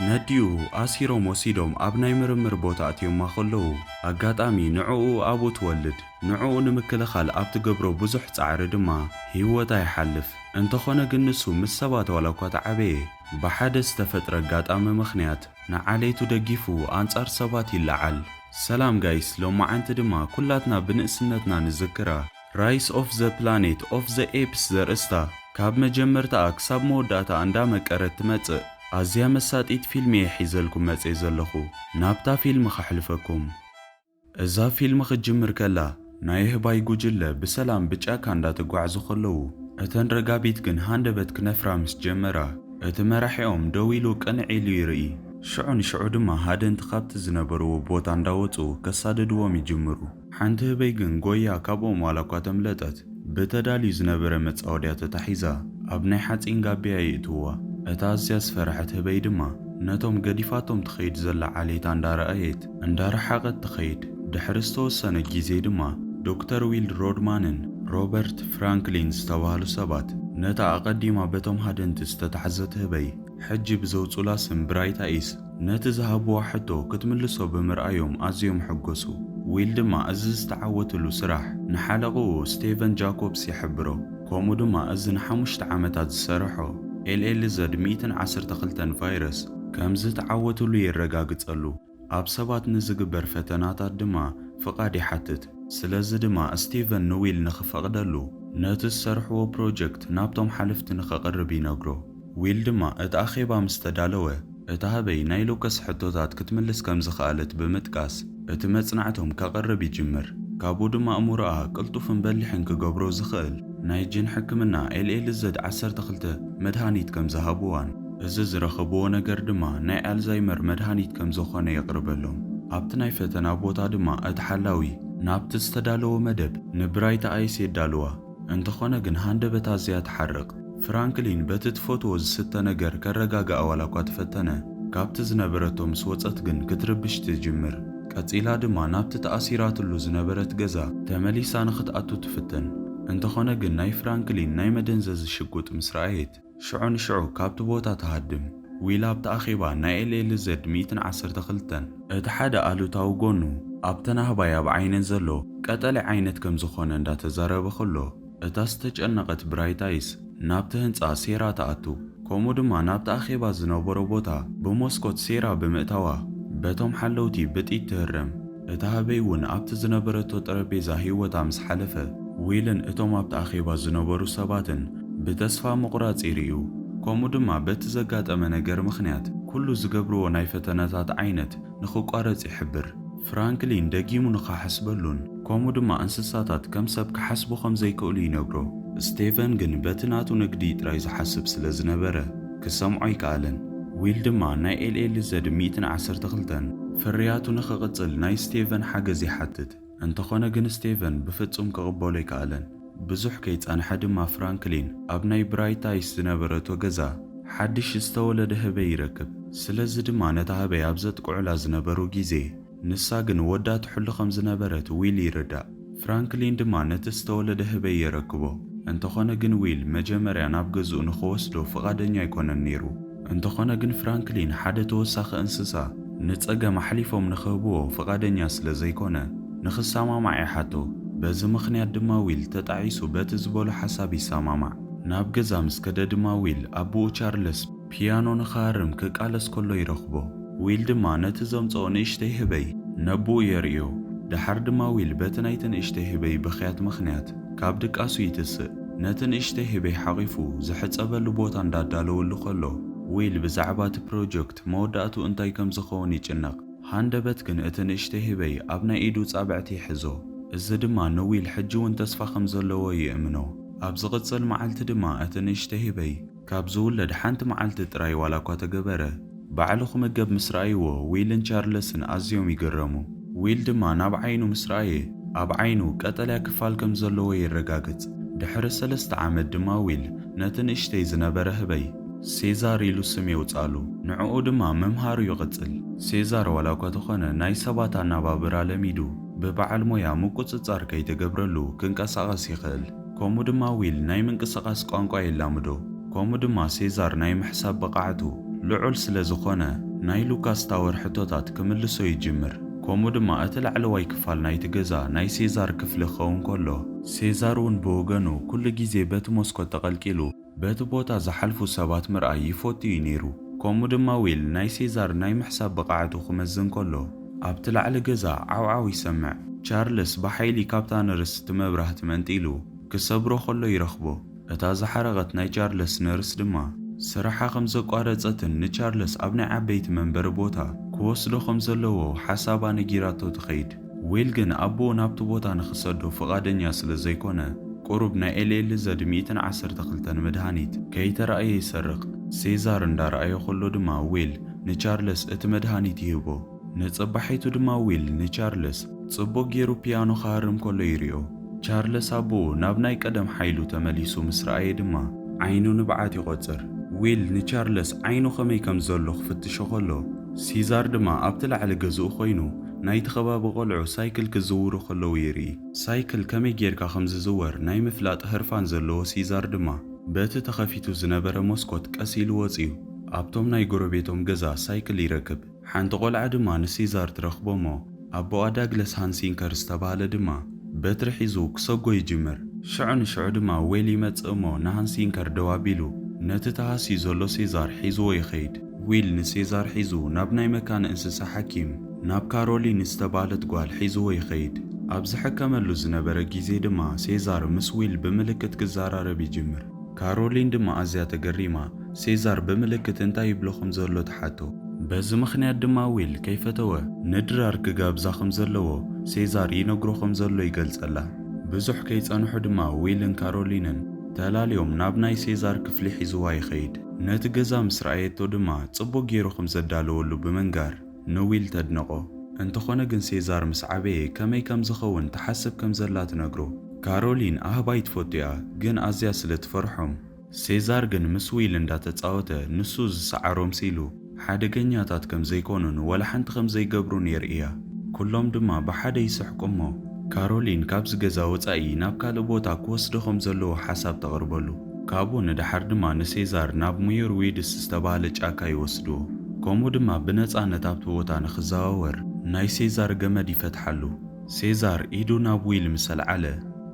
ነዲኡ ኣሲሮም ወሲዶም ኣብ ናይ ምርምር ቦታ ኣትዮም ከለዉ ኣጋጣሚ ንዕኡ ኣብኡ ትወልድ ንዕኡ ንምክልኻል ኣብ ትገብሮ ብዙሕ ጻዕሪ ድማ ህይወታ ይሓልፍ እንተኾነ ግን ንሱ ምስ ሰባት ዋላ እኳ ተዓበየ ብሓደ ዝተፈጥረ ኣጋጣሚ ምኽንያት ንዓለይቱ ደጊፉ ኣንጻር ሰባት ይለዓል። ሰላም ጋይስ ሎማዓንቲ ድማ ኩላትና ብንእስነትና ንዝክራ ራይስ ኦፍ ዘ ፕላኔት ኦፍ ዘ ኤፕስ ዘርእስታ ካብ መጀመርታኣ ክሳብ መወዳእታ እንዳመቀረት ትመጽእ ኣዝያ መሳጢት ፊልም ሒዘልኩም መጽእ ዘለኹ ናብታ ፊልም ኸሕልፈኩም። እዛ ፊልም ኽጅምር ከላ ናይ ህባይ ጉጅለ ብሰላም ብጫካ እንዳተጓዕዙ ኸለዉ እተን ረጋቢት ግን ሃንደበት ክነፍራ ምስ ጀመራ እቲ መራሒኦም ደው ኢሉ ቅንዕ ኢሉ ይርኢ። ሽዑ ንሽዑ ድማ ሃደንቲ ካብቲ ዝነበርዎ ቦታ እንዳወፁ ከሳደድዎም ይጅምሩ። ሓንቲ ህበይ ግን ጎያ ካብኦም ዋላ እኳ ተምለጠት ብተዳልዩ ዝነበረ መጻወድያ ተታሒዛ ኣብ ናይ ሓፂን ጋቢያ ይእትውዋ። እታ ኣዝያ ዝፈርሐት ህበይ ድማ ነቶም ገዲፋቶም ትኸይድ ዘላ ዓሌታ እንዳረኣየት እንዳረሓቐት ትኸይድ። ድሕሪ ዝተወሰነ ግዜ ድማ ዶክተር ዊል ሮድማንን ሮበርት ፍራንክሊን ዝተባህሉ ሰባት ነታ ኣቐዲማ በቶም ሃደንቲ ዝተታሕዘት ህበይ ሕጂ ብዘውፁላ ስም ብራይት ኣይስ ነቲ ዝሃብዋ ሕቶ ክትምልሶ ብምርኣዮም ኣዝዮም ሕጐሱ። ዊል ድማ እዚ ዝተዓወትሉ ስራሕ ንሓለቕኡ ስቴቨን ጃኮብስ ይሕብሮ። ከምኡ ድማ እዚ ን5 ዓመታት ዝሰርሖ LLZ-112 ቫይረስ ከም ዝተዓወትሉ የረጋግጸሉ። ኣብ ሰባት ንዝግበር ፈተናታት ድማ ፍቓድ ይሓትት። ስለዚ ድማ ስቲቨን ንዊል ንኽፈቕደሉ ነቲ ዝሰርሕዎ ፕሮጀክት ናብቶም ሓለፍቲ ንኸቕርብ ይነግሮ። ዊል ድማ እቲ ኣኼባ ምስ ተዳለወ እታ ህበይ ናይ ሉከስ ሕቶታት ክትምልስ ከም ዝኽኣለት ብምጥቃስ እቲ መጽናዕቶም ከቕርብ ይጅምር። ካብኡ ድማ እሙርኣ ቅልጡፍን በሊሕን ክገብሮ ዝኽእል ናይ ጅን ሕክምና LLZ-12 መድሃኒት ከም ዝሃብዋን እዚ ዝረኸብዎ ነገር ድማ ናይ ኣልዛይመር መድሃኒት ከም ዝኾነ የቕርበሎም። ኣብቲ ናይ ፈተና ቦታ ድማ እቲ ሓላዊ ናብቲ ዝተዳለወ መደብ ንብራይት ኣይስ የዳልዋ። እንተኾነ ግን ሃንደበታ ኣዝያ ትሓርቕ። ፍራንክሊን በቲ ትፈትዎ ዝስተ ነገር ከረጋግኣ ዋላ እኳ ትፈተነ ካብቲ ዝነበረቶ ምስ ወፀት ግን ክትርብሽ ትጅምር። ቀፂላ ድማ ናብቲ ተኣሲራትሉ ዝነበረት ገዛ ተመሊሳ ንኽትኣቱ ትፍትን። እንተኾነ ግን ናይ ፍራንክሊን ናይ መደንዘዚ ሽጉጥ ምስ ረኣየት ሽዑ ንሽዑ ካብቲ ቦታ ተሃድም። ዊል ኣብቲ ኣኼባ ናይ LLZ-112 እቲ ሓደ ኣሉታዊ ጎኑ ኣብተን ኣህባይ ኣብ ዓይነን ዘሎ ቀጠልያ ዓይነት ከም ዝኾነ እንዳተዛረበ ኸሎ እታ ዝተጨነቐት ብራይት ኣይስ ናብቲ ህንፃ ሴራ ተኣቱ። ከምኡ ድማ ናብቲ ኣኼባ ዝነበሮ ቦታ ብመስኮት ሴራ ብምእታዋ በቶም ሓለውቲ ብጢት ትህረም። እታ ህበይ እውን ኣብቲ ዝነበረቶ ጠረጴዛ ህይወታ ምስ ሓለፈ ዊልን እቶም ኣብቲ ኣኼባ ዝነበሩ ሰባትን ብተስፋ ምቑራጽ ይርእዩ። ከምኡ ድማ በቲ ዘጋጠመ ነገር ምኽንያት ኩሉ ዝገብርዎ ናይ ፈተነታት ዓይነት ንኽቋረጽ ይሕብር። ፍራንክሊን ደጊሙ ንኻሓስበሉን ከምኡ ድማ እንስሳታት ከም ሰብ ክሓስቡ ከም ዘይክእሉ ይነግሮ። ስቴቨን ግን በቲ ናቱ ንግዲ ጥራይ ዝሓስብ ስለ ዝነበረ ክሰምዖ ይከኣለን። ዊል ድማ ናይ LLZ-112 ፍርያቱ ንኽቕጽል ናይ ስቴቨን ሓገዝ ይሓትት። እንተኾነ ግን ስቴቨን ብፍጹም ክቕበሎ ይከኣለን። ብዙሕ ከይጸንሐ ድማ ፍራንክሊን ኣብ ናይ ብራይት ኣይስ ዝነበረቶ ገዛ ሓድሽ ዝተወለደ ህበይ ይረክብ። ስለዚ ድማ ነታ ህበይ ኣብ ዘጥቅዑላ ዝነበሩ ግዜ ንሳ ግን ወዳ ትሕሉ ከም ዝነበረት ዊል ይርዳእ። ፍራንክሊን ድማ ነቲ ዝተወለደ ህበይ የረክቦ። እንተኾነ ግን ዊል መጀመርያ ናብ ገዝኡ ንኽወስዶ ፍቓደኛ ኣይኮነን ነይሩ። እንተኾነ ግን ፍራንክሊን ሓደ ተወሳኺ እንስሳ ንጸገም ኣሕሊፎም ንኽህብዎ ፍቓደኛ ስለ ዘይኮነ ንኽሰማማዕ ይሓቶ። በዚ ምኽንያት ድማ ዊል ተጣዒሱ በቲ ዝበሎ ሓሳብ ይሰማማዕ። ናብ ገዛ ምስ ከደ ድማ ዊል ኣቦኡ ቻርልስ ፒያኖ ንኽሃርም ክቃለስ ከሎ ይረኽቦ። ዊል ድማ ነቲ ዘምጽኦ ንእሽተይ ህበይ ነቦኡ የርእዮ። ድሓር ድማ ዊል በቲ ናይቲ ንእሽተይ ህበይ ብኽያት ምኽንያት ካብ ድቃሱ ይትስእ። ነቲ ንእሽተይ ህበይ ሓቒፉ ዝሕጸበሉ ቦታ እንዳዳለወሉ ኸሎ ዊል ብዛዕባ እቲ ፕሮጀክት መወዳእቱ እንታይ ከም ዝኸውን ይጭነቕ። ሃንደበት ግን እቲ ንእሽተይ ህበይ ኣብ ናይ ኢዱ ጻብዕቲ ይሕዞ። እዚ ድማ ንዊል ሕጂ እውን ተስፋ ከም ዘለዎ ይእምኖ። ኣብ ዝቕጽል መዓልቲ ድማ እቲ ንእሽተይ ህበይ ካብ ዝውለድ ሓንቲ መዓልቲ ጥራይ ዋላ እኳ ተገበረ ባዕሉ ክምገብ ምስ ረኣይዎ ዊልን ቻርልስን ኣዝዮም ይግረሙ። ዊል ድማ ናብ ዓይኑ ምስ ረኣየ ኣብ ዓይኑ ቀጠልያ ክፋል ከም ዘለዎ የረጋግጽ። ድሕሪ 3 ዓመት ድማ ዊል ነቲ ንእሽተይ ዝነበረ ህበይ ሴዛር ኢሉ ስም የውጻሉ። ንዕኡ ድማ መምሃሩ ይቕጽል። ሴዛር ዋላ እኳ ተኾነ ናይ ሰባት ኣነባብራ ለሚዱ ብበዓል ሞያ ምቁጽጻር ከይተገብረሉ ክንቀሳቐስ ይኽእል። ከምኡ ድማ ዊል ናይ ምንቅስቓስ ቋንቋ የላምዶ። ከምኡ ድማ ሴዛር ናይ ምሕሳብ ብቕዓቱ ልዑል ስለ ዝኾነ ናይ ሉካስ ታወር ሕቶታት ክምልሶ ይጅምር ከምኡ ድማ እቲ ላዕለዋይ ክፋል ናይቲ ገዛ ናይ ሴዛር ክፍሊ ክኸውን ከሎ ሴዛር እውን ብወገኑ ኩሉ ግዜ በቲ መስኮት ተቐልቂሉ በቲ ቦታ ዝሓልፉ ሰባት ምርኣይ ይፈትዩ ነይሩ ከምኡ ድማ ዊል ናይ ሴዛር ናይ ምሕሳብ ብቕዓቱ ክመዝን ከሎ ኣብቲ ላዕሊ ገዛ ዓውዓው ይሰምዕ ቻርልስ ብሓይሊ ካብታ ነርስ እቲ መብራህቲ መንጢሉ ክሰብሮ ከሎ ይረኽቦ እታ ዝሓረቐት ናይ ቻርልስ ነርስ ድማ ስራሓ ከም ዘቋረፀትን ንቻርልስ ኣብ ናይ ዓበይቲ መንበሪ ቦታ ክወስዶ ከም ዘለዎ ሓሳባ ነጊራቶ ትኸይድ ዊል ግን ኣቦኡ ናብቲ ቦታ ንኽሰዶ ፈቓደኛ ስለ ዘይኮነ ቁሩብ ናይ ኤልኤልዘድ 112 መድሃኒት ከይተረኣየ ይሰርቕ ሴዛር እንዳረኣዮ ከሎ ድማ ዊል ንቻርልስ እቲ መድሃኒት ይህቦ ንጽባሒቱ ድማ ዊል ንቻርልስ ጽቡቕ ጌሩ ፒያኖ ክሃርም ከሎ ይርዮ ቻርልስ ኣቦኡ ናብ ናይ ቀደም ሓይሉ ተመሊሱ ምስ ረኣየ ድማ ዓይኑ ንብዓት ይቖፅር ዊል ንቻርልስ ዓይኑ ኸመይ ከም ዘሎ ክፍትሾ ከሎ ሴዛር ድማ ኣብቲ ላዕሊ ገዝኡ ኮይኑ ናይቲ ከባቢ ቆልዑ ሳይክል ክዝውሩ ከለዉ ይርኢ ሳይክል ከመይ ጌርካ ከም ዝዝወር ናይ ምፍላጥ ህርፋን ዘለዎ ሴዛር ድማ በቲ ተኸፊቱ ዝነበረ መስኮት ቀስ ኢሉ ወፂኡ ኣብቶም ናይ ጎረቤቶም ገዛ ሳይክል ይረክብ ሓንቲ ቆልዓ ድማ ንሴዛር ትረኽቦ እሞ ኣቦኣ ዳግለስ ሃንሲንከር ዝተባሃለ ድማ በትሪ ሒዙ ክሰጎ ይጅምር ሽዑ ንሽዑ ድማ ዌል ይመጽእ እሞ ንሃንሲንከር ደው ኣቢሉ ነቲ ተሃስዩ ዘሎ ሴዛር ሒዝዎ ይኸይድ ዊል ንሴዛር ሒዙ ናብ ናይ መካነ እንስሳ ሓኪም ናብ ካሮሊን ዝተባሃለት ጓል ሒዝዎ ይኸይድ ኣብ ዝሕከመሉ ዝነበረ ግዜ ድማ ሴዛር ምስ ዊል ብምልክት ክዘራረብ ይጅምር ካሮሊን ድማ ኣዝያ ተገሪማ ሴዛር ብምልክት እንታይ ይብሎ ከም ዘሎ ትሓቶ በዚ ምኽንያት ድማ ዊል ከይፈተወ ንድራር ክጋብዛ ከም ዘለዎ ሴዛር ይነግሮ ከም ዘሎ ይገልጸላ ብዙሕ ከይጸንሑ ድማ ዊልን ካሮሊንን ተላልዮም ናብ ናይ ሴዛር ክፍሊ ሒዝዋ ይኸይድ ነቲ ገዛ ምስ ረኣየቶ ድማ ጽቡቕ ጌሩ ከም ዘዳለወሉ ብምንጋር ንዊል ተድንቆ እንተኾነ ግን ሴዛር ምስ ዓበየ ከመይ ከም ዝኸውን ተሓስብ ከም ዘላ ትነግሮ ካሮሊን ኣህባይ ትፈትያ ግን ኣዝያ ስለ ትፈርሖም ሴዛር ግን ምስ ዊል እንዳተጻወተ ንሱ ዝሰዓሮም ሲሉ ሓደገኛታት ከም ዘይኮኑን ወላ ሓንቲ ከም ዘይገብሩን የርእያ ኩሎም ድማ ብሓደ ይስሕቁ እሞ ካሮሊን ካብዚ ገዛ ወፃኢ ናብ ካልእ ቦታ ክወስዶ ከም ዘለዎ ሓሳብ ተቕርበሉ ካብኡ ንድሓር ድማ ንሴዛር ናብ ሙየር ዊድስ ዝተባሃለ ጫካ ይወስድዎ ከምኡ ድማ ብነፃነት ኣብቲ ቦታ ንኽዘዋወር ናይ ሴዛር ገመድ ይፈትሓሉ ሴዛር ኢዱ ናብ ዊል ምስ ኣልዓለ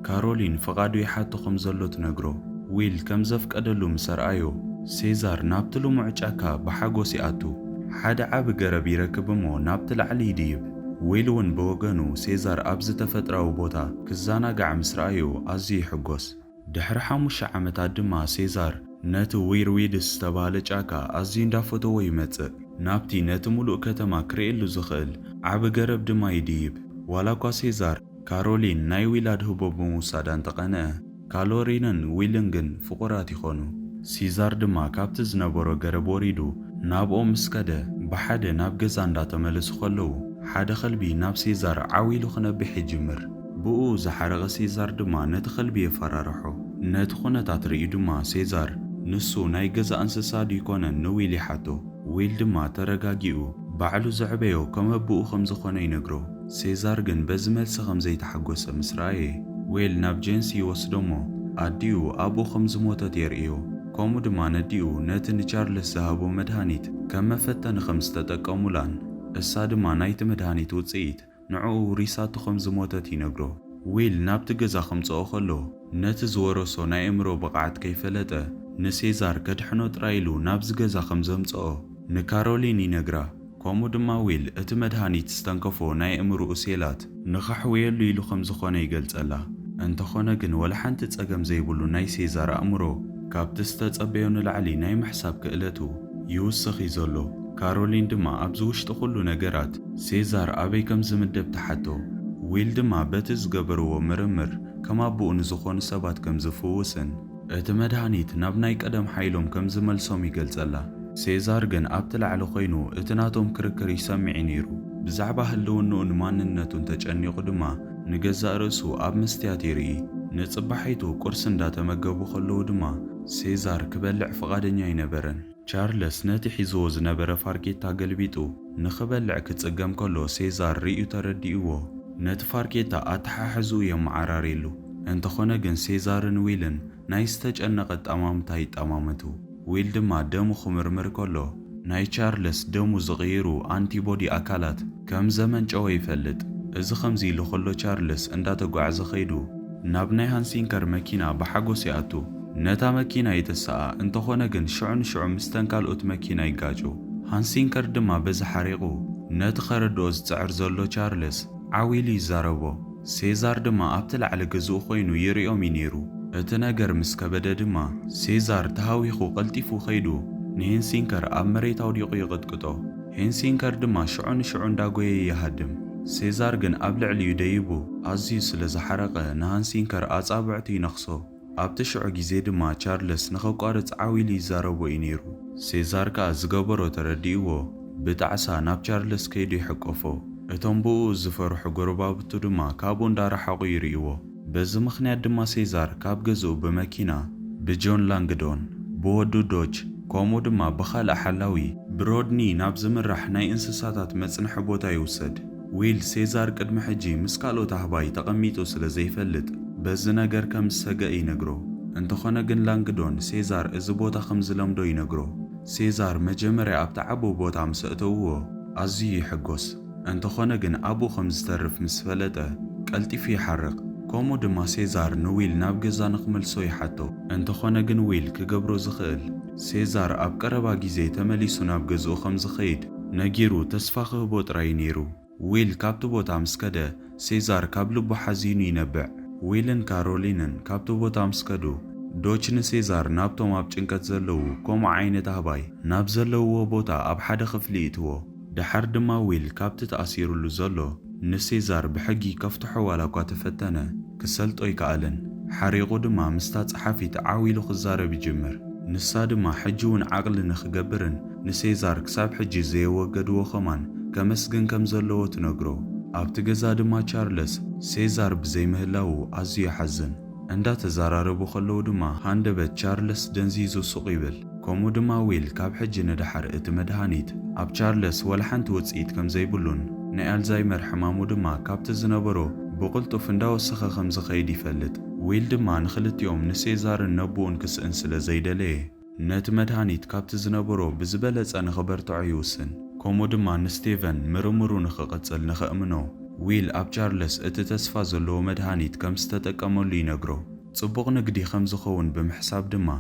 ካሮሊን ፍቓዱ ይሓቶ ከም ዘሎ ትነግሮ ዊል ከም ዘፍቀደሉ ምስ ረኣዮ ሴዛር ናብቲ ልሙዕ ጫካ ብሓጎስ ይኣቱ ሓደ ዓቢ ገረብ ይረክብ እሞ ናብቲ ላዕሊ ይድይብ ዊል እውን ብወገኑ ሴዛር ኣብዚ ተፈጥራዊ ቦታ ክዘናጋዕ ምስ ረኣዮ ኣዝዩ ይሕጎስ ድሕሪ 5 ዓመታት ድማ ሴዛር ነቲ ዊር ዊድስ ዝተባሃለ ጫካ ኣዝዩ እንዳፈተዎ ይመጽእ ናብቲ ነቲ ሙሉእ ከተማ ክርእየሉ ዝኽእል ዓቢ ገረብ ድማ ይድይብ ዋላ እኳ ሴዛር ካሮሊን ናይ ዊላድ ህቦ ብምውሳዳ እንተቐንአ ካሎሪንን ዊልን ግን ፍቑራት ይኾኑ ሴዛር ድማ ካብቲ ዝነበሮ ገረብ ወሪዱ ናብኦም ምስ ከደ ብሓደ ናብ ገዛ እንዳተመለሱ ከለዉ ሓደ ኸልቢ ናብ ሴዛር ዓዊሉ ክነብሕ ይጅምር ብኡ ዝሓረቐ ሴዛር ድማ ነቲ ኸልቢ የፈራርሖ ነቲ ኩነታት ርእዩ ድማ ሴዛር ንሱ ናይ ገዛ እንስሳ ዲኮነን ንዊል ይሓቶ ዊል ድማ ተረጋጊኡ ባዕሉ ዘዕበዮ ከም ኣቦኡ ከም ዝኾነ ይነግሮ ሴዛር ግን በዚ መልሲ ከም ዘይተሓጎሰ ምስ ረኣየ ዊል ናብ ጄንሲ ይወስዶ እሞ ኣዲኡ ኣቦኡ ከም ዝሞተት የርእዮ ከምኡ ድማ ነዲኡ ነቲ ንቻርልስ ዝሃቦ መድሃኒት ከም መፈተኒ ከም ዝተጠቀሙላን እሳ ድማ ናይቲ መድሃኒት ውፅኢት ንዕኡ ሪሳቱ ከም ዝሞተት ይነግሮ ዊል ናብቲ ገዛ ከምፅኦ ከሎ ነቲ ዝወረሶ ናይ እምሮ ብቕዓት ከይፈለጠ ንሴዛር ከድሕኖ ጥራይሉ ናብዚ ገዛ ከም ዘምፅኦ ንካሮሊን ይነግራ ከምኡ ድማ ዊል እቲ መድሃኒት ዝተንከፎ ናይ እምርኡ ሴላት ንኸሕውየሉ ኢሉ ከም ዝኾነ ይገልጸላ እንተኾነ ግን ወላ ሓንቲ ጸገም ዘይብሉ ናይ ሴዛር ኣእምሮ ካብቲ ዝተጸበዮ ንላዕሊ ናይ ምሕሳብ ክእለቱ ይውስኽ እዩ ዘሎ ካሮሊን ድማ ኣብዚ ውሽጢ ኩሉ ነገራት ሴዛር ኣበይ ከም ዝምደብ ተሓቶ ዊል ድማ በቲ ዝገበርዎ ምርምር ከም ኣቦኡ ንዝኾኑ ሰባት ከም ዝፍውስን እቲ መድሃኒት ናብ ናይ ቀደም ሓይሎም ከም ዝመልሶም ይገልጸላ ሴዛር ግን ኣብቲ ላዕሊ ኮይኑ እቲ ናቶም ክርክር ይሰምዕ ነይሩ ብዛዕባ ህልውንኡን ማንነቱን ተጨኒቑ ድማ ንገዛእ ርእሱ ኣብ መስትያት ይርኢ ንጽባሒቱ ቁርስ እንዳተመገቡ ከለዉ ድማ ሴዛር ክበልዕ ፍቓደኛ ኣይነበረን ቻርልስ ነቲ ሒዝዎ ዝነበረ ፋርኬታ ገልቢጡ ንኽበልዕ ክጽገም ከሎ ሴዛር ርእዩ ተረዲእዎ ነቲ ፋርኬታ ኣተሓሕዙ የመዓራርየሉ እንተኾነ ግን ሴዛርን ዊልን ናይ ዝተጨነቐ ጠማምታ ይጠማመቱ ዊል ድማ ደሙ ክምርምር ከሎ ናይ ቻርልስ ደሙ ዝغيሩ አንቲቦዲ አካላት ከም ዘመን ጨው ይፈልጥ እዚ ከምዚ ለኸሎ ቻርልስ እንዳተጓዓዘ ኸይዱ ናብ ናይ ሃንሲንከር መኪና በሓጎስ ይኣቱ ነታ መኪና የተሰአ እንተኾነ ግን ሽዑ ምስተን ካልኦት መኪና ይጋጩ ሃንሲንከር ድማ በዚ ሓሪቑ ነቲ ኸረድኦ ዝፅዕር ዘሎ ቻርልስ ዓዊሉ ይዛረቦ ሴዛር ድማ ኣብቲ ላዕሊ ገዝኡ ኮይኑ ይሪኦም ነይሩ እቲ ነገር ምስ ከበደ ድማ ሴዛር ተሃዊኹ ቀልጢፉ ኸይዱ ንሄንሲንከር ኣብ መሬት ኣውዲቑ ይቕጥቅጦ ሄንሲንከር ድማ ሽዑ እንዳጎየ ይሃድም ሴዛር ግን ኣብ ልዕሊኡ ደይቡ ኣዝዩ ስለ ዝሓረቐ ንሃንሲንከር ኣጻብዕቱ ይነኽሶ ኣብቲ ሽዑ ግዜ ድማ ቻርልስ ንኸቋርፅ ዓዊሉ ይዛረቦ እዩ ነይሩ ሴዛር ከዓ ዝገበሮ ተረዲእዎ ብጣዕሳ ናብ ቻርልስ ከይዱ ይሕቆፎ እቶም ብኡ ዝፈርሑ ጎረባብቱ ድማ ካብኡ እንዳረሓቑ ይርእይዎ በዚ ምኽንያት ድማ ሴዛር ካብ ገዝኡ ብመኪና ብጆን ላንግዶን ብወዱ ዶጅ ከምኡ ድማ ብኻልእ ሓላዊ ብሮድኒ ናብ ዝምራሕ ናይ እንስሳታት መጽንሒ ቦታ ይውሰድ ዊል ሴዛር ቅድሚ ሕጂ ምስ ካልኦት ኣህባይ ተቐሚጡ ስለ ዘይፈልጥ በዚ ነገር ከም ዝሰግአ ይነግሮ እንተኾነ ግን ላንግዶን ሴዛር እዚ ቦታ ከም ዝለምዶ ይነግሮ ሴዛር መጀመርያ ኣብቲ ዓቦ ቦታ ምስ እተውዎ ኣዝዩ ይሕጎስ እንተኾነ ግን ኣብኡ ከም ዝተርፍ ምስ ፈለጠ ቀልጢፉ ይሓርቕ ከምኡ ድማ ሴዛር ንዊል ናብ ገዛ ንኽመልሶ ይሓቶ እንተኾነ ግን ዊል ክገብሮ ዝኽእል ሴዛር ኣብ ቀረባ ግዜ ተመሊሱ ናብ ገዝኡ ከም ዝኸይድ ነጊሩ ተስፋ ክህቦ ጥራይ ነይሩ ዊል ካብቲ ቦታ ምስ ከደ ሴዛር ካብ ልቡ ሓዚኑ ይነብዕ ዊልን ካሮሊንን ካብቲ ቦታ ምስ ከዱ ዶች ንሴዛር ናብቶም ኣብ ጭንቀት ዘለዉ ከምኡ ዓይነት ኣህባይ ናብ ዘለውዎ ቦታ ኣብ ሓደ ክፍሊ ይእትዎ ድሓር ድማ ዊል ካብቲ ተኣሲሩሉ ዘሎ ንሴዛር ብሕጊ ከፍትሖ ዋላ እኳ ተፈተነ ክሰልጦ ይከኣልን ሓሪቑ ድማ ምስታ ጸሓፊት ዓዊሉ ክዛረብ ይጅምር ንሳ ድማ ሕጂ እውን ዓቕሊ ንኽገብርን ንሴዛር ክሳብ ሕጂ ዘየወገድዎ ኸማን ከመስግን ከም ዘለዎ ትነግሮ ኣብቲ ገዛ ድማ ቻርልስ ሴዛር ብዘይምህላው ኣዝዩ ይሓዝን እንዳተዘራረቡ ኸለዉ ድማ ሃንደበት ቻርልስ ደንዚዙ ሱቕ ይብል ከምኡ ድማ ዊል ካብ ሕጂ ንድሓር እቲ መድሃኒት ኣብ ቻርልስ ወላሓንቲ ውፅኢት ከም ዘይብሉን ናይ ኣልዛይመር ሕማሙ ድማ ካብቲ ዝነበሮ ብቕልጡፍ እንዳወሰኸ ከም ዝኸይድ ይፈልጥ ዊል ድማ ንኽልቲኦም ንሴዛርን ነቡኡን ክስእን ስለ ዘይደለየ ነቲ መድሃኒት ካብቲ ዝነበሮ ብዝበለጸ ንኽበርትዖ ይውስን ከምኡ ድማ ንስቴቨን ምርምሩ ንኽቕጽል ንኽእምኖ ዊል ኣብ ቻርልስ እቲ ተስፋ ዘለዎ መድሃኒት ከም ዝተጠቀመሉ ይነግሮ ጽቡቕ ንግዲ ከም ዝኸውን ብምሕሳብ ድማ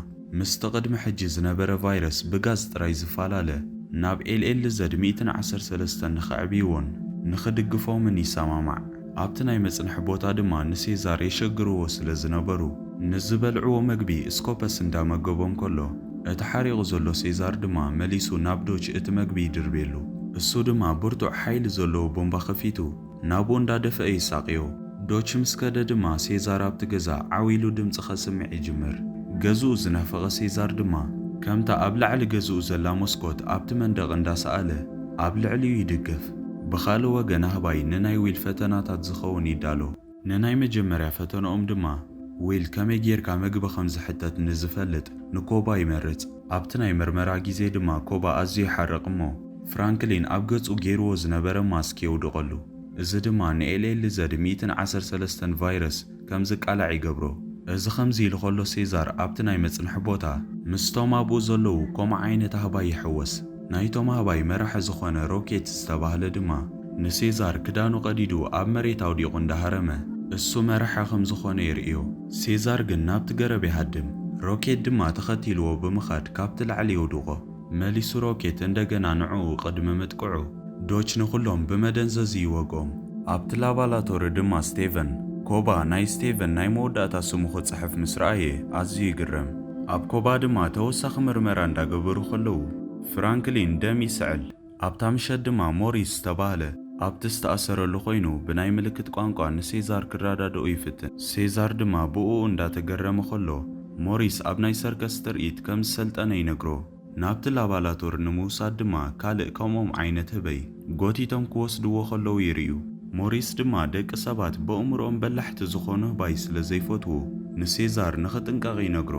ምስቲ ቅድሚ ሕጂ ዝነበረ ቫይረስ ብጋዝ ጥራይ ዝፈላለ ናብ ኤልኤልዘድ 113 ንኽዕብይዎን ንኽድግፎምን ይሰማማዕ ኣብቲ ናይ መጽንሒ ቦታ ድማ ንሴዛር የሸግርዎ ስለ ዝነበሩ ንዝበልዕዎ መግቢ ስኮፐስ እንዳመገቦም ከሎ እቲ ሓሪቑ ዘሎ ሴዛር ድማ መሊሱ ናብ ዶች እቲ መግቢ ይድርቤሉ እሱ ድማ ብርቱዕ ሓይሊ ዘለዎ ቦምባ ከፊቱ ናብኡ እንዳደፈአ ይሳቅዮ ዶች ምስ ከደ ድማ ሴዛር ኣብቲ ገዛ ዓዊሉ ድምፂ ኸስምዕ ይጅምር ገዝኡ ዝነፈቐ ሴዛር ድማ ከምታ ኣብ ላዕሊ ገዝኡ ዘላ መስኮት ኣብቲ መንደቕ እንዳሰኣለ ኣብ ልዕሊኡ ይድገፍ ብኻልእ ወገን ኣህባይ ንናይ ዊል ፈተናታት ዝኸውን ይዳሎ ንናይ መጀመርያ ፈተናኦም ድማ ዊል ከመይ ጌርካ መግቢ ከም ዝሕተት ንዝፈልጥ ንኮባ ይመርጽ ኣብቲ ናይ ምርመራ ግዜ ድማ ኮባ ኣዝዩ ይሓርቕ እሞ ፍራንክሊን ኣብ ገጹ ገይርዎ ዝነበረ ማስክ የውድቐሉ እዚ ድማ ንኤልኤልዘድ 113 ቫይረስ ከም ዝቃላዕ ይገብሮ እዚ ከምዚ ኢሉ ኸሎ ሴዛር ኣብቲ ናይ መጽንሒ ቦታ ምስቶም ኣብኡ ዘለዉ ከምኡ ዓይነት ኣህባይ ይሕወስ ናይቶም ኣህባይ መራሒ ዝኾነ ሮኬት ዝተባህለ ድማ ንሴዛር ክዳኑ ቀዲዱ ኣብ መሬት ኣውዲቑ እንዳሃረመ እሱ መራሒ ከም ዝኾነ ይርእዮ ሴዛር ግን ናብቲ ገረብ ይሃድም ሮኬት ድማ ተኸቲልዎ ብምኻድ ካብቲ ላዕሊ ይውድቆ መሊሱ ሮኬት እንደገና ንዕኡ ቅድሚ ምጥቅዑ ዶች ንኹሎም ብመደንዘዚ ይወግኦም ኣብቲ ላባላቶሪ ድማ ስቴቨን ኮባ ናይ ስቴቨን ናይ መወዳእታ ስሙ ክጽሕፍ ምስ ረኣየ ኣዝዩ ይግረም ኣብ ኮባ ድማ ተወሳኺ ምርመራ እንዳገበሩ ኸለዉ ፍራንክሊን ደም ይስዕል ኣብታ ምሸት ድማ ሞሪስ ዝተባህለ ኣብቲ ዝተኣሰረሉ ኮይኑ ብናይ ምልክት ቋንቋ ንሴዛር ክረዳድኡ ይፍትን ሴዛር ድማ ብኡ እንዳተገረመ ኸሎ ሞሪስ ኣብ ናይ ሰርከስ ትርኢት ከም ዝሰልጠነ ይነግሮ ናብቲ ላባላቶሪ ንምውሳድ ድማ ካልእ ከምኦም ዓይነት ህበይ ጎቲቶም ክወስድዎ ኸለዉ ይርእዩ ሞሪስ ድማ ደቂ ሰባት በእምሮኦም በላሕቲ ዝኾኑ ህባይ ስለ ዘይፈትዉ ንሴዛር ንኽጥንቀቕ ይነግሮ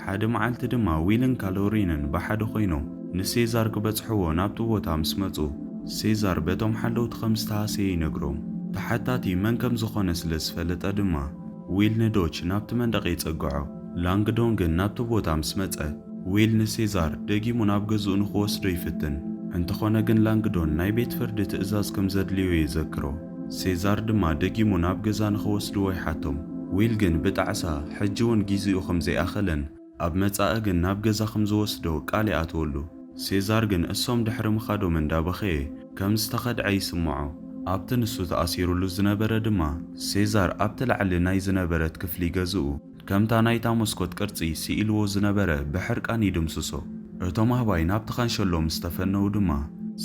ሓደ መዓልቲ ድማ ዊልን ካሎሪንን ብሓደ ኮይኖም ንሴዛር ክበጽሕዎ ናብቲ ቦታ ምስ መጹ ሴዛር በቶም ሓለውቲ ከም ዝተሃሰየ ይነግሮም ተሓታቲ መን ከም ዝኾነ ስለ ዝፈለጠ ድማ ዊል ንዶች ናብቲ መንደቕ ይጸግዖ ላንግዶን ግን ናብቲ ቦታ ምስ መጸ ዊል ንሴዛር ደጊሙ ናብ ገዝኡ ንኽወስዶ ይፍትን እንተኾነ ግን ላንግዶን ናይ ቤት ፍርዲ ትእዛዝ ከም ዘድልዮ ይዘክሮ ሴዛር ድማ ደጊሙ ናብ ገዛ ንኽወስድዎ ይሓቶም ዊል ግን ብጣዕሳ ሕጂ እውን ጊዜኡ ከም ዘይኣኸለን ኣብ መጻኢ ግን ናብ ገዛ ከም ዝወስዶ ቃል ይኣትወሉ ሴዛር ግን እሶም ድሕሪ ምኻዶም እንዳበኸየ ከም ዝተኸድዐ ይስምዖ ኣብቲ ንሱ ተኣሲሩሉ ዝነበረ ድማ ሴዛር ኣብቲ ላዕሊ ናይ ዝነበረት ክፍሊ ገዝኡ ከምታ ናይታ መስኮት ቅርጺ ሲኢልዎ ዝነበረ ብሕርቃን ይድምስሶ እቶም ኣህባይ ናብቲ ኻንሸሎ ምስ ተፈነው ድማ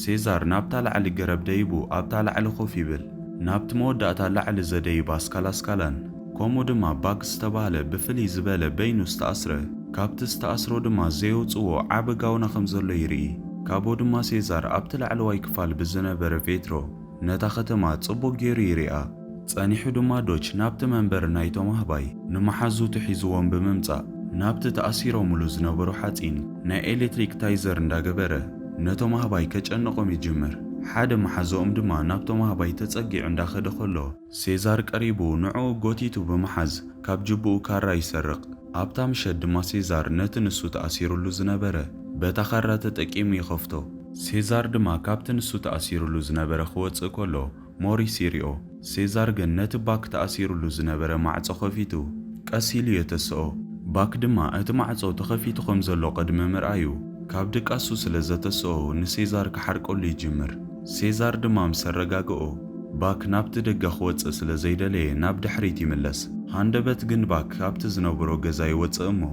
ሴዛር ናብታ ላዕሊ ገረብ ደይቡ ኣብታ ላዕሊ ኮፍ ይብል ናብቲ መወዳእታ ላዕሊ ዘደይባ ኣስካላን ከምኡ ድማ ባግ ዝተባህለ ብፍልይ ዝበለ በይኑ ዝተኣስረ ካብቲ ዝተኣስሮ ድማ ዘየውፅዎ ዓብ ጋውና ከም ዘሎ ይርኢ ካብኡ ድማ ሴዛር ኣብቲ ላዕለዋይ ክፋል ብዝነበረ ቬትሮ ነታ ከተማ ጽቡቕ ገይሩ ይሪኣ ጸኒሑ ድማ ዶች ናብቲ መንበር ናይቶም ኣህባይ ንመሓዙቱ ሒዝዎም ብምምጻእ ናብቲ ተኣሲሮምሉ ዝነበሩ ሓጺን ናይ ኤሌክትሪክ ታይዘር እንዳገበረ ነቶም ኣህባይ ከጨንቆም ይጅምር ሓደ መሓዞኦም ድማ ናብቶም ኣህባይ ተጸጊዑ እንዳኸደ ኸሎ ሴዛር ቀሪቡ ንዕኡ ጎቲቱ ብምሓዝ ካብ ጅቡኡ ካራ ይሰርቕ ኣብታ ምሸት ድማ ሴዛር ነቲ ንሱ ተኣሲሩሉ ዝነበረ በታ ካራ ተጠቂሙ ይኸፍቶ ሴዛር ድማ ካብቲ ንሱ ተኣሲሩሉ ዝነበረ ክወፅእ ከሎ ሞሪስ ይሪኦ ሴዛር ግን ነቲ ባክ ተኣሲሩሉ ዝነበረ ማዕጾ ኸፊቱ ቀስ ኢሉ የተስኦ ባክ ድማ እቲ ማዕጾ ተኸፊቱ ከም ዘሎ ቅድሚ ምርኣዩ ካብ ድቃሱ ስለ ዘተስኦ ንሴዛር ክሓርቀሉ ይጅምር ሴዛር ድማ ምስ ኣረጋግኦ ባክ ናብቲ ደገ ክወፅእ ስለ ዘይደለየ ናብ ድሕሪት ይምለስ ሃንደበት ግን ባክ ካብቲ ዝነበሮ ገዛ ይወፅእ እሞ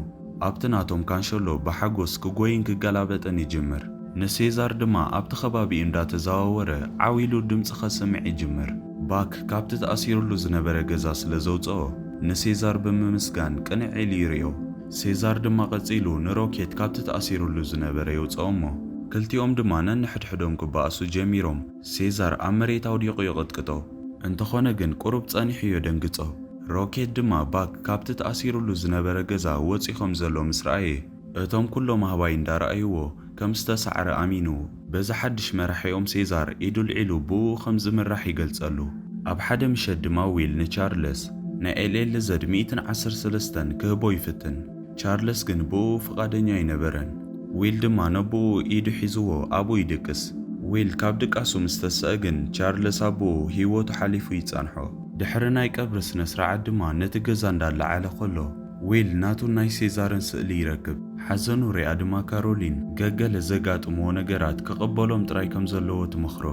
ኣብቲ ናቶም ካንሸሎ ብሓጎስ ክጎይን ክገላበጠን ይጅምር ንሴዛር ድማ ኣብቲ ከባቢኡ እንዳተዘዋወረ ዓዊሉ ድምፂ ኸስምዕ ይጅምር ባክ ካብቲ ተኣሲሩሉ ዝነበረ ገዛ ስለ ዘውፅኦ ንሴዛር ብምምስጋን ቅንዕ ኢሉ ይርዮ ሴዛር ድማ ቀጺሉ ንሮኬት ካብቲ ተኣሲሩሉ ዝነበረ የውፅኦ እሞ ክልቲኦም ድማ ነንሕድሕዶም ክበኣሱ ጀሚሮም ሴዛር ኣብ መሬት ኣውዲቑ ይቕጥቅጦ እንተኾነ ግን ቁሩብ ጸኒሑ የደንግጾ ሮኬት ድማ ባክ ካብቲ ተኣሲሩሉ ዝነበረ ገዛ ወፂኾም ዘሎ ምስ ረኣየ እቶም ኩሎም ኣህባይ እንዳረኣይዎ ከም ዝተሰዓረ ኣሚኑ በዚ ሓድሽ መራሒኦም ሴዛር ኢዱልዒሉ ብኡ ከም ዝምራሕ ይገልጸሉ ኣብ ሓደ ምሸት ድማ ዊል ንቻርለስ ናይ LLZ 113 ክህቦ ይፍትን ቻርለስ ግን ብኡ ፍቓደኛ ኣይነበረን ዊል ድማ ነብኡ ኢዱ ሒዝዎ ኣብኡ ይድቅስ ዊል ካብ ድቃሱ ምስ ተስአ ግን ቻርለስ ኣብኡ ህይወቱ ሓሊፉ ይጸንሖ ድሕሪ ናይ ቀብሪ ስነ ስርዓት ድማ ነቲ ገዛ እንዳለዓለ ኸሎ ዊል ናቱ ናይ ሴዛርን ስእሊ ይረክብ ሓዘኑ ሪኣ ድማ ካሮሊን ገገለ ዘጋጥምዎ ነገራት ክቕበሎም ጥራይ ከም ዘለዎ ትመኽሮ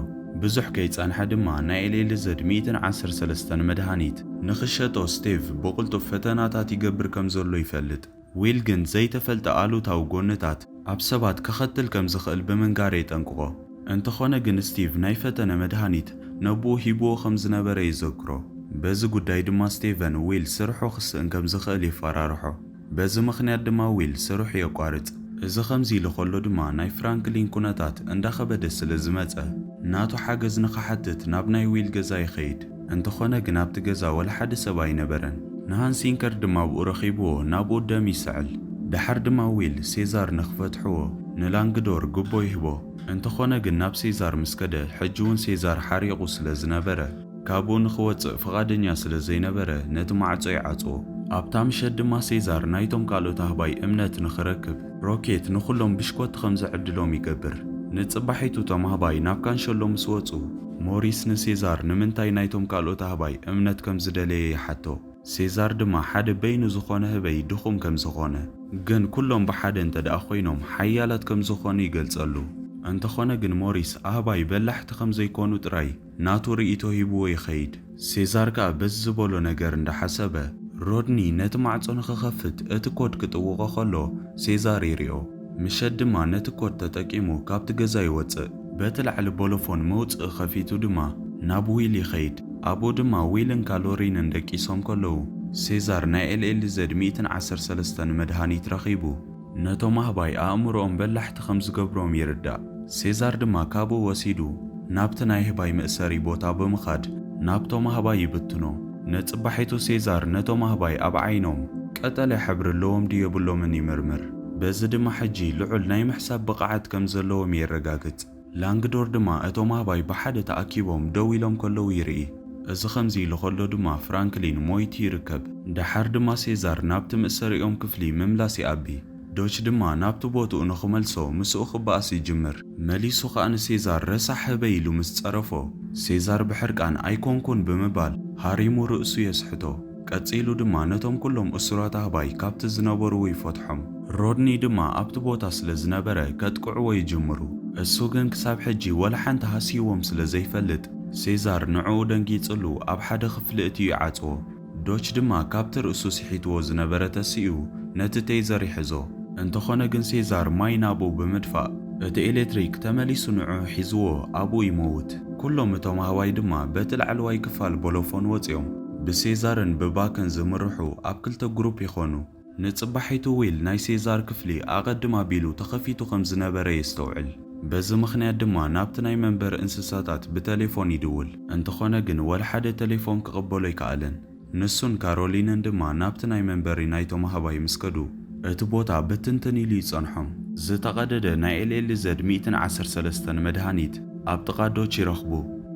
ብዙሕ ከይጸንሐ ድማ ናይ LLZ 113 መድሃኒት ንኽሸጦ ስቴቭ ብቕልጡፍ ፈተናታት ይገብር ከም ዘሎ ይፈልጥ ዊል ግን ዘይተፈልጠ ኣሉታዊ ጎንታት ኣብ ሰባት ክኸትል ከም ዝኽእል ብምንጋር የጠንቅቆ እንተኾነ ግን ስቲቭ ናይ ፈተነ መድሃኒት ነብኡ ሂብዎ ከም ዝነበረ ይዘክሮ በዚ ጉዳይ ድማ ስቴቨን ዊል ስርሑ ክስእን ከም ዝኽእል ይፈራርሖ በዚ ምኽንያት ድማ ዊል ስርሑ የቋርጽ እዚ ከምዚ ኢሉ ኸሎ ድማ ናይ ፍራንክሊን ኩነታት እንዳኸበደ ስለ ዝመጸ ናቱ ሓገዝ ንኽሓትት ናብ ናይ ዊል ገዛ ይኸይድ እንተኾነ ግን ኣብቲ ገዛ ወላ ሓደ ሰብ ኣይነበረን ንሃንሲንከር ድማ ብኡ ረኺብዎ ናብኡ ደም ይስዕል ድሓር ድማ ዊል ሴዛር ንኽፈትሕዎ ንላንግዶር ግቦ ይህቦ እንተኾነ ግን ናብ ሴዛር ምስ ከደ ሕጂ እውን ሴዛር ሓሪቑ ስለ ዝነበረ ካብኡ ንኽወፅእ ፍቓደኛ ስለ ዘይነበረ ነቲ ማዕጾ ይዓጽዎ ኣብታ ምሸት ድማ ሴዛር ናይቶም ካልኦት ኣህባይ እምነት ንኽረክብ ሮኬት ንኹሎም ብሽኮት ከም ዘዕድሎም ይገብር ንጽባሒቱ እቶም ኣህባይ ናብ ካንሸሎ ምስ ወፁ ሞሪስ ንሴዛር ንምንታይ ናይቶም ካልኦት ኣህባይ እምነት ከም ዝደለየ ይሓቶ ሴዛር ድማ ሓደ በይኑ ዝኾነ ህበይ ድኹም ከም ዝኾነ ግን ኩሎም ብሓደ እንተደኣ ኮይኖም ሓያላት ከም ዝኾኑ ይገልጸሉ እንተኾነ ግን ሞሪስ ኣህባይ በላሕቲ ከም ዘይኮኑ ጥራይ ናቱ ርእይቶ ሂብዎ ይኸይድ ሴዛር ከዓ በዚ ዝበሎ ነገር እንዳሓሰበ ሮድኒ ነቲ ማዕጾ ንኽኸፍት እቲ ኮድ ክጥውቖ ኸሎ ሴዛር ይሪኦ ምሸት ድማ ነቲ ኮድ ተጠቂሙ ካብቲ ገዛ ይወፅእ በቲ ላዕሊ ቦሎፎን መውፅእ ኸፊቱ ድማ ናብ ዊል ይኸይድ ኣብኡ ድማ ዊልን ካሎሪንን ደቂሶም ከለዉ ሴዛር ናይ LLZ 113 መድሃኒት ረኺቡ ነቶም ኣህባይ ኣእምሮኦም በላሕቲ ከም ዝገብሮም ይርዳእ ሴዛር ድማ ካብኡ ወሲዱ ናብቲ ናይ ህባይ መእሰሪ ቦታ ብምኻድ ናብቶም ኣህባይ ይብትኖ ነጽባሒቱ ሴዛር ነቶም ኣህባይ ኣብ ዓይኖም ቀጠልያ ሕብሪ ኣለዎም ድዩ የብሎምን ይምርምር በዚ ድማ ሕጂ ልዑል ናይ ምሕሳብ ብቕዓት ከም ዘለዎም የረጋግጽ ላንግዶር ድማ እቶም ኣህባይ ብሓደ ተኣኪቦም ደው ኢሎም ከለዉ ይርኢ እዚ ከምዚ ኢሉ ኸሎ ድማ ፍራንክሊን ሞይቱ ይርከብ ድሓር ድማ ሴዛር ናብቲ ምእሰሪኦም ክፍሊ ምምላስ ይኣቢ ዶች ድማ ናብቲ ቦትኡ ንኽመልሶ ምስኡ ክበኣስ ይጅምር። መሊሱ ኸኣ ንሴዛር ረሳሕ ህበይ ኢሉ ምስ ጸረፎ ሴዛር ብሕርቃን ኣይኮንኩን ብምባል ሃሪሙ ርእሱ የስሕቶ። ቀጺሉ ድማ ነቶም ኩሎም እሱራት ኣህባይ ካብቲ ዝነበሩ ይፈትሖም። ሮድኒ ድማ ኣብቲ ቦታ ስለ ዝነበረ ከጥቅዕዎ ይጅምሩ። እሱ ግን ክሳብ ሕጂ ወላ ሓንቲ ሃሲዎም ስለ ዘይፈልጥ ሴዛር ንዕኡ ደንጊጽሉ ኣብ ሓደ ክፍሊ እትዩ ይዓጽዎ። ዶች ድማ ካብቲ ርእሱ ስሒትዎ ዝነበረ ተሲኡ ነቲ ቴዘር ይሕዞ። እንተኾነ ግን ሴዛር ማይ ናብኡ ብምድፋእ እቲ ኤሌክትሪክ ተመሊሱ ንዕኡ ሒዝዎ ኣብኡ ይመውት። ኩሎም እቶም ኣህባይ ድማ በቲ ላዕለዋይ ክፋል ቦሎፎን ወፂኦም ብሴዛርን ብባክን ዝምርሑ ኣብ ክልተ ግሩፕ ይኾኑ። ንጽባሒቱ ዊል ናይ ሴዛር ክፍሊ ኣቐድም ኣቢሉ ተኸፊቱ ከም ዝነበረ የስተውዕል። በዚ ምኽንያት ድማ ናብቲ ናይ መንበር እንስሳታት ብቴሌፎን ይድውል። እንተኾነ ግን ወላ ሓደ ቴሌፎን ክቕበሎ ኣይከኣለን። ንሱን ካሮሊንን ድማ ናብቲ ናይ መንበሪ ናይቶም ኣህባይ ምስ ከዱ እቲ ቦታ ብትንትን ኢሉ ይጸንሖም። ዝተቐደደ ናይ ኤልኤልዘድ 113 መድሃኒት ኣብ ጥቓ ዶች ይረኽቡ።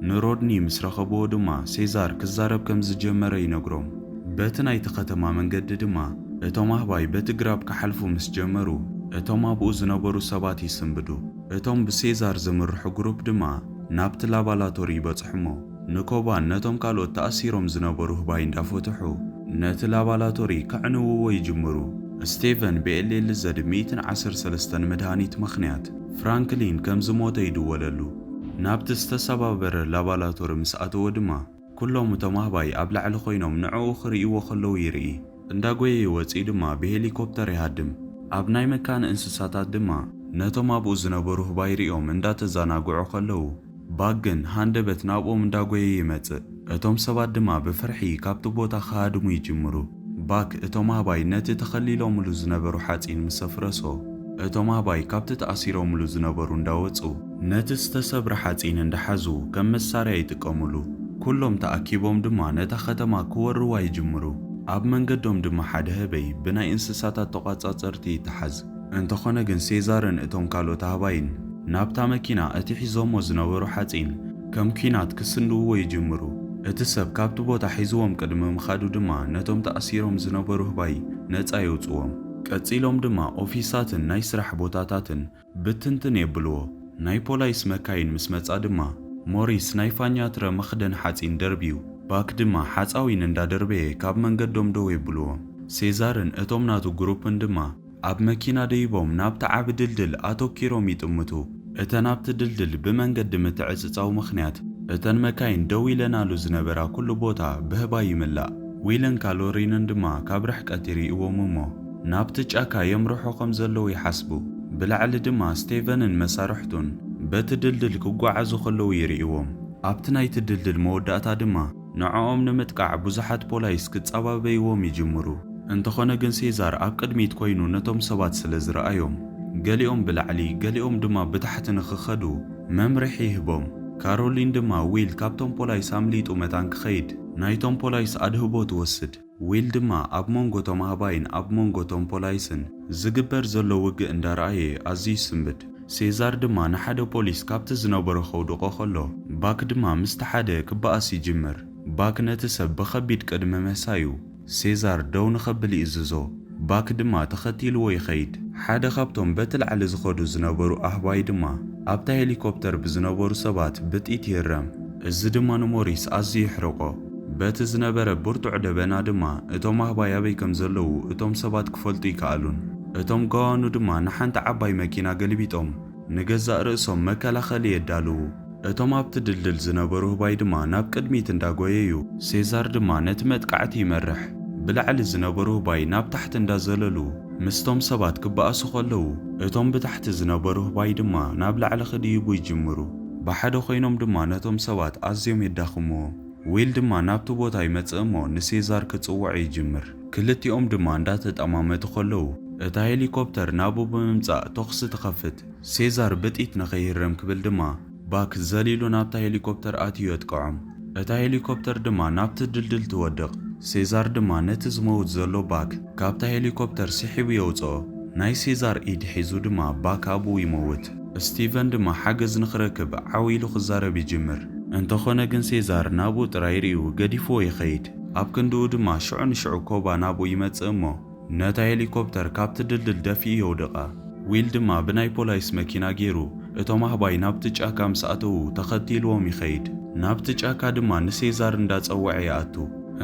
ንሮድኒ ምስ ረኸብዎ ድማ ሴዛር ክዛረብ ከም ዝጀመረ ይነግሮም። በቲ ናይቲ ከተማ መንገዲ ድማ እቶም ኣህባይ በቲ ግራብ ክሓልፉ ምስ ጀመሩ እቶም ኣብኡ ዝነበሩ ሰባት ይስንብዱ። እቶም ብሴዛር ዝምርሑ ግሩፕ ድማ ናብቲ ላቦራቶሪ ይበጽሕሞ። ንኮባን ነቶም ካልኦት ተኣሲሮም ዝነበሩ ህባይ እንዳፈትሑ ነቲ ላቦራቶሪ ክዕንውዎ ይጅምሩ። ስቴቨን ብኤልኤልዘድ 113 መድሃኒት ምኽንያት ፍራንክሊን ከም ዝሞተ ይድወለሉ። ናብቲ ዝተሰባበረ ላቦራቶሪ ምስ ኣተወ ድማ ኩሎም እቶም ኣህባይ ኣብ ላዕሊ ኮይኖም ንዕኡ ክርእይዎ ከለዉ ይርኢ። እንዳጎየ ይወፂ ድማ ብሄሊኮፕተር ይሃድም። ኣብ ናይ መካነ እንስሳታት ድማ ነቶም ኣብኡ ዝነበሩ ህባይ ሪኦም እንዳተዘናግዑ ከለዉ ባክ ግን ሃንደበት ናብኦም እንዳጎየ ይመጽእ። እቶም ሰባት ድማ ብፍርሒ ካብቲ ቦታ ክሃድሙ ይጅምሩ። ባክ እቶም ኣህባይ ነቲ ተኸሊሎምሉ ዝነበሩ ሓጺን ምስ ኣፍረሶ እቶም ኣህባይ ካብቲ ተኣሲሮምሉ ዝነበሩ እንዳወፁ ነቲ ዝተሰብረ ሓጺን እንዳሓዙ ከም መሳርያ ይጥቀሙሉ። ኩሎም ተኣኪቦም ድማ ነታ ከተማ ክወርዋ ይጅምሩ። ኣብ መንገዶም ድማ ሓደ ህበይ ብናይ እንስሳታት ተቋጻጸርቲ ይተሓዝ። እንተኾነ ግን ሴዛርን እቶም ካልኦት ኣህባይን ናብታ መኪና እቲ ሒዞሞ ዝነበሩ ሓጺን ከም ኩናት ክስንድውዎ ይጅምሩ። እቲ ሰብ ካብቲ ቦታ ሒዝዎም ቅድሚ ምኻዱ ድማ ነቶም ተኣሲሮም ዝነበሩ ህባይ ነፃ የውፅዎም። ቀጺሎም ድማ ኦፊሳትን ናይ ስራሕ ቦታታትን ብትንትን የብልዎ። ናይ ፖላይስ መካይን ምስ መጻ ድማ ሞሪስ ናይ ፋኛትረ መኽደን ሓጺን ደርቢዩ ባክ ድማ ሓፃዊን እንዳደርበየ ካብ መንገዶም ደው የብልዎም። ሴዛርን እቶም ናቱ ግሩፕን ድማ ኣብ መኪና ደይቦም ናብቲ ዓብ ድልድል ኣተኪሮም ይጥምቱ። እተን ኣብቲ ድልድል ብመንገዲ ምትዕጽጻው ምኽንያት እተን መካይን ደው ኢለናሉ ዝነበራ ኩሉ ቦታ ብህባይ ይምላእ። ዊልን ካሎሪንን ድማ ካብ ርሕቀት ይርእይዎም እሞ ናብቲ ጫካ የምርሖ ከም ዘለዉ ይሓስቡ። ብላዕሊ ድማ ስቴቨንን መሳርሕቱን በቲ ድልድል ክጓዓዙ ከለዉ ይርእይዎም። ኣብቲ ናይቲ ድልድል መወዳእታ ድማ ንዕኦም ንምጥቃዕ ብዙሓት ፖላይስ ክጸባበይዎም ይጅምሩ። እንተኾነ ግን ሴዛር ኣብ ቅድሚት ኮይኑ ነቶም ሰባት ስለ ዝረኣዮም ገሊኦም ብላዕሊ ገሊኦም ድማ ብታሕቲ ንኽኸዱ መምርሒ ይህቦም። ካሮሊን ድማ ዊል ካብቶም ፖላይስ ኣምሊጡ መታን ክኸይድ ናይቶም ፖላይስ ኣድህቦ ትወስድ። ዊል ድማ ኣብ መንጎቶም ኣህባይን ኣብ መንጎቶም ፖላይስን ዝግበር ዘሎ ውግእ እንዳረኣየ ኣዝዩ ይስንብድ። ሴዛር ድማ ንሓደ ፖሊስ ካብቲ ዝነበሮ ኸውድቆ ከሎ ባክ ድማ ምስቲ ሓደ ክበኣስ ይጅምር። ባክ ነቲ ሰብ ብኸቢድ ቅድሚ መሳዩ ሴዛር ደው ንኸብል ይእዝዞ። ባክ ድማ ተኸቲልዎ ይኸይድ። ሓደ ካብቶም በቲ ላዕሊ ዝኸዱ ዝነበሩ ኣህባይ ድማ ኣብታ ሄሊኮፕተር ብዝነበሩ ሰባት ብጥይት ይረም። እዚ ድማ ንሞሪስ ኣዝዩ ይሕርቆ። በቲ ዝነበረ ብርቱዕ ደበና ድማ እቶም ኣህባይ ኣበይ ከም ዘለዉ እቶም ሰባት ክፈልጡ ይከኣሉን። እቶም ገዋኑ ድማ ንሓንቲ ዓባይ መኪና ገልቢጦም ንገዛእ ርእሶም መከላኸሊ የዳልዉ። እቶም ኣብቲ ድልድል ዝነበሩ ህባይ ድማ ናብ ቅድሚት እንዳጎየዩ ሴዛር ድማ ነቲ መጥቃዕቲ ይመርሕ። ብላዕሊ ዝነበሩ ህባይ ናብ ታሕቲ እንዳዘለሉ ምስቶም ሰባት ክበኣሱ ከለዉ እቶም ብታሕቲ ዝነበሩ ህባይ ድማ ናብ ላዕሊ ክድይቡ ይጅምሩ። ብሓደ ኮይኖም ድማ ነቶም ሰባት ኣዝዮም የዳኽምዎም። ዊል ድማ ናብቲ ቦታ ይመጽእ እሞ ንሴዛር ክጽውዕ ይጅምር። ክልቲኦም ድማ እንዳተጠማመቱ ከለዉ እታ ሄሊኮፕተር ናብኡ ብምምጻእ ተኽሲ ትኸፍት። ሴዛር ብጥይት ንኸይህረም ክብል ድማ ባክ ዘሊሉ ናብታ ሄሊኮፕተር ኣትዩ የጥቅዖም። እታ ሄሊኮፕተር ድማ ናብቲ ድልድል ትወድቕ። ሴዛር ድማ ነቲ ዝመውት ዘሎ ባክ ካብታ ሄሊኮፕተር ስሒቡ የውፅኦ። ናይ ሴዛር ኢድ ሒዙ ድማ ባክ ኣብኡ ይመውት። ስቲቨን ድማ ሓገዝ ንኽረክብ ዓዊሉ ክዛረብ ይጅምር። እንተኾነ ግን ሴዛር ናብኡ ጥራይ ርእዩ ገዲፍዎ ይኸይድ። ኣብ ክንድኡ ድማ ሽዑ ንሽዑ ኮባ ናብኡ ይመጽእ እሞ ነታ ሄሊኮፕተር ካብቲ ድልድል ደፊኡ የውደቓ። ዊል ድማ ብናይ ፖላይስ መኪና ገይሩ እቶም ኣህባይ ናብቲ ጫካ ምስ ኣተዉ ተኸቲልዎም ይኸይድ። ናብቲ ጫካ ድማ ንሴዛር እንዳጸውዐ ይኣቱ።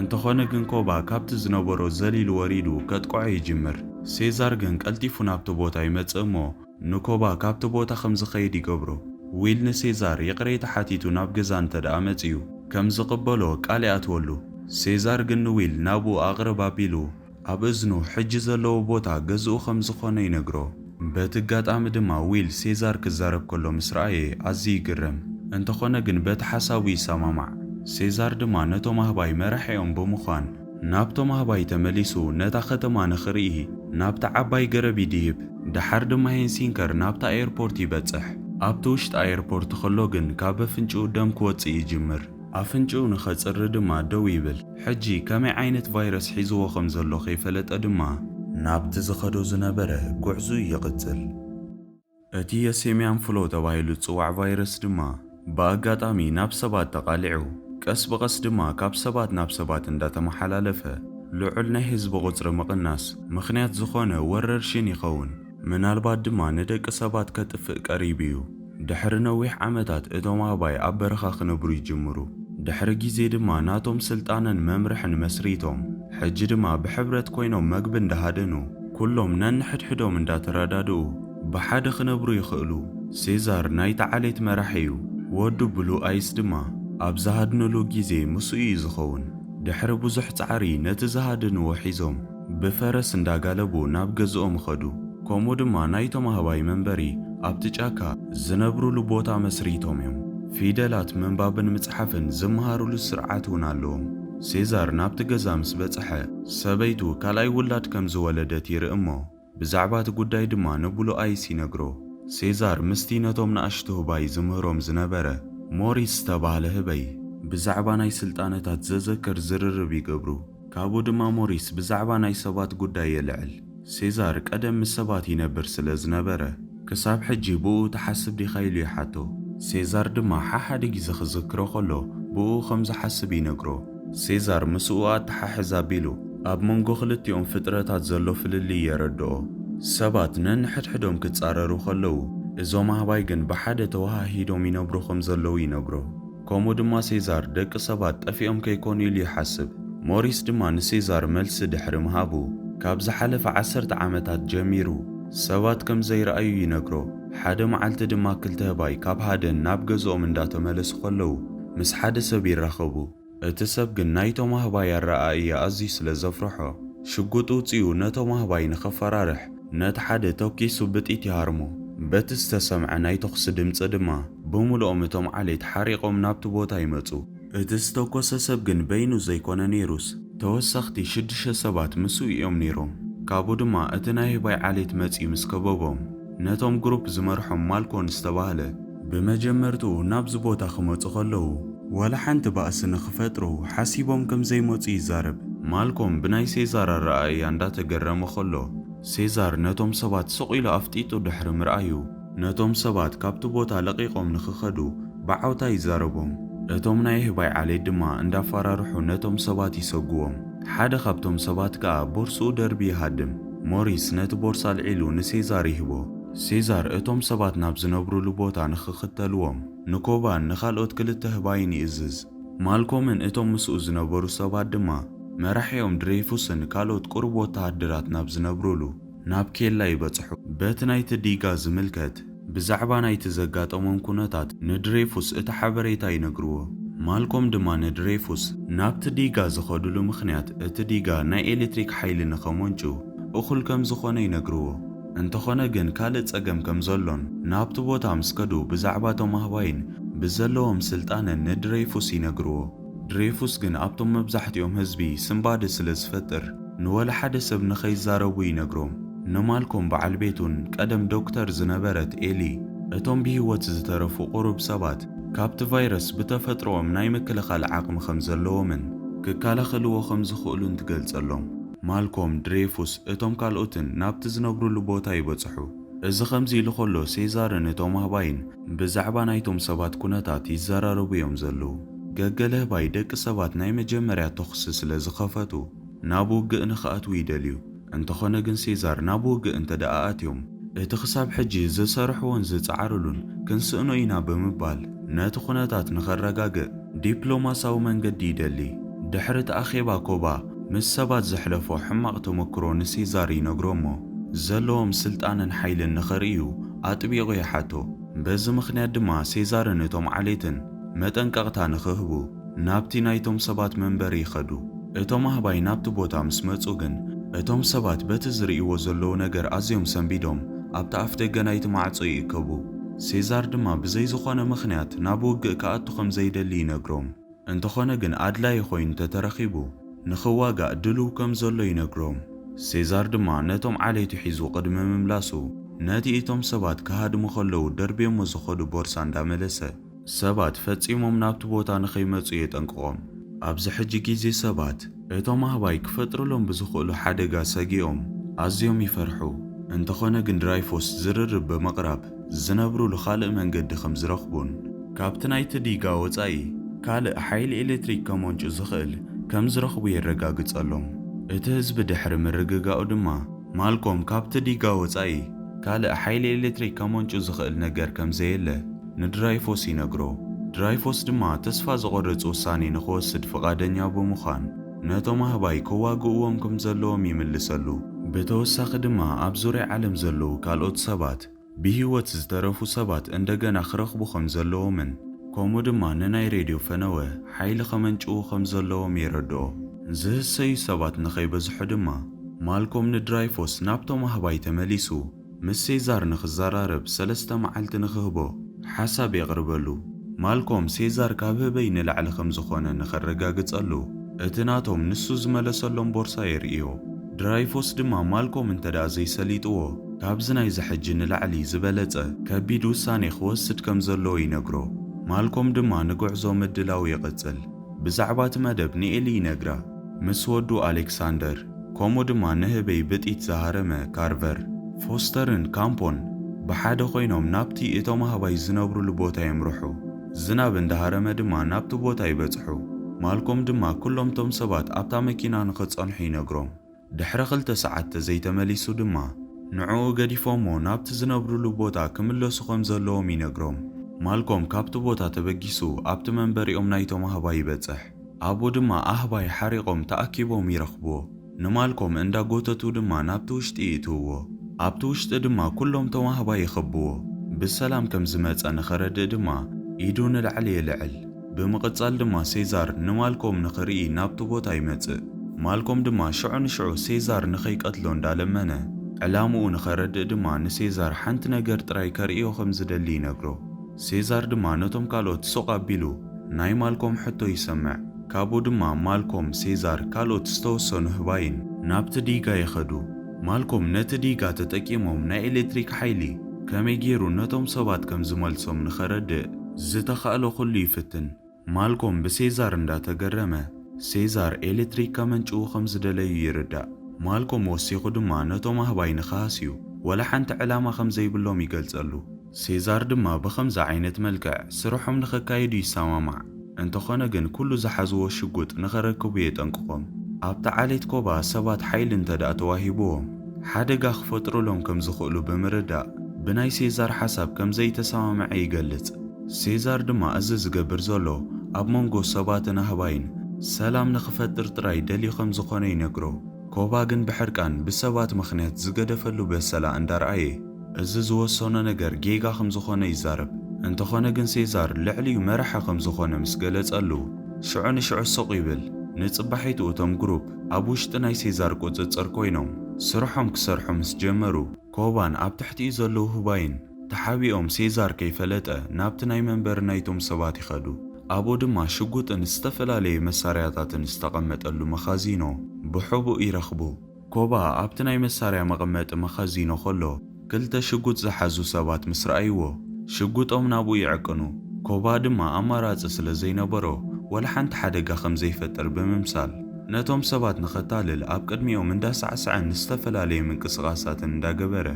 እንተኾነ ግን ኮባ ካብቲ ዝነበሮ ዘሊሉ ወሪዱ ከጥቅዖ ይጅምር። ሴዛር ግን ቀልጢፉ ናብቲ ቦታ ይመጽእ እሞ ንኮባ ካብቲ ቦታ ከም ዝኸይድ ይገብሮ። ዊል ንሴዛር ይቕሬታ ሓቲቱ ናብ ገዛ እንተደኣ መጺኡ ከም ዝቕበሎ ቃል ይኣትወሉ። ሴዛር ግን ንዊል ናብኡ ኣቕርብ ኣቢሉ ኣብ እዝኑ ሕጂ ዘለዎ ቦታ ገዝኡ ከም ዝኾነ ይነግሮ። በቲ ኣጋጣሚ ድማ ዊል ሴዛር ክዛረብ ከሎ ምስ ረኣየ ኣዝዩ ይግረም። እንተኾነ ግን በቲ ሓሳቡ ይሰማማዕ። ሴዛር ድማ ነቶም ኣህባይ መራሒኦም ብምዃን ናብቶም ኣህባይ ተመሊሱ ነታ ከተማ ንኽርኢ ናብታ ዓባይ ገረብ ይድይብ። ድሓር ድማ ሄንሲንከር ናብታ ኤርፖርት ይበጽሕ። ኣብቲ ውሽጢ ኤርፖርት ከሎ ግን ካብ ኣፍንጭኡ ደም ክወፅእ ይጅምር። ኣፍንጭኡ ንኸጽሪ ድማ ደው ይብል። ሕጂ ከመይ ዓይነት ቫይረስ ሒዝዎ ከም ዘሎ ከይፈለጠ ድማ ናብቲ ዝኸዶ ዝነበረ ጉዕዙ ይቕጽል። እቲ የሴምያን ፍሎ ተባሂሉ ዝጽዋዕ ቫይረስ ድማ ብኣጋጣሚ ናብ ሰባት ተቓሊዑ ቀስ ብቐስ ድማ ካብ ሰባት ናብ ሰባት እንዳተመሓላለፈ ልዑል ናይ ህዝቢ ቁጽሪ ምቕናስ ምኽንያት ዝኾነ ወረርሽን ይኸውን። ምናልባት ድማ ንደቂ ሰባት ከጥፍእ ቀሪቡ እዩ። ድሕሪ ነዊሕ ዓመታት እቶም ኣህባይ ኣብ በረኻ ክነብሩ ይጅምሩ። ድሕሪ ግዜ ድማ ናቶም ስልጣንን መምርሕን መስሪቶም ሕጂ ድማ ብሕብረት ኮይኖም መግቢ እንዳሃደኑ ኩሎም ነንሕድሕዶም እንዳተረዳድኡ ብሓደ ክነብሩ ይኽእሉ። ሴዛር ናይቲ ዓሌት መራሒ እዩ። ወዱ ብሉ ኣይስ ድማ ኣብ ዝሃድንሉ ግዜ ምስኡ እዩ ዝኸውን። ድሕሪ ብዙሕ ጻዕሪ ነቲ ዝሃድንዎ ሒዞም ብፈረስ እንዳጋለቡ ናብ ገዝኦም ኸዱ። ከምኡ ድማ ናይቶም ኣህባይ መንበሪ ኣብቲ ጫካ ዝነብሩሉ ቦታ መስሪቶም እዮም። ፊደላት ምንባብን ምጽሓፍን ዝመሃሩሉ ስርዓት እውን ኣለዎም። ሴዛር ናብቲ ገዛ ምስ በጽሐ ሰበይቱ ካልኣይ ውላድ ከም ዝወለደት ይርኢ እሞ ብዛዕባ እቲ ጉዳይ ድማ ንብሉ ኣይስ ይነግሮ። ሴዛር ምስቲ ነቶም ንኣሽቱ ህባይ ዝምህሮም ዝነበረ ሞሪስ ዝተባህለ ህበይ ብዛዕባ ናይ ስልጣነታት ዘዘክር ዝርርብ ይገብሩ። ካብኡ ድማ ሞሪስ ብዛዕባ ናይ ሰባት ጉዳይ የልዕል። ሴዛር ቀደም ምስ ሰባት ይነብር ስለ ዝነበረ ክሳብ ሕጂ ብኡ ተሓስብ ዲኻ ኢሉ ይሓቶ። ሴዛር ድማ ሓሓደ ግዜ ክዝክሮ ከሎ ብኡ ከም ዝሓስብ ይነግሮ። ሴዛር ምስኡ ኣተሓሕዝ ኣቢሉ ኣብ መንጎ ክልቲኦም ፍጥረታት ዘሎ ፍልሊ የረድኦ። ሰባት ነንሕድሕዶም ክጻረሩ ከለዉ እዞም ኣህባይ ግን ብሓደ ተዋሃሂዶም ይነብሩ ከም ዘለዉ ይነግሮ። ከምኡ ድማ ሴዛር ደቂ ሰባት ጠፊኦም ከይኮኑ ኢሉ ይሓስብ። ሞሪስ ድማ ንሴዛር መልሲ ድሕሪ ምሃቡ ካብ ዝሓለፈ 10 ዓመታት ጀሚሩ ሰባት ከም ዘይረኣዩ ይነግሮ። ሓደ መዓልቲ ድማ ክልተ ህባይ ካብ ሃደን ናብ ገዝኦም እንዳተመለሱ ከለዉ ምስ ሓደ ሰብ ይራኸቡ። እቲ ሰብ ግን ናይቶም ኣህባይ ኣረኣእያ ኣዝዩ ስለ ዘፍርሖ ሽጉጡ ውፅኡ ነቶም ኣህባይ ንኸፈራርሕ ነቲ ሓደ ተኪሱ ብጢት ይሃርሞ። በቲ ዝተሰምዐ ናይ ተኹሲ ድምፂ ድማ ብምልኦም እቶም ዓሌት ሓሪቖም ናብቲ ቦታ ይመፁ። እቲ ዝተኮሰ ሰብ ግን በይኑ ዘይኮነ ነይሩስ ተወሰኽቲ 6 ሰባት ምስኡ እዮም ነይሮም። ካብኡ ድማ እቲ ናይ ህባይ ዓሌት መፂ ምስ ከበቦም ነቶም ግሩፕ ዝመርሖም ማልኮን ዝተባህለ ብመጀመርትኡ ናብዚ ቦታ ክመፁ ከለዉ ወላ ሓንቲ ባእሲ ንኽፈጥሩ ሓሲቦም ከም ዘይመፁ ይዛረብ። ማልኮም ብናይ ሴዛር ኣረኣእያ እንዳተገረመ ከሎ ሴዛር ነቶም ሰባት ስቕ ኢሉ ኣፍጢጡ ድሕሪ ምርኣዩ ነቶም ሰባት ካብቲ ቦታ ለቂቖም ንኽኸዱ ብዓውታ ይዛረቦም። እቶም ናይ ህባይ ዓሌት ድማ እንዳፈራርሑ ነቶም ሰባት ይሰግዎም። ሓደ ካብቶም ሰባት ከዓ ቦርስኡ ደርቢ ይሃድም። ሞሪስ ነቲ ቦርሳ ልዒሉ ንሴዛር ይህቦ። ሴዛር እቶም ሰባት ናብ ዝነብሩሉ ቦታ ንኽኽተልዎም ንኮባን ንኻልኦት ክልተ ህባይን ይእዝዝ። ማልኮምን እቶም ምስኡ ዝነበሩ ሰባት ድማ መራሒኦም ድሬይፉስን ካልኦት ቁርብ ወተሃደራት ናብ ዝነብሩሉ ናብ ኬላ ይበጽሑ። በቲ ናይቲ ዲጋ ዝምልከት ብዛዕባ ናይቲ ዘጋጠሞም ኩነታት ንድሬይፉስ እቲ ሓበሬታ ይነግርዎ። ማልኮም ድማ ንድሬይፉስ ናብቲ ዲጋ ዝኸዱሉ ምኽንያት እቲ ዲጋ ናይ ኤሌክትሪክ ሓይሊ ንኸመንጩ እኹል ከም ዝኾነ ይነግርዎ። እንተኾነ ግን ካልእ ጸገም ከም ዘሎን ናብቲ ቦታ ምስ ከዱ ብዛዕባ እቶም ኣህባይን ብዘለዎም ስልጣንን ንድሬይፉስ ይነግርዎ። ድሬይፉስ ግን ኣብቶም መብዛሕትኦም ህዝቢ ስምባደ ስለ ዝፈጥር ንወላ ሓደ ሰብ ንኸይዛረቡ ይነግሮም። ንማልኮም በዓል ቤቱን ቀደም ዶክተር ዝነበረት ኤሊ እቶም ብህይወት ዝተረፉ ቁሩብ ሰባት ካብቲ ቫይረስ ብተፈጥሮኦም ናይ ምክልኻል ዓቕሚ ከም ዘለዎምን ክከላኸልዎ ከም ዝኽእሉን ትገልጸሎም። ማልኮም ድሬይፉስ እቶም ካልኦትን ናብቲ ዝነብሩሉ ቦታ ይበጽሑ። እዚ ከምዚ ኢሉ ከሎ ሴዛርን እቶም ኣህባይን ብዛዕባ ናይቶም ሰባት ኩነታት ይዘራረቡ እዮም ዘለዉ። ገገለ ህባይ ደቂ ሰባት ናይ መጀመርያ ተኹሲ ስለ ዝኸፈቱ ናብ ውግእ ንኽኣትዉ ይደልዩ። እንተኾነ ግን ሴዛር ናብ ውግእ እንተደኣኣትዮም እቲ ክሳብ ሕጂ ዝሰርሕዎን ዝፀዓርሉን ክንስእኖ ኢና ብምባል ነቲ ኩነታት ንኸረጋግእ ዲፕሎማሳዊ መንገዲ ይደሊ። ድሕሪ ተኣኼባ ኮባ ምስ ሰባት ዘሕለፎ ሕማቕ ተመክሮ ንሴዛር ይነግሮ እሞ ዘለዎም ስልጣንን ሓይልን ንኸርእዩ ኣጥቢቑ ይሓቶ። በዚ ምኽንያት ድማ ሴዛርን እቶም ዓሌትን መጠንቀቕታ ንኽህቡ ናብቲ ናይቶም ሰባት መንበሪ ይኸዱ። እቶም ኣህባይ ናብቲ ቦታ ምስ መጹ ግን እቶም ሰባት በቲ ዝርእይዎ ዘለዉ ነገር ኣዝዮም ሰንቢዶም ኣብቲ ኣፍ ደገ ናይቲ ማዕጾ ይእከቡ። ሴዛር ድማ ብዘይ ዝኾነ ምኽንያት ናብ ውግእ ክኣቱ ከም ዘይደሊ ይነግሮም። እንተኾነ ግን ኣድላይ ኮይኑ ተተረኺቡ ንኽዋጋእ ድልው ከም ዘሎ ይነግሮም። ሴዛር ድማ ነቶም ዓሌቱ ሒዙ ቅድሚ ምምላሱ ነቲ እቶም ሰባት ክሃድሙ ከለዉ ደርብዮሞ ዝኸዱ ቦርሳ እንዳመለሰ ሰባት ፈጺሞም ናብቲ ቦታ ንኸይመጹ የጠንቅቖም። ኣብዚ ሕጂ ግዜ ሰባት እቶም ኣህባይ ክፈጥሩሎም ብዝኽእሉ ሓደጋ ሰጊኦም ኣዝዮም ይፈርሑ። እንተኾነ ግን ድራይፎስ ዝርርብ ብምቕራብ ዝነብሩሉ ካልእ መንገዲ ከም ዝረኽቡን ካብቲ ናይቲ ዲጋ ወጻኢ ካልእ ሓይሊ ኤሌክትሪክ ከመንጩ ዝኽእል ከም ዝረኽቡ የረጋግጸሎም። እቲ ህዝቢ ድሕሪ ምርግጋኡ ድማ ማልኮም ካብቲ ዲጋ ወጻኢ ካልእ ሓይሊ ኤሌክትሪክ ከመንጩ ዝኽእል ነገር ከም ዘየለ ንድራይፎስ ይነግሮ። ድራይፎስ ድማ ተስፋ ዝቖርጽ ውሳኔ ንኽወስድ ፈቓደኛ ብምዃን ነቶም ኣህባይ ክዋግእዎም ከም ዘለዎም ይምልሰሉ። ብተወሳኺ ድማ ኣብ ዙርያ ዓለም ዘለዉ ካልኦት ሰባት ብህይወት ዝተረፉ ሰባት እንደገና ክረኽቡ ከም ዘለዎምን ከምኡ ድማ ንናይ ሬድዮ ፈነወ ሓይሊ ኸመንጭኡ ከም ዘለዎም የረድኦ። ዝህሰዩ ሰባት ንኸይበዝሑ ድማ ማልኮም ንድራይፎስ ናብቶም ኣህባይ ተመሊሱ ምስ ሴዛር ንኽዘራረብ 3 መዓልቲ ንኽህቦ ሓሳብ የቕርበሉ። ማልኮም ሴዛር ካብ ህበይ ንላዕሊ ከም ዝኾነ ንኸረጋግጸሉ እቲ ናቶም ንሱ ዝመለሰሎም ቦርሳ የርእዮ። ድራይፎስ ድማ ማልኮም እንተደኣ ዘይሰሊጥዎ ካብዚ ናይ ዝሕጂ ንላዕሊ ዝበለጸ ከቢድ ውሳኔ ክወስድ ከም ዘለዎ ይነግሮ። ማልኮም ድማ ንጉዕዞ ምድላው ይቕጽል። ብዛዕባ እቲ መደብ ንኤሊ ይነግራ ምስ ወዱ ኣሌክሳንደር ከምኡ ድማ ንህበይ ብጢት ዝሃረመ ካርቨር ፎስተርን ካምፖን ብሓደ ኮይኖም ናብቲ እቶም ኣህባይ ዝነብሩሉ ቦታ የምርሑ። ዝናብ እንዳሃረመ ድማ ናብቲ ቦታ ይበጽሑ። ማልኮም ድማ ኩሎም ቶም ሰባት ኣብታ መኪና ንኽጸንሑ ይነግሮም። ድሕሪ 2 ሰዓት ዘይተመሊሱ ድማ ንዕኡ ገዲፎሞ ናብቲ ዝነብሩሉ ቦታ ክምለሱ ከም ዘለዎም ይነግሮም። ማልኮም ካብቲ ቦታ ተበጊሱ ኣብቲ መንበሪኦም ናይቶም ኣህባይ ይበጽሕ። ኣብኡ ድማ ኣህባይ ሓሪቖም ተኣኪቦም ይረኽብዎ። ንማልኮም እንዳጎተቱ ድማ ናብቲ ውሽጢ ይእትውዎ። ኣብቲ ውሽጢ ድማ ኩሎም ቶም ኣህባይ ይኸብዎ። ብሰላም ከም ዝመጸ ንኸረድእ ድማ ኢዱ ንላዕሊ የልዕል። ብምቕጻል ድማ ሴዛር ንማልኮም ንኽርኢ ናብቲ ቦታ ይመጽእ። ማልኮም ድማ ሽዑ ንሽዑ ሴዛር ንኸይቀትሎ እንዳለመነ ዕላምኡ ንኸረድእ ድማ ንሴዛር ሓንቲ ነገር ጥራይ ከርእዮ ከም ዝደሊ ይነግሮ። ሴዛር ድማ ነቶም ካልኦት ሱቕ ኣቢሉ ናይ ማልኮም ሕቶ ይሰምዕ። ካብኡ ድማ ማልኮም ሴዛር ካልኦት ዝተወሰኑ ህባይን ናብቲ ዲጋ ይኸዱ። ማልኮም ነቲ ዲጋ ተጠቂሞም ናይ ኤሌክትሪክ ሓይሊ ከመይ ገይሩ ነቶም ሰባት ከም ዝመልሶም ንኸረድእ ዝተኻእሎ ኩሉ ይፍትን። ማልኮም ብሴዛር እንዳተገረመ ሴዛር ኤሌክትሪክ ከመንጭኡ ከም ዝደለዩ ይርዳእ። ማልኮም ወሲኹ ድማ ነቶም ኣህባይ ንኸሃስዩ ወላ ሓንቲ ዕላማ ከም ዘይብሎም ይገልጸሉ። ሴዛር ድማ ብኸምዚ ዓይነት መልክዕ ስርሖም ንኸካይዱ ይሰማማዕ። እንተኾነ ግን ኩሉ ዝሓዝዎ ሽጉጥ ንኸረክቡ የጠንቅቖም። ኣብቲ ዓሌት ኮባ ሰባት ሓይሊ እንተደኣ ተዋሂብዎም ሓደጋ ክፈጥሩሎም ከም ዝኽእሉ ብምርዳእ ብናይ ሴዛር ሓሳብ ከም ዘይተሰማምዐ ይገልጽ። ሴዛር ድማ እዚ ዝገብር ዘሎ ኣብ መንጎ ሰባትን ኣህባይን ሰላም ንኽፈጥር ጥራይ ደልዩ ከም ዝኾነ ይነግሮ። ኮባ ግን ብሕርቃን ብሰባት ምኽንያት ዝገደፈሉ በሰላ እንዳርኣየ እዚ ዝወሰኖ ነገር ጌጋ ከም ዝኾነ ይዛረብ። እንተኾነ ግን ሴዛር ልዕልዩ መራሒ ከም ዝኾነ ምስ ገለጸሉ ሽዑ ንሽዑ ሱቕ ይብል። ንጽባሒቱ እቶም ግሩፕ ኣብ ውሽጢ ናይ ሴዛር ቁፅጽር ኮይኖም ስርሖም ክሰርሑ ምስ ጀመሩ ኮባን ኣብ ትሕቲኡ ዘለዉ ህባይን ተሓቢኦም ሴዛር ከይፈለጠ ናብቲ ናይ መንበሪ ናይቶም ሰባት ይኸዱ። ኣብኡ ድማ ሽጉጥን ዝተፈላለየ መሳርያታትን ዝተቐመጠሉ መኻዚኖ ብሕቡእ ይረኽቡ። ኮባ ኣብቲ ናይ መሳርያ መቐመጢ መኻዚኖ ከሎ 2 ሽጉጥ ዝሓዙ ሰባት ምስ ረኣይዎ ሽጉጦም ናብኡ ይዕቅኑ። ኮባ ድማ ኣማራፂ ስለ ዘይነበሮ ወላ ሓንቲ ሓደጋ ከም ዘይፈጠር ብምምሳል ነቶም ሰባት ንኸታልል ኣብ ቅድሚኦም እንዳሳዕስዐን ዝተፈላለዩ ምንቅስቓሳትን እንዳገበረ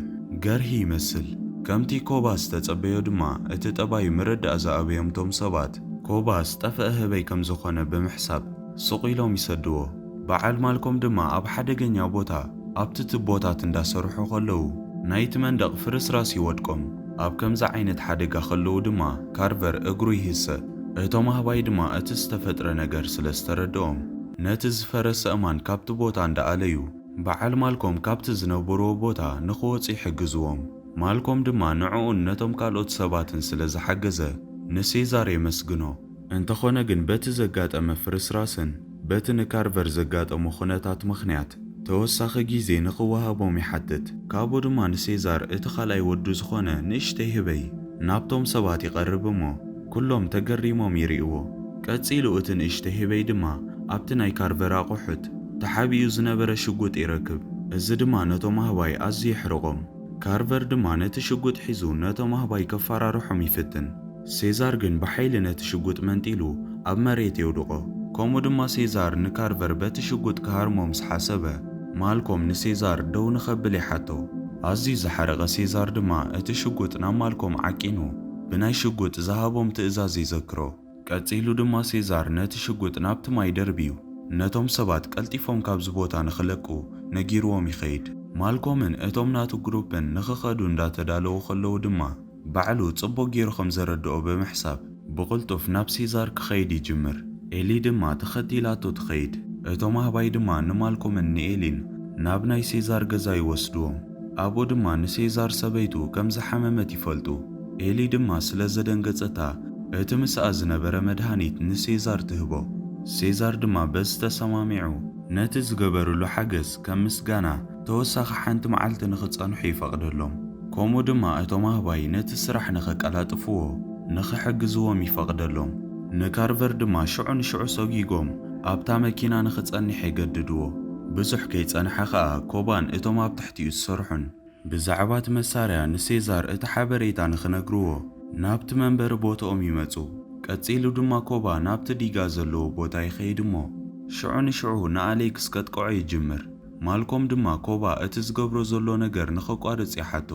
ገርሂ ይመስል። ከምቲ ኮባ ዝተጸበዮ ድማ እቲ ጠባይ ምርዳእ ዝኣበዮም ቶም ሰባት ኮባ ዝጠፍአ ህበይ ከም ዝኾነ ብምሕሳብ ሱቕ ኢሎም ይሰድዎ። በዓል ማልኮም ድማ ኣብ ሓደገኛ ቦታ ኣብቲ ትቦታት እንዳሰርሑ ከለዉ ናይቲ መንደቕ ፍርስራስ ይወድቆም። ኣብ ከምዚ ዓይነት ሓደጋ ከለዉ ድማ ካርቨር እግሩ ይህሰእ። እቶም ኣህባይ ድማ እቲ ዝተፈጥረ ነገር ስለ ዝተረድኦም ነቲ ዝፈረሰ እማን ካብቲ ቦታ እንዳኣለዩ በዓል ማልኮም ካብቲ ዝነበርዎ ቦታ ንኽወፁ ይሕግዝዎም። ማልኮም ድማ ንዕኡን ነቶም ካልኦት ሰባትን ስለ ዝሓገዘ ንሴዛር የመስግኖ። እንተኾነ ግን በቲ ዘጋጠመ ፍርስራስን በቲ ንካርቨር ዘጋጠሙ ኩነታት ምኽንያት ተወሳኺ ግዜ ንኽወሃቦም ይሓትት። ካብኡ ድማ ንሴዛር እቲ ካልኣይ ወዱ ዝኾነ ንእሽተይ ህበይ ናብቶም ሰባት ይቐርብ እሞ ኩሎም ተገሪሞም ይርእዎ። ቀፂሉ እቲ ንእሽተይ ህበይ ድማ ኣብቲ ናይ ካርቨር ኣቑሑት ተሓቢኡ ዝነበረ ሽጉጥ ይረክብ። እዚ ድማ ነቶም ኣህባይ ኣዝዩ ይሕርቆም። ካርቨር ድማ ነቲ ሽጉጥ ሒዙ ነቶም ኣህባይ ከፈራርሖም ይፍትን። ሴዛር ግን ብሓይሊ ነቲ ሽጉጥ መንጢሉ ኣብ መሬት የውድቆ። ከምኡ ድማ ሴዛር ንካርቨር በቲ ሽጉጥ ክሃርሞም ዝሓሰበ ማልኮም ንሴዛር ደው ንኸብል ይሓቶ። ኣዝዩ ዝሓረቐ ሴዛር ድማ እቲ ሽጉጥ ናብ ማልኮም ዓቂኑ ብናይ ሽጉጥ ዝሃቦም ትእዛዝ ይዘክሮ። ቀፂሉ ድማ ሴዛር ነቲ ሽጉጥ ናብቲ ማይ ደርቢዩ ነቶም ሰባት ቀልጢፎም ካብዚ ቦታ ንኽለቁ ነጊርዎም ይኸይድ። ማልኮምን እቶም ናቱ ግሩፕን ንኽኸዱ እንዳተዳለዉ ከለዉ ድማ ባዕሉ ጽቡቕ ጌሩ ከም ዘረድኦ ብምሕሳብ ብቕልጡፍ ናብ ሴዛር ክኸይድ ይጅምር። ኤሊ ድማ ተኸቲላቶ ትኸይድ። እቶም ኣህባይ ድማ ንማልኮምን ንኤሊን ናብ ናይ ሴዛር ገዛ ይወስድዎም። ኣብኡ ድማ ንሴዛር ሰበይቱ ከም ዝሓመመት ይፈልጡ። ኤሊ ድማ ስለ ዘደንገጸታ እቲ ምስኣ ዝነበረ መድሃኒት ንሴዛር ትህቦ። ሴዛር ድማ በዚ ተሰማሚዑ ነቲ ዝገበርሉ ሓገዝ ከም ምስጋና ተወሳኺ ሓንቲ መዓልቲ ንኽጸንሑ ይፈቕደሎም። ከምኡ ድማ እቶም ኣህባይ ነቲ ስራሕ ንኸቀላጥፍዎ ንኽሕግዝዎም ይፈቕደሎም። ንካርቨር ድማ ሽዑ ንሽዑ ሰጊጎም ኣብታ መኪና ንኽጸኒሕ የገድድዎ። ብዙሕ ከይጸንሐ ኸኣ ኮባን እቶም ኣብ ትሕቲኡ ዝሰርሑን ብዛዕባ እቲ መሳርያ ንሴዛር እቲ ሓበሬታ ንኽነግርዎ ናብቲ መንበሪ ቦታኦም ይመጹ። ቀፂሉ ድማ ኮባ ናብቲ ዲጋ ዘለዎ ቦታ ይኸይድ እሞ ሽዑ ንሽዑ ንኣሌክስ ከጥቅዖ ይጅምር። ማልኮም ድማ ኮባ እቲ ዝገብሮ ዘሎ ነገር ንኸቋርጽ ይሓቶ።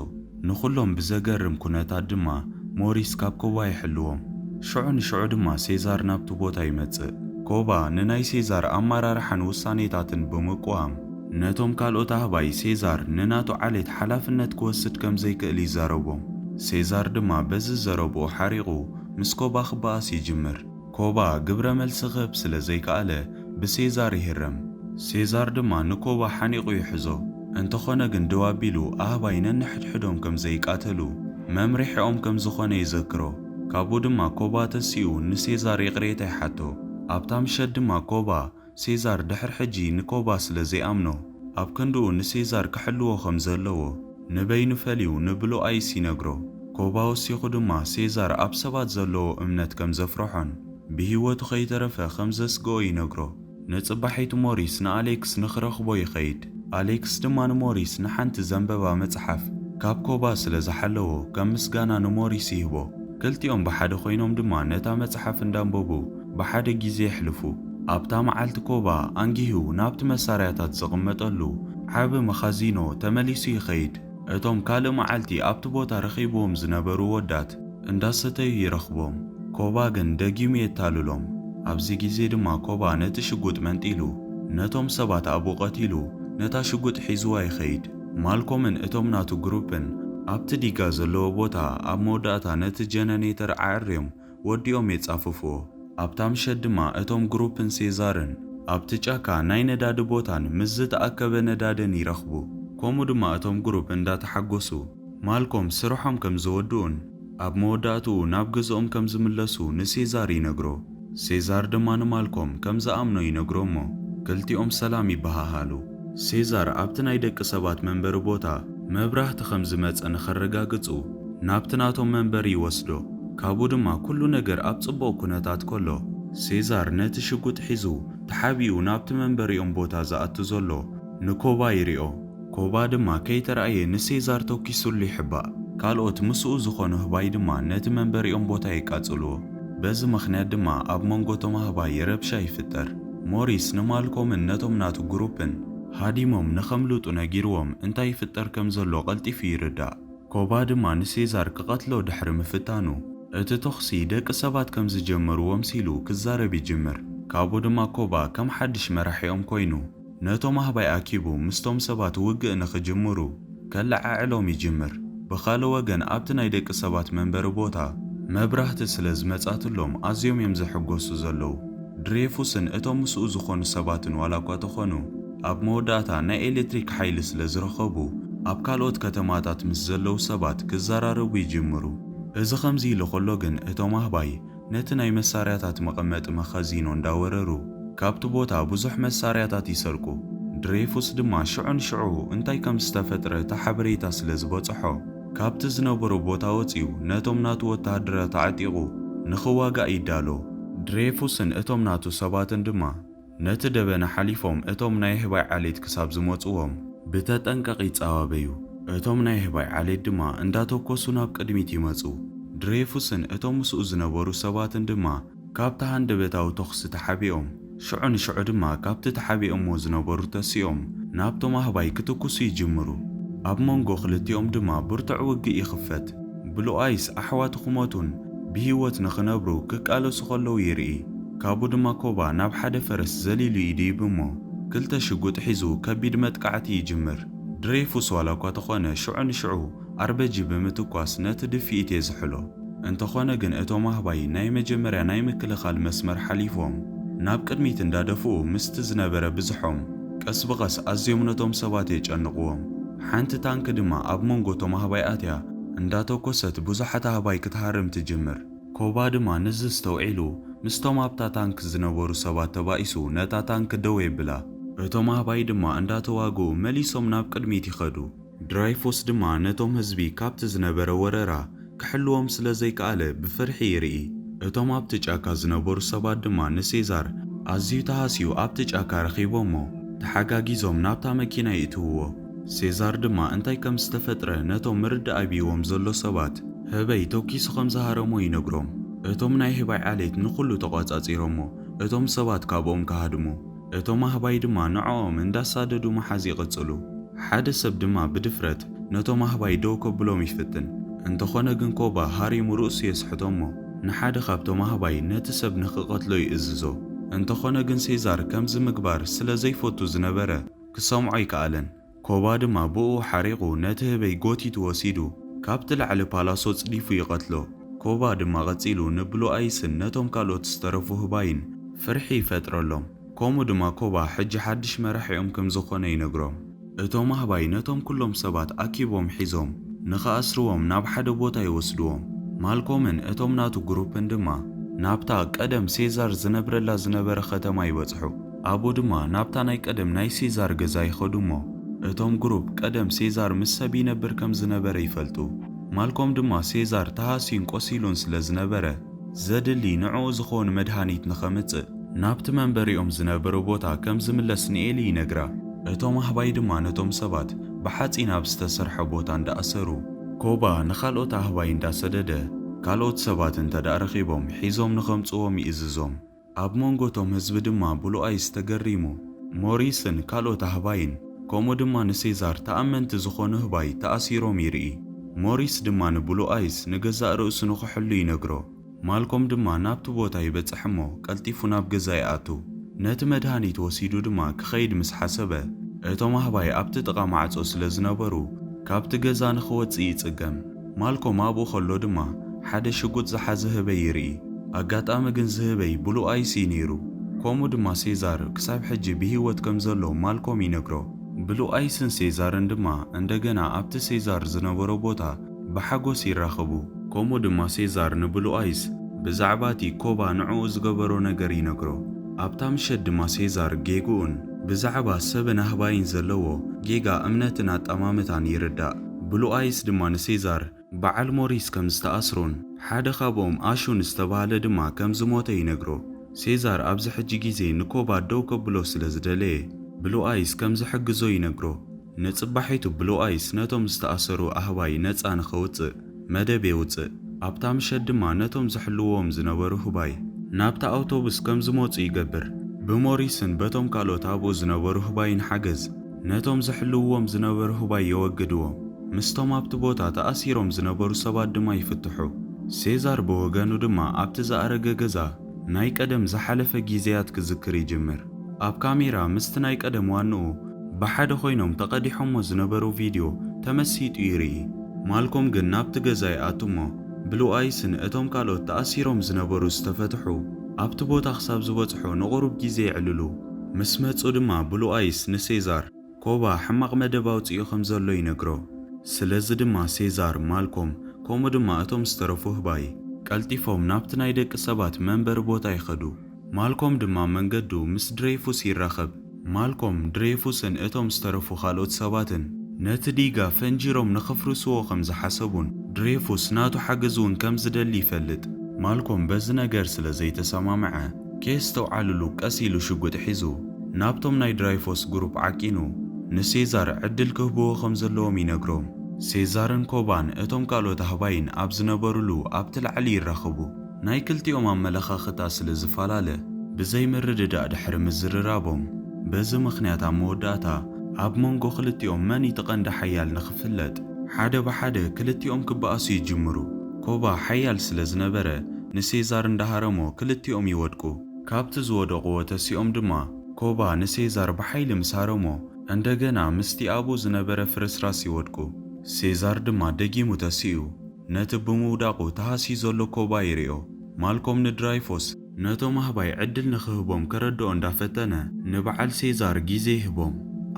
ንኹሎም ብዘገርም ኩነታት ድማ ሞሪስ ካብ ኮባ ይሕልዎም። ሽዑ ንሽዑ ድማ ሴዛር ናብቲ ቦታ ይመጽእ። ኮባ ንናይ ሴዛር ኣመራርሓን ውሳኔታትን ብምቁዋም ነቶም ካልኦት ኣህባይ ሴዛር ንናቱ ዓሌት ሓላፍነት ክወስድ ከም ዘይክእል ይዛረቦም። ሴዛር ድማ በዚ ዘረብኦ ሓሪቑ ምስ ኮባ ክበኣስ ይጅምር። ኮባ ግብረ መልሲ ክህብ ስለ ዘይከኣለ ብሴዛር ይህረም። ሴዛር ድማ ንኮባ ሓኒቑ ይሕዞ። እንተኾነ ግን ደው ኣቢሉ ኣህባይ ነንሕድሕዶም ከም ዘይቃተሉ መምርሒኦም ከም ዝኾነ ይዘክሮ። ካብኡ ድማ ኮባ ተሲኡ ንሴዛር ይቕሬታ ይሓቶ። ኣብታ ምሸት ድማ ኮባ ሴዛር ድሕሪ ሕጂ ንኮባ ስለ ዘይኣምኖ ኣብ ክንድኡ ንሴዛር ክሕልዎ ከም ዘለዎ ንበይኑ ፈልዩ ንብሎ ኣይስ ይነግሮ። ኮባ ወሲኹ ድማ ሴዛር ኣብ ሰባት ዘለዎ እምነት ከም ዘፍርሖን ብሂወቱ ከይተረፈ ከም ዘስግኦ ይነግሮ። ንጽባሒቱ ሞሪስ ንኣሌክስ ንኽረኽቦ ይኸይድ። ኣሌክስ ድማ ንሞሪስ ንሓንቲ ዘንበባ መጽሓፍ ካብ ኮባ ስለ ዝሓለዎ ከም ምስጋና ንሞሪስ ይህቦ። ክልቲኦም ብሓደ ኮይኖም ድማ ነታ መጽሓፍ እንዳንበቡ ብሓደ ግዜ የሕልፉ። ኣብታ መዓልቲ ኮባ ኣንጊሁ ናብቲ መሳርያታት ዝቕመጠሉ ዓብ መኻዚኖ ተመሊሱ ይኸይድ። እቶም ካልእ መዓልቲ ኣብቲ ቦታ ረኺብዎም ዝነበሩ ወዳት እንዳሰተዩ ይረኽቦም። ኮባ ግን ደጊሙ የታልሎም። ኣብዚ ግዜ ድማ ኮባ ነቲ ሽጉጥ መንጢሉ ነቶም ሰባት ኣብኡ ቀቲሉ ነታ ሽጉጥ ሒዝዋ ይኸይድ። ማልኮምን እቶም ናቱ ግሩፕን ኣብቲ ዲጋ ዘለዎ ቦታ ኣብ መወዳእታ ነቲ ጀነሬተር ኣዕርዮም ወዲኦም የጻፍፍዎ። ኣብታ ምሸት ድማ እቶም ግሩፕን ሴዛርን ኣብቲ ጫካ ናይ ነዳዲ ቦታን ምስ ዝተኣከበ ነዳድን ይረኽቡ። ከምኡ ድማ እቶም ግሩፕ እንዳተሓጎሱ ማልኮም ስርሖም ከም ዝወድኡን ኣብ መወዳእትኡ ናብ ገዝኦም ከም ዝምለሱ ንሴዛር ይነግሮ። ሴዛር ድማ ንማልኮም ከም ዝኣምኖ ይነግሮ እሞ ክልቲኦም ሰላም ይበሃሃሉ። ሴዛር ኣብቲ ናይ ደቂ ሰባት መንበሪ ቦታ መብራህቲ ከም ዝመጸ ንኸረጋግጹ ናብቲ ናቶም መንበሪ ይወስዶ። ካብኡ ድማ ኩሉ ነገር ኣብ ጽቡቕ ኩነታት ከሎ ሴዛር ነቲ ሽጉጥ ሒዙ ተሓቢኡ ናብቲ መንበሪኦም ቦታ ዝኣቱ ዘሎ ንኮባ ይሪኦ። ኮባ ድማ ከይተረኣየ ንሴዛር ተኪሱሉ ይሕባእ። ካልኦት ምስኡ ዝኾኑ ህባይ ድማ ነቲ መንበሪኦም ቦታ ይቃጽልዎ። በዚ ምኽንያት ድማ ኣብ መንጎቶም ህባይ ረብሻ ይፍጠር። ሞሪስ ንማልኮምን ነቶም ናቱ ግሩፕን ሃዲሞም ንኸምልጡ ነጊርዎም እንታይ ይፍጠር ከም ዘሎ ቀልጢፉ ይርዳእ። ኮባ ድማ ንሴዛር ክቐትሎ ድሕሪ ምፍታኑ እቲ ተኽሲ ደቂ ሰባት ከም ዝጀመርዎም ሲሉ ክዛረብ ይጅምር። ካብኡ ድማ ኮባ ከም ሓድሽ መራሒኦም ኮይኑ نتوم هباي أكيبو مستوم سبات وقع نخجمرو كلا ععلوم يجمر بخالو وغن أبتنا يدك سبات منبر بوتا مبرهت سلز متساتلوم أزيوم يمزح قوسو زلو دريفوسن اتوم مسؤ زخون سباتن ولا قواتخونو أب موداتا نا إلكتريك حيل سلز رخبو أب كالوت كتماتات مزلو سبات كزارارو يجمرو إذا خمزي لخلوغن اتوم هباي نتناي مسارياتات مقمت مخازينون داوررو كابتو بوتا بزح مسارياتات يسرقو دريفوس دما شعون شعو انتاي كم استفتر تحبريتا سلز بوصحو كابت زنبرو بوتا وطيو نتوم ناتو وتهدر تعتيقو نخواقا يدالو دريفوسن اتوم ناتو سباتن دما نتدبن حليفوم اتوم نايهباي عليت كساب زموتوهم بتتنقق يتصاوبيو اتوم نايهباي عليت دما انداتو كوسوناب قدميت يمصو دريفوسن اتوم مسؤ زنبرو سباتن دما كابت هندبتاو تخص تحبيهم شعون شعو دما كابت تحبيهم وزنبرو تسيهم نابتو مهباي كتوكسو يجمرو أب مونغو خلتيوم دما برتع وقي يخفت بلو آيس أحوات خموتون بهيوت نخنبرو كقالو سخلو يرئي كابو دما كوبا ناب حدا فرس زليلو يدي بمو كلتا شقوت حيزو كبيد متقعتي يجمر دريفوس ولا كواتخوانا شعون شعو أربجي بمتقواس نتدفي يتيزحلو انتخوانا جن اتو مهباي ناي مجمريا ناي مكلخال مسمر حليفهم ناب قدميت اندادفو مستزنبرا بزحوم كسبغس أزيوم نتوم سباتي جانقوهم حانت تانك دما أب مونغو تومهباي آتيا انداتو كوست بوزحتا هباي كتهارم تجمر كوبا دما نزز توعيلو مستوم أبتا تانك زنبورو سبات تبايسو نتا تانك دوي بلا تومهباي دما انداتو واغو مليسوم ناب قدميتي خدو درايفوس دما نتوم هزبي كابت زنبر وررا كحلوهم سلزي كالي بفرحي يرئي اتوم أبتجاكا زنبورو سبات دما نسيزار أزيو تهاسيو أبتجاكا رخيبومو تحاقاقيزوم نابتا مكينا يتوو سيزار دما انتاي كم استفتره نتو مرد أبيوم زلو سبات هباي توكيسو خمزة هارمو ينقروم اتوم ناي هباي عليت نخلو تقوات أزيرمو اتوم سبات كابوم كهدمو اتوم هباي دما نعوم اندا ساددو محازي قتلو حاد سب دما بدفرت نتوم هباي دوكو بلوم يفتن انتو خونقن كوبا هاري مرؤس يسحتومو نحاد خابتو هباي نتسب نخقتلو يئززو انتو خونقن سيزار كمز مقبار سلا زي فوتو زنبره كسامعي كالن كوبا دما بوو حريقو نتهبي قوتي توسيدو كابتل على بالاسو صديفو يقتلو كوبا دما غتيلو نبلو ايسن نتوم كالو تسترفو هباين فرحي فترلوم كومو دما كوبا حج حدش مرحي امكم زخونه ينقروم اتوم هباي نتوم كلهم سبات اكيبوم حيزوم نخا اسروهم ناب حد بوتا يوسدوهم مالكومن اتوم ناتو جروبن دما نابتا قدم سيزار زنبرلا زنبر ختما يبصحو ابو دما نابتا ناي قدم ناي سيزار غزا يخدمو اتوم جروب قدم سيزار مسبي نبر كم زنبره يفلطو مالكم دما سيزار تهاسين قسيلون سلزنبره زدلي نعو زخون مدهانيت نخمص نابت منبريوم زنبرو بوتا كم زملسني الي نغرا اتوم هباي دما نتوم سبات بحصينا بستسرح بوتا انداسرو كوبا نخالوت هباي انداسدده كالوت سبات انت دارخيبوم حيزوم نخمصوم يززوم اب مونغوتوم حزب دما بلو ايس تغريمو موريسن كالوت هباين كومو دما نسيزار تأمنت زخونه باي تأسيرو ميرئي موريس دما نبلو آيس نغزا رؤسو نخحلو ينقرو مالكم دما نابتو بوتا يبتحمو قلتيفو ناب غزا آتو نت مدهاني توسيدو دما كخيد مسحسبه اتو مهباي ابت تقا معصو سلزنبرو كابت غزا نخوت يصقم مالكم ابو خلو دما حدا شقوت زحزه بيرئي اغاطام غن زهبي بلو آيس ينيرو كومو دما سيزار كساب حجي بهيوت كمزلو مالكم ينقرو بلو آيسن سيزارن دما اندغنا ابت سيزار زنبرو بوتا بحقوس يراخبو كومو دما سيزار نبلو آيس بزعباتي كوبا نعو زغبرو نغر ينقرو ابتا مشد دما سيزار جيغون بزعبا سبن هباين زلوو جيغا امنتنا طمامتان يردا بلو آيس دما نسيزار بعل موريس كم استأسرون حدا خابوم آشون استباله دما كم زموتا ينقرو سيزار ابز حجي جيزي نكوبا دوكو بلو سلزدلي بلو آيس كم زحجزو ينقرو نصبحيتو بلو آيس نتوم استأسرو أهواي نتصان خوص مدبي وص ابتا مشد ما نتوم زحلوهم زنبرو هباي نابتا اوتوبس كم زموص يقبر بموريسن بتوم كالو تابو زنبرو هباين حجز نتوم زحلوهم زنبرو هباي يوقدوهم مستوم ابت بوتا تأسيروم زنبرو سبات دما يفتحو سيزار بوغانو دما ابت زارغ غزا ناي قدم زحلف غيزيات كذكر يجمر ኣብ ካሜራ ምስቲ ናይ ቀደም ዋንኡ ብሓደ ኮይኖም ተቐዲሖሞ ዝነበሩ ቪድዮ ተመሲጡ ይርኢ። ማልኮም ግን ናብቲ ገዛ ይኣትሞ ብሉ ኣይስን እቶም ካልኦት ተኣሲሮም ዝነበሩ ዝተፈትሑ ኣብቲ ቦታ ክሳብ ዝበጽሑ ንቑሩብ ግዜ ይዕልሉ። ምስ መጹ ድማ ብሉ ኣይስ ንሴዛር ኮባ ሕማቕ መደብ ኣውፂኡ ከም ዘሎ ይነግሮ። ስለዚ ድማ ሴዛር ማልኮም ከምኡ ድማ እቶም ዝተረፉ ህባይ ቀልጢፎም ናብቲ ናይ ደቂ ሰባት መንበሪ ቦታ ይኸዱ። ማልኮም ድማ መንገዱ ምስ ድሬፉስ ይራኸብ። ማልኮም ድሬፉስን እቶም ዝተረፉ ካልኦት ሰባትን ነቲ ዲጋ ፈንጂሮም ንኸፍርስዎ ከም ዝሓሰቡን ድሬፉስ ናቱ ሓገዝ እውን ከም ዝደሊ ይፈልጥ። ማልኮም በዚ ነገር ስለ ዘይተሰማምዐ ኬስ ተውዓልሉ ቀስ ኢሉ ሽጉጥ ሒዙ ናብቶም ናይ ድሬፉስ ግሩፕ ዓቂኑ ንሴዛር ዕድል ክህብዎ ከም ዘለዎም ይነግሮም። ሴዛርን ኮባን እቶም ካልኦት ኣህባይን ኣብ ዝነበሩሉ ኣብቲ ላዕሊ ይራኸቡ። ናይ ክልቲኦም ኣመለኻኽታ ስለ ዝፈላለ ብዘይ ምርድዳእ ድሕሪ ምዝርራቦም በዚ ምኽንያት ኣብ መወዳእታ ኣብ መንጎ ክልቲኦም መን ይትቐንዲ ሓያል ንኽፍለጥ ሓደ ብሓደ ክልቲኦም ክበኣሱ ይጅምሩ። ኮባ ሓያል ስለ ዝነበረ ንሴዛር እንዳሃረሞ ክልቲኦም ይወድቁ። ካብቲ ዝወደቕዎ ተሲኦም ድማ ኮባ ንሴዛር ብሓይሊ ምስ ሃረሞ እንደገና ምስቲ ኣብኡ ዝነበረ ፍርስራስ ይወድቁ። ሴዛር ድማ ደጊሙ ተሲኡ ነቲ ብምውዳቑ ተሃሲ ዘሎ ኮባ ይርዮ። ማልኮም ንድራይፎስ ነቶም ኣህባይ ዕድል ንኽህቦም ከረድኦ እንዳፈተነ ንበዓል ሴዛር ግዜ ይህቦም።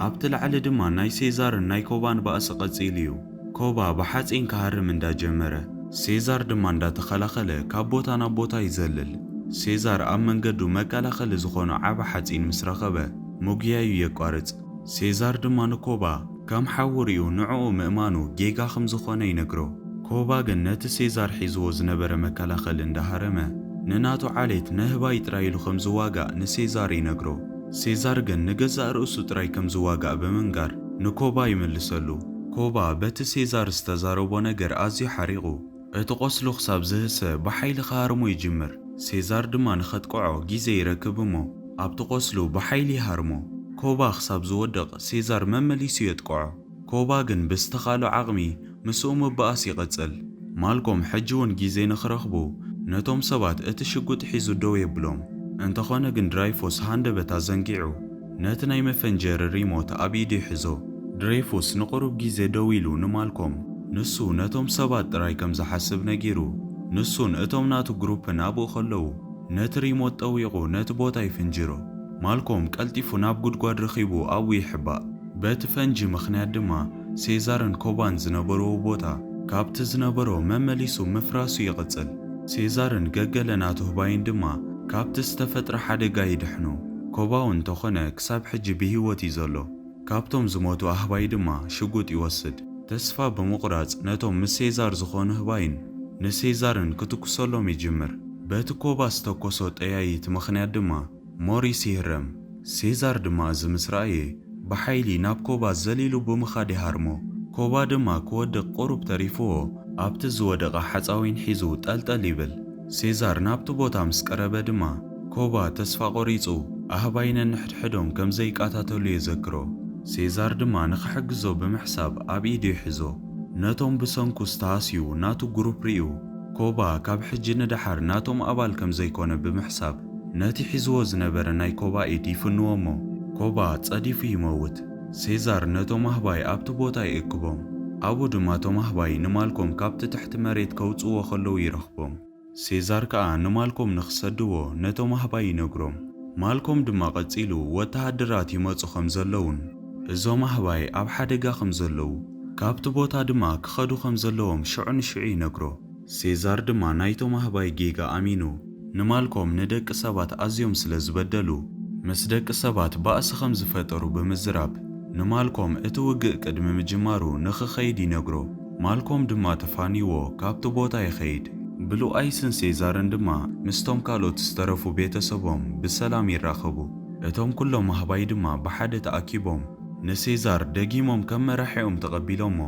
ኣብቲ ላዕሊ ድማ ናይ ሴዛርን ናይ ኮባን ባእሲ ቐጺሉ እዩ። ኮባ ብሓጺን ክሃርም እንዳጀመረ ሴዛር ድማ እንዳተኸላኸለ ካብ ቦታ ናብ ቦታ ይዘልል። ሴዛር ኣብ መንገዱ መከላኸሊ ዝኾነ ዓበ ሓጺን ምስ ረኸበ ሙግያዩ የቋርጽ። ሴዛር ድማ ንኮባ ከም ሓውርኡ ንዕኡ ምእማኑ ጌጋ ከም ዝኾነ ይነግሮ። ኮባ ግን ነቲ ሴዛር ሒዝዎ ዝነበረ መከላኸሊ እንዳሃረመ ንናቱ ዓሌት ነህባይ ጥራይ ኢሉ ከም ዝዋጋእ ንሴዛር ይነግሮ። ሴዛር ግን ንገዛእ ርእሱ ጥራይ ከም ዝዋጋእ ብምንጋር ንኮባ ይመልሰሉ። ኮባ በቲ ሴዛር ዝተዛረቦ ነገር ኣዝዩ ሓሪቑ እቲ ቆስሉ ክሳብ ዝህሰ ብሓይሊ ክሃርሞ ይጅምር። ሴዛር ድማ ንኸጥቅዖ ግዜ ይረክብ እሞ ኣብቲ ቆስሉ ብሓይሊ ይሃርሞ። ኮባ ክሳብ ዝወድቕ ሴዛር መመሊሱ የጥቅዖ። ኮባ ግን ብዝተኻሎ ዓቕሚ ምስኡ ምበኣስ ይቐጽል። ማልኮም ሕጂ እውን ግዜ ንኽረኽቡ ነቶም ሰባት እቲ ሽጉጥ ሒዙ ደው የብሎም። እንተኾነ ግን ድራይፎስ ሃንደበት ኣዘንጊዑ ነቲ ናይ መፈንጀሪ ሪሞት ኣብ ኢዱ ሒዞ። ድሬፉስ ንቑሩብ ግዜ ደው ኢሉ ንማልኮም ንሱ ነቶም ሰባት ጥራይ ከም ዝሓስብ ነጊሩ ንሱን እቶም ናቱ ግሩፕን ኣብኡ ኸለዉ ነቲ ሪሞት ጠዊቑ ነቲ ቦታ ይፍንጅሮ። ማልኮም ቀልጢፉ ናብ ጉድጓድ ረኺቡ ኣብኡ ይሕባእ። በቲ ፈንጂ ምኽንያት ድማ ሴዛርን ኮባን ዝነበርዎ ቦታ ካብቲ ዝነበሮ መመሊሱ ምፍራሱ ይቕጽል። ሴዛርን ገገለ ናቱ ህባይን ድማ ካብቲ ዝተፈጥረ ሓደጋ ይድሕኑ። ኮባ እውን እንተኾነ ክሳብ ሕጂ ብሂወት እዩ ዘሎ። ካብቶም ዝሞቱ ኣህባይ ድማ ሽጉጥ ይወስድ። ተስፋ ብምቑራጽ ነቶም ምስ ሴዛር ዝኾኑ ህባይን ንሴዛርን ክትኩሰሎም ይጅምር። በቲ ኮባ ዝተኮሶ ጠያይት ምኽንያት ድማ ሞሪስ ይህረም። ሴዛር ድማ እዚ ምስ ረኣየ ብሓይሊ ናብ ኮባ ዘሊሉ ብምኻድ ይሃርሞ። ኮባ ድማ ክወድቕ ቁሩብ ተሪፍዎ ኣብቲ ዝወደቐ ሓፃዊን ሒዙ ጠልጠል ይብል። ሴዛር ናብቲ ቦታ ምስ ቀረበ ድማ ኮባ ተስፋ ቆሪጹ ኣህባይነ ንሕድሕዶም ከም ዘይቃታተሉ የዘክሮ። ሴዛር ድማ ንኽሕግዞ ብምሕሳብ ኣብ ኢዱ ይሕዞ። ነቶም ብሰንኩ ዝተሃስዩ ናቱ ግሩፕ ርዩ ኮባ ካብ ሕጂ ንድሓር ናቶም ኣባል ከም ዘይኮነ ብምሕሳብ ነቲ ሒዝዎ ዝነበረ ናይ ኮባ ኢድ ይፍንዎ እሞ ኮባ ጸዲፉ ይመውት። ሴዛር ነቶም ኣህባይ ኣብቲ ቦታ ይእክቦም። ኣብኡ ድማ እቶም ኣህባይ ንማልኮም ካብቲ ትሕቲ መሬት ከውፅዎ ኸለዉ ይረኽቦም። ሴዛር ከዓ ንማልኮም ንኽሰድዎ ነቶም ኣህባይ ይነግሮም። ማልኮም ድማ ቐጺሉ ወተሃደራት ይመጹ ከም ዘለውን እዞም ኣህባይ ኣብ ሓደጋ ከም ዘለዉ ካብቲ ቦታ ድማ ክኸዱ ከም ዘለዎም ሽዑ ንሽዑ ይነግሮ። ሴዛር ድማ ናይቶም ኣህባይ ጌጋ ኣሚኑ ንማልኮም ንደቂ ሰባት ኣዝዮም ስለ ዝበደሉ ምስ ደቂ ሰባት ባእሲ ከም ዝፈጠሩ ብምዝራብ ንማልኮም እቲ ውግእ ቅድሚ ምጅማሩ ንኽኸይድ ይነግሮ። ማልኮም ድማ ተፋኒዎ ካብቲ ቦታ ይኸይድ። ብሉ ኣይስን ሴዛርን ድማ ምስቶም ካልኦት ዝተረፉ ቤተሰቦም ብሰላም ይራኸቡ። እቶም ኩሎም ኣህባይ ድማ ብሓደ ተኣኪቦም ንሴዛር ደጊሞም ከም መራሒኦም ተቐቢሎሞ።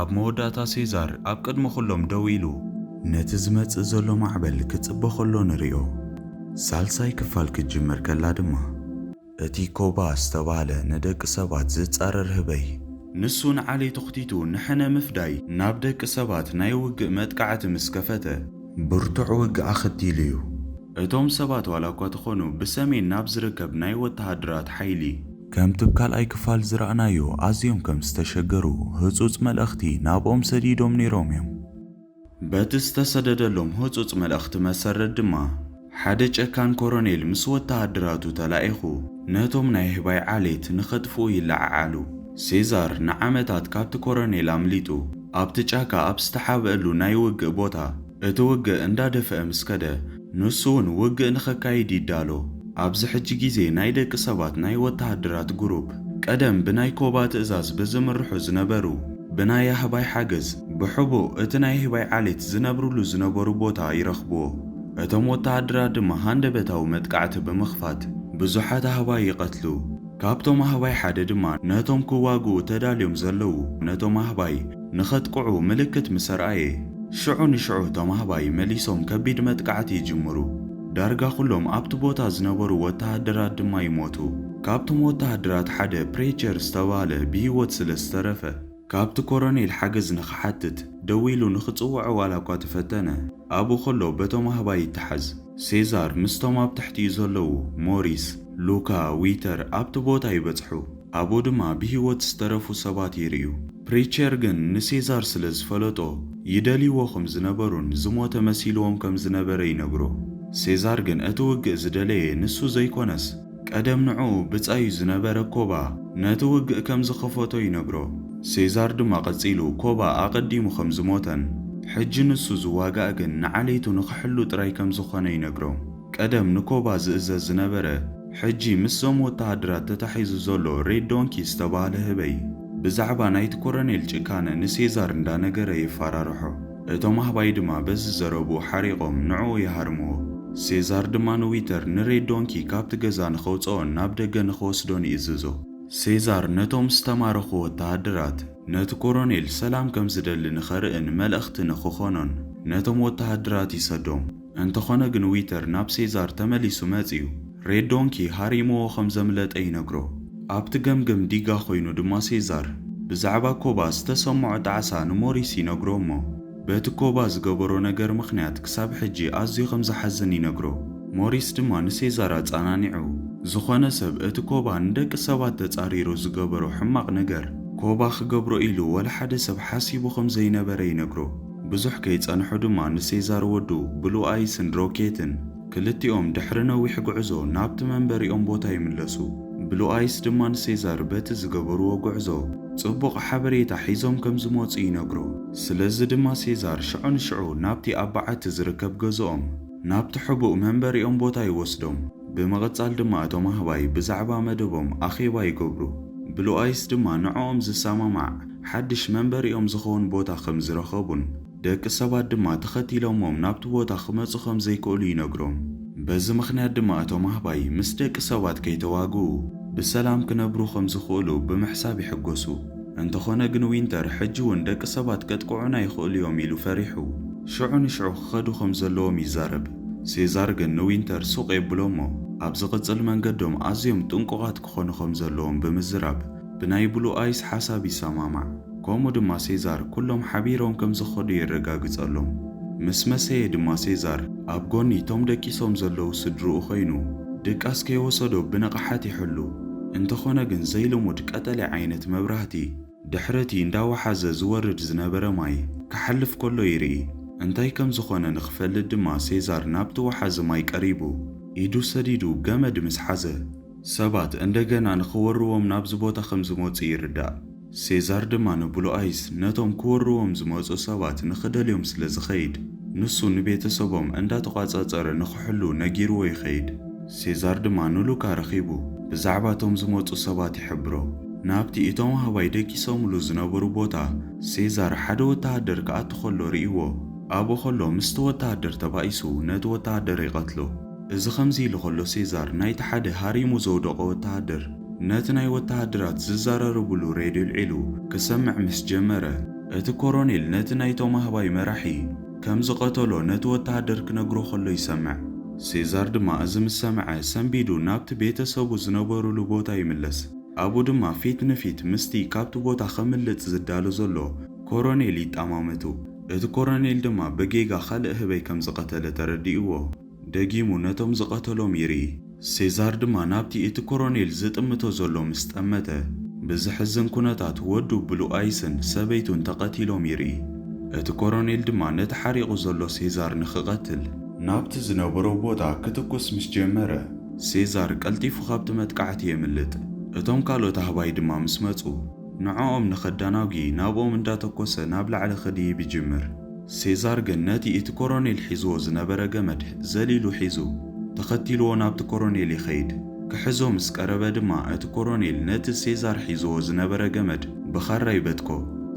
ኣብ መወዳእታ ሴዛር ኣብ ቅድሚ ኩሎም ደው ኢሉ ነቲ ዝመጽእ ዘሎ ማዕበል ክጽበ ኸሎ ንሪኦ። ሳልሳይ ክፋል ክጅመር ከላ ድማ እቲ ኮባ ዝተባህለ ንደቂ ሰባት ዝጻረር ህበይ ንሱ ንዓለይ ተኽቲቱ ንሕነ ምፍዳይ ናብ ደቂ ሰባት ናይ ውግእ መጥቃዕቲ ምስ ከፈተ ብርቱዕ ውግእ ኣኸቲሉ እዩ። እቶም ሰባት ዋላ እኳ ተኾኑ ብሰሜን ናብ ዝርከብ ናይ ወተሃደራት ሓይሊ ከም ትብካልኣይ ክፋል ዝረኣናዮ ኣዝዮም ከም ዝተሸገሩ ህጹጽ መልእኽቲ ናብኦም ሰዲዶም ነይሮም እዮም። በቲ ዝተሰደደሎም ህጹጽ መልእኽቲ መሰረት ድማ ሓደ ጨካን ኮሎኔል ምስ ወተሃደራቱ ተላኢኹ ነቶም ናይ ህባይ ዓሌት ንኸጥፍኡ ይለዓዓሉ። ሴዛር ንዓመታት ካብቲ ኮሎኔል ኣምሊጡ ኣብቲ ጫካ ኣብ ዝተሓብአሉ ናይ ውግእ ቦታ እቲ ውግእ እንዳደፍአ ምስ ከደ ንሱ እውን ውግእ ንኸካይድ ይዳሎ። ኣብዚ ሕጂ ግዜ ናይ ደቂ ሰባት ናይ ወተሃደራት ግሩፕ ቀደም ብናይ ኮባ ትእዛዝ ብዝምርሑ ዝነበሩ ብናይ ኣህባይ ሓገዝ ብሕቡእ እቲ ናይ ህባይ ዓሌት ዝነብሩሉ ዝነበሩ ቦታ ይረኽብዎ። እቶም ወተሃደራት ድማ ሃንደበታዊ መጥቃዕቲ ብምኽፋት ብዙሓት ኣህባይ ይቐትሉ። ካብቶም ኣህባይ ሓደ ድማ ነቶም ክዋግኡ ተዳልዮም ዘለዉ ነቶም ኣህባይ ንኸጥቅዑ ምልክት ምስ ረኣየ ሽዑ ንሽዑ እቶም ኣህባይ መሊሶም ከቢድ መጥቃዕቲ ይጅምሩ። ዳርጋ ኩሎም ኣብቲ ቦታ ዝነበሩ ወተሃደራት ድማ ይሞቱ። ካብቶም ወተሃደራት ሓደ ፕሬቸር ዝተባሃለ ብሂወት ስለ ዝተረፈ ካብቲ ኮሎኔል ሓገዝ ንኽሓትት ደው ኢሉ ንኽጽውዖ ዋላ እኳ ተፈተነ ኣብኡ ከሎ በቶም ኣህባይ ይተሓዝ። ሴዛር ምስቶም ኣብ ትሕቲኡ ዘለዉ ሞሪስ፣ ሉካ፣ ዊተር ኣብቲ ቦታ ይበጽሑ። ኣብኡ ድማ ብሂወት ዝተረፉ ሰባት ይርዩ። ፕሬቸር ግን ንሴዛር ስለ ዝፈለጦ ይደልይዎ ከም ዝነበሩን ዝሞተ መሲልዎም ከም ዝነበረ ይነግሮ። ሴዛር ግን እቲ ውግእ ዝደለየ ንሱ ዘይኮነስ ቀደም ንዑ ብጻዩ ዝነበረ ኮባ ነቲ ውግእ ከም ዝኸፈቶ ይነግሮ። ሴዛር ድማ ቀጺሉ ኮባ ኣቐዲሙ ከም ዝሞተን ሕጂ ንሱ ዝዋጋእ ግን ንዓለይቱ ንኽሕሉ ጥራይ ከም ዝኾነ ይነግሮ። ቀደም ንኮባ ዝእዘዝ ዝነበረ ሕጂ ምስዞም ወተሃደራት ተታሒዙ ዘሎ ሬድ ዶንኪ ዝተባሃለ ህበይ ብዛዕባ ናይቲ ኮሎኔል ጭካነ ንሴዛር እንዳነገረ ይፈራርሖ። እቶም ኣህባይ ድማ በዚ ዘረቡ ሓሪቖም ንዕኡ ይሃርምዎ። ሴዛር ድማ ንዊተር ንሬድ ዶንኪ ካብቲ ገዛ ንኸውፅኦን ናብ ደገ ንኸወስዶን ይእዝዞ። ሴዛር ነቶም ዝተማረኹ ወተሃደራት ነቲ ኮሎኔል ሰላም ከም ዝደሊ ንኸርእን መልእኽቲ ንኽኾኖን ነቶም ወተሃደራት ይሰዶም። እንተኾነ ግን ዊተር ናብ ሴዛር ተመሊሱ መጺኡ ሬድ ዶንኪ ሃሪምዎ ከም ዘምለጠ ይነግሮ። ኣብቲ ገምገም ዲጋ ኮይኑ ድማ ሴዛር ብዛዕባ ኮባ ዝተሰምዖ ጣዕሳ ንሞሪስ ይነግሮ እሞ በቲ ኮባ ዝገበሮ ነገር ምኽንያት ክሳብ ሕጂ ኣዝዩ ከም ዝሓዝን ይነግሮ። ሞሪስ ድማ ንሴዛር ኣጸናኒዑ ዝኾነ ሰብ እቲ ኮባ ንደቂ ሰባት ተጻሪሩ ዝገበሮ ሕማቕ ነገር ኮባ ክገብሮ ኢሉ ወላ ሓደ ሰብ ሓሲቡ ከም ዘይነበረ ይነግሮ። ብዙሕ ከይጸንሑ ድማ ንሴዛር ወዱ ብሉ ኣይስን ሮኬትን ክልቲኦም ድሕሪ ነዊሕ ጉዕዞ ናብቲ መንበሪኦም ቦታ ይምለሱ። ብሉ ኣይስ ድማ ንሴዛር በቲ ዝገበርዎ ጉዕዞ ጽቡቕ ሓበሬታ ሒዞም ከም ዝመጹ ይነግሮ። ስለዚ ድማ ሴዛር ሽዑ ንሽዑ ናብቲ ኣብ በዓቲ ዝርከብ ገዝኦም ናብቲ ሕቡእ መንበሪኦም ቦታ ይወስዶም። ብምቕጻል ድማ እቶም ኣህባይ ብዛዕባ መደቦም ኣኼባ ይገብሩ። ብሉ ኣይስ ድማ ንዕኦም ዝሰማማዕ ሓድሽ መንበሪኦም ዝኸውን ቦታ ከም ዝረኸቡን ደቂ ሰባት ድማ ተኸቲሎሞም ናብቲ ቦታ ክመጹ ከም ዘይክእሉ ይነግሮም። በዚ ምኽንያት ድማ እቶም ኣህባይ ምስ ደቂ ሰባት ከይተዋግኡ ብሰላም ክነብሩ ከም ዝኽእሉ ብምሕሳብ ይሕጐሱ። እንተኾነ ግን ዊንተር ሕጂ እውን ደቂ ሰባት ከጥቅዑና ይኽእሉ እዮም ኢሉ ፈሪሑ ሽዑ ንሽዑ ክኸዱ ከም ዘለዎም ይዛረብ። ሴዛር ግን ንዊንተር ሱቕ የብሎሞ ኣብ ዝቕጽል መንገዶም ኣዝዮም ጥንቁቓት ክኾኑ ከም ዘለዎም ብምዝራብ ብናይ ብሉ ኣይስ ሓሳብ ይሰማማዕ። ከምኡ ድማ ሴዛር ኩሎም ሓቢሮም ከም ዝኸዱ የረጋግጸሎም። ምስ መሰየ ድማ ሴዛር ኣብ ጎኒ ቶም ደቂሶም ዘለዉ ስድርኡ ኮይኑ ድቃስ ከይወሰዶ ብንቕሓት ይሕሉ። እንተኾነ ግን ዘይልሙድ ቀጠልያ ዓይነት መብራህቲ ድሕረቲ እንዳወሓዘ ዝወርድ ዝነበረ ማይ ክሓልፍ ከሎ ይርኢ። እንታይ ከም ዝኾነ ንኽፈልጥ ድማ ሴዛር ናብቲ ወሓዚ ማይ ቀሪቡ ኢዱ ሰዲዱ ገመድ ምስ ሓዘ ሰባት እንደገና ንኽወርዎም ናብዚ ቦታ ከም ዝመፁ ይርዳእ። ሴዛር ድማ ንብሉ ኣይስ ነቶም ክወርዎም ዝመፁ ሰባት ንኽደልዮም ስለ ዝኸይድ ንሱ ንቤተሰቦም እንዳተቋጻጸረ ንኽሕሉ ነጊርዎ ይኸይድ። ሴዛር ድማ ንሉካ ረኺቡ ብዛዕባ እቶም ዝመፁ ሰባት ይሕብሮ። ናብቲ እቶም ኣህባይ ደቂሶምሉ ዝነበሩ ቦታ ሴዛር ሓደ ወተሃደር ክኣቱ ከሎ ርኢዎ። ኣብኡ ከሎ ምስቲ ወተሃደር ተባኢሱ ነቲ ወተሃደር ይቐትሎ። እዚ ከምዚ ኢሉ ከሎ ሴዛር ናይቲ ሓደ ሃሪሙ ዘውደቆ ወተሃደር ነቲ ናይ ወተሃደራት ዝዘራረብሉ ሬድዮ ልዒሉ ክሰምዕ ምስ ጀመረ እቲ ኮሎኔል ነቲ ናይቶም ኣህባይ መራሒ ከም ዝቐተሎ ነቲ ወተሃደር ክነግሮ ከሎ ይሰምዕ። ሴዛር ድማ እዚ ምስ ሰምዐ ሰንቢዱ ናብቲ ቤተሰቡ ዝነበሩሉ ቦታ ይምለስ። ኣብኡ ድማ ፊት ንፊት ምስቲ ካብቲ ቦታ ከምልጽ ዝዳሎ ዘሎ ኮሎኔል ይጠማመቱ። እቲ ኮሎኔል ድማ በጌጋ ካልእ ህበይ ከም ዝቐተለ ተረዲእዎ። ደጊሙ ነቶም ዝቐተሎም ይርኢ። ሴዛር ድማ ናብቲ እቲ ኮሮኔል ዝጥምቶ ዘሎ ምስ ጠመተ ብዝሕዝን ኩነታት ወዱ ብሉኣይስን ሰበይቱን ተቐቲሎም ይርኢ። እቲ ኮሮኔል ድማ ነቲ ሓሪቑ ዘሎ ሴዛር ንኽቐትል ናብቲ ዝነበሮ ቦታ ክትኩስ ምስ ጀመረ ሴዛር ቀልጢፉ ካብቲ መጥቃዕቲ የምልጥ። እቶም ካልኦት ኣህባይ ድማ ምስ መጹ ንዕኦም ንኸዳናጉ ናብኦም እንዳተኮሰ ናብ ላዕሊ ክድይብ ይጅምር። ሴዛር ግን ነቲ እቲ ኮሮኔል ሒዝዎ ዝነበረ ገመድ ዘሊሉ ሒዙ ተኸቲልዎ ናብቲ ኮሮኔል ይኸይድ። ክሕዞ ምስ ቀረበ ድማ እቲ ኮሮኔል ነቲ ሴዛር ሒዝዎ ዝነበረ ገመድ ብኻራ ይበትኮ።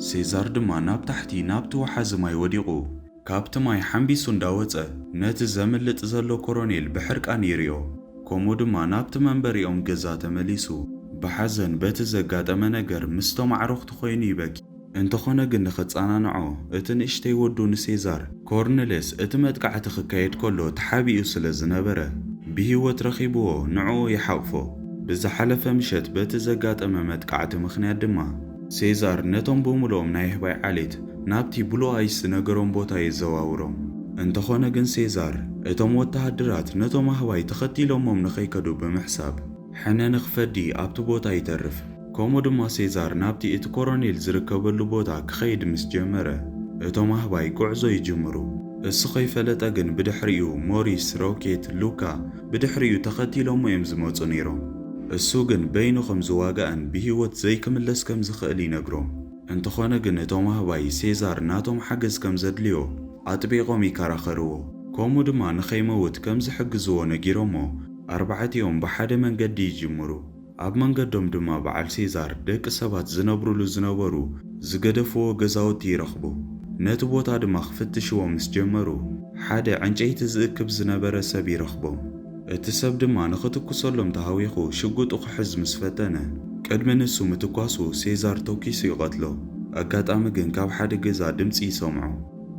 ሴዛር ድማ ናብ ታሕቲ ናብቲ ወሓዚ ማይ ወዲቑ ካብቲ ማይ ሓምቢሱ እንዳወፀ ነቲ ዘምልጥ ዘሎ ኮሮኔል ብሕርቃን ይርዮ። ከምኡ ድማ ናብቲ መንበሪኦም ገዛ ተመሊሱ ብሓዘን በቲ ዘጋጠመ ነገር ምስቶም ኣዕሩኽቲ ኮይኑ ይበኪ። እንተኾነ ግን ንኽጻናንዖ እቲ ንእሽተይ ወዱ ንሴዛር ኮርኔሌስ እቲ መጥቃዕቲ ክካየድ ከሎ ተሓቢኡ ስለ ዝነበረ ብሂወት ረኺብዎ ንዕኡ ይሓቕፎ። ብዝሓለፈ ምሸት በቲ ዘጋጠመ መጥቃዕቲ ምኽንያት ድማ ሴዛር ነቶም ብምልኦም ናይ ኣህባይ ዓሌት ናብቲ ብሉኣይስ ዝነገሮም ቦታ የዘዋውሮም። እንተኾነ ግን ሴዛር እቶም ወተሃደራት ነቶም ኣህባይ ተኸቲሎሞም ንኸይከዱ ብምሕሳብ ሕነ ንኽፈዲ ኣብቲ ቦታ ይተርፍ። ከምኡ ድማ ሴዛር ናብቲ እቲ ኮሮኔል ዝርከበሉ ቦታ ክኸይድ ምስ ጀመረ እቶም ኣህባይ ጉዕዞ ይጅምሩ። እሱ ከይፈለጠ ግን ብድሕሪኡ ሞሪስ፣ ሮኬት፣ ሉካ ብድሕሪኡ ተኸቲሎሞ እዮም ዝመፁ ነይሮም። እሱ ግን በይኑ ከም ዝዋጋእን ብሂወት ዘይክምለስ ከም ዝኽእል ይነግሮም። እንተኾነ ግን እቶም ኣህባይ ሴዛር ናቶም ሓገዝ ከም ዘድልዮ ኣጥቢቖም ይከራኸርዎ። ከምኡ ድማ ንኸይመውት ከም ዝሕግዝዎ ነጊሮሞ ኣርባዕቲኦም ብሓደ መንገዲ ይጅምሩ። ኣብ መንገዶም ድማ በዓል ሴዛር ደቂ ሰባት ዝነብሩሉ ዝነበሩ ዝገደፍዎ ገዛውቲ ይረኽቡ። ነቲ ቦታ ድማ ክፍትሽዎ ምስ ጀመሩ ሓደ ዕንጨይቲ ዝእክብ ዝነበረ ሰብ ይረኽቦም። እቲ ሰብ ድማ ንኽትኩሰሎም ተሃዊኹ ሽጉጡ ክሕዝ ምስ ፈተነ ቅድሚ ንሱ ምትኳሱ ሴዛር ተኪሱ ይቐትሎ። ኣጋጣሚ ግን ካብ ሓደ ገዛ ድምፂ ይሰምዑ።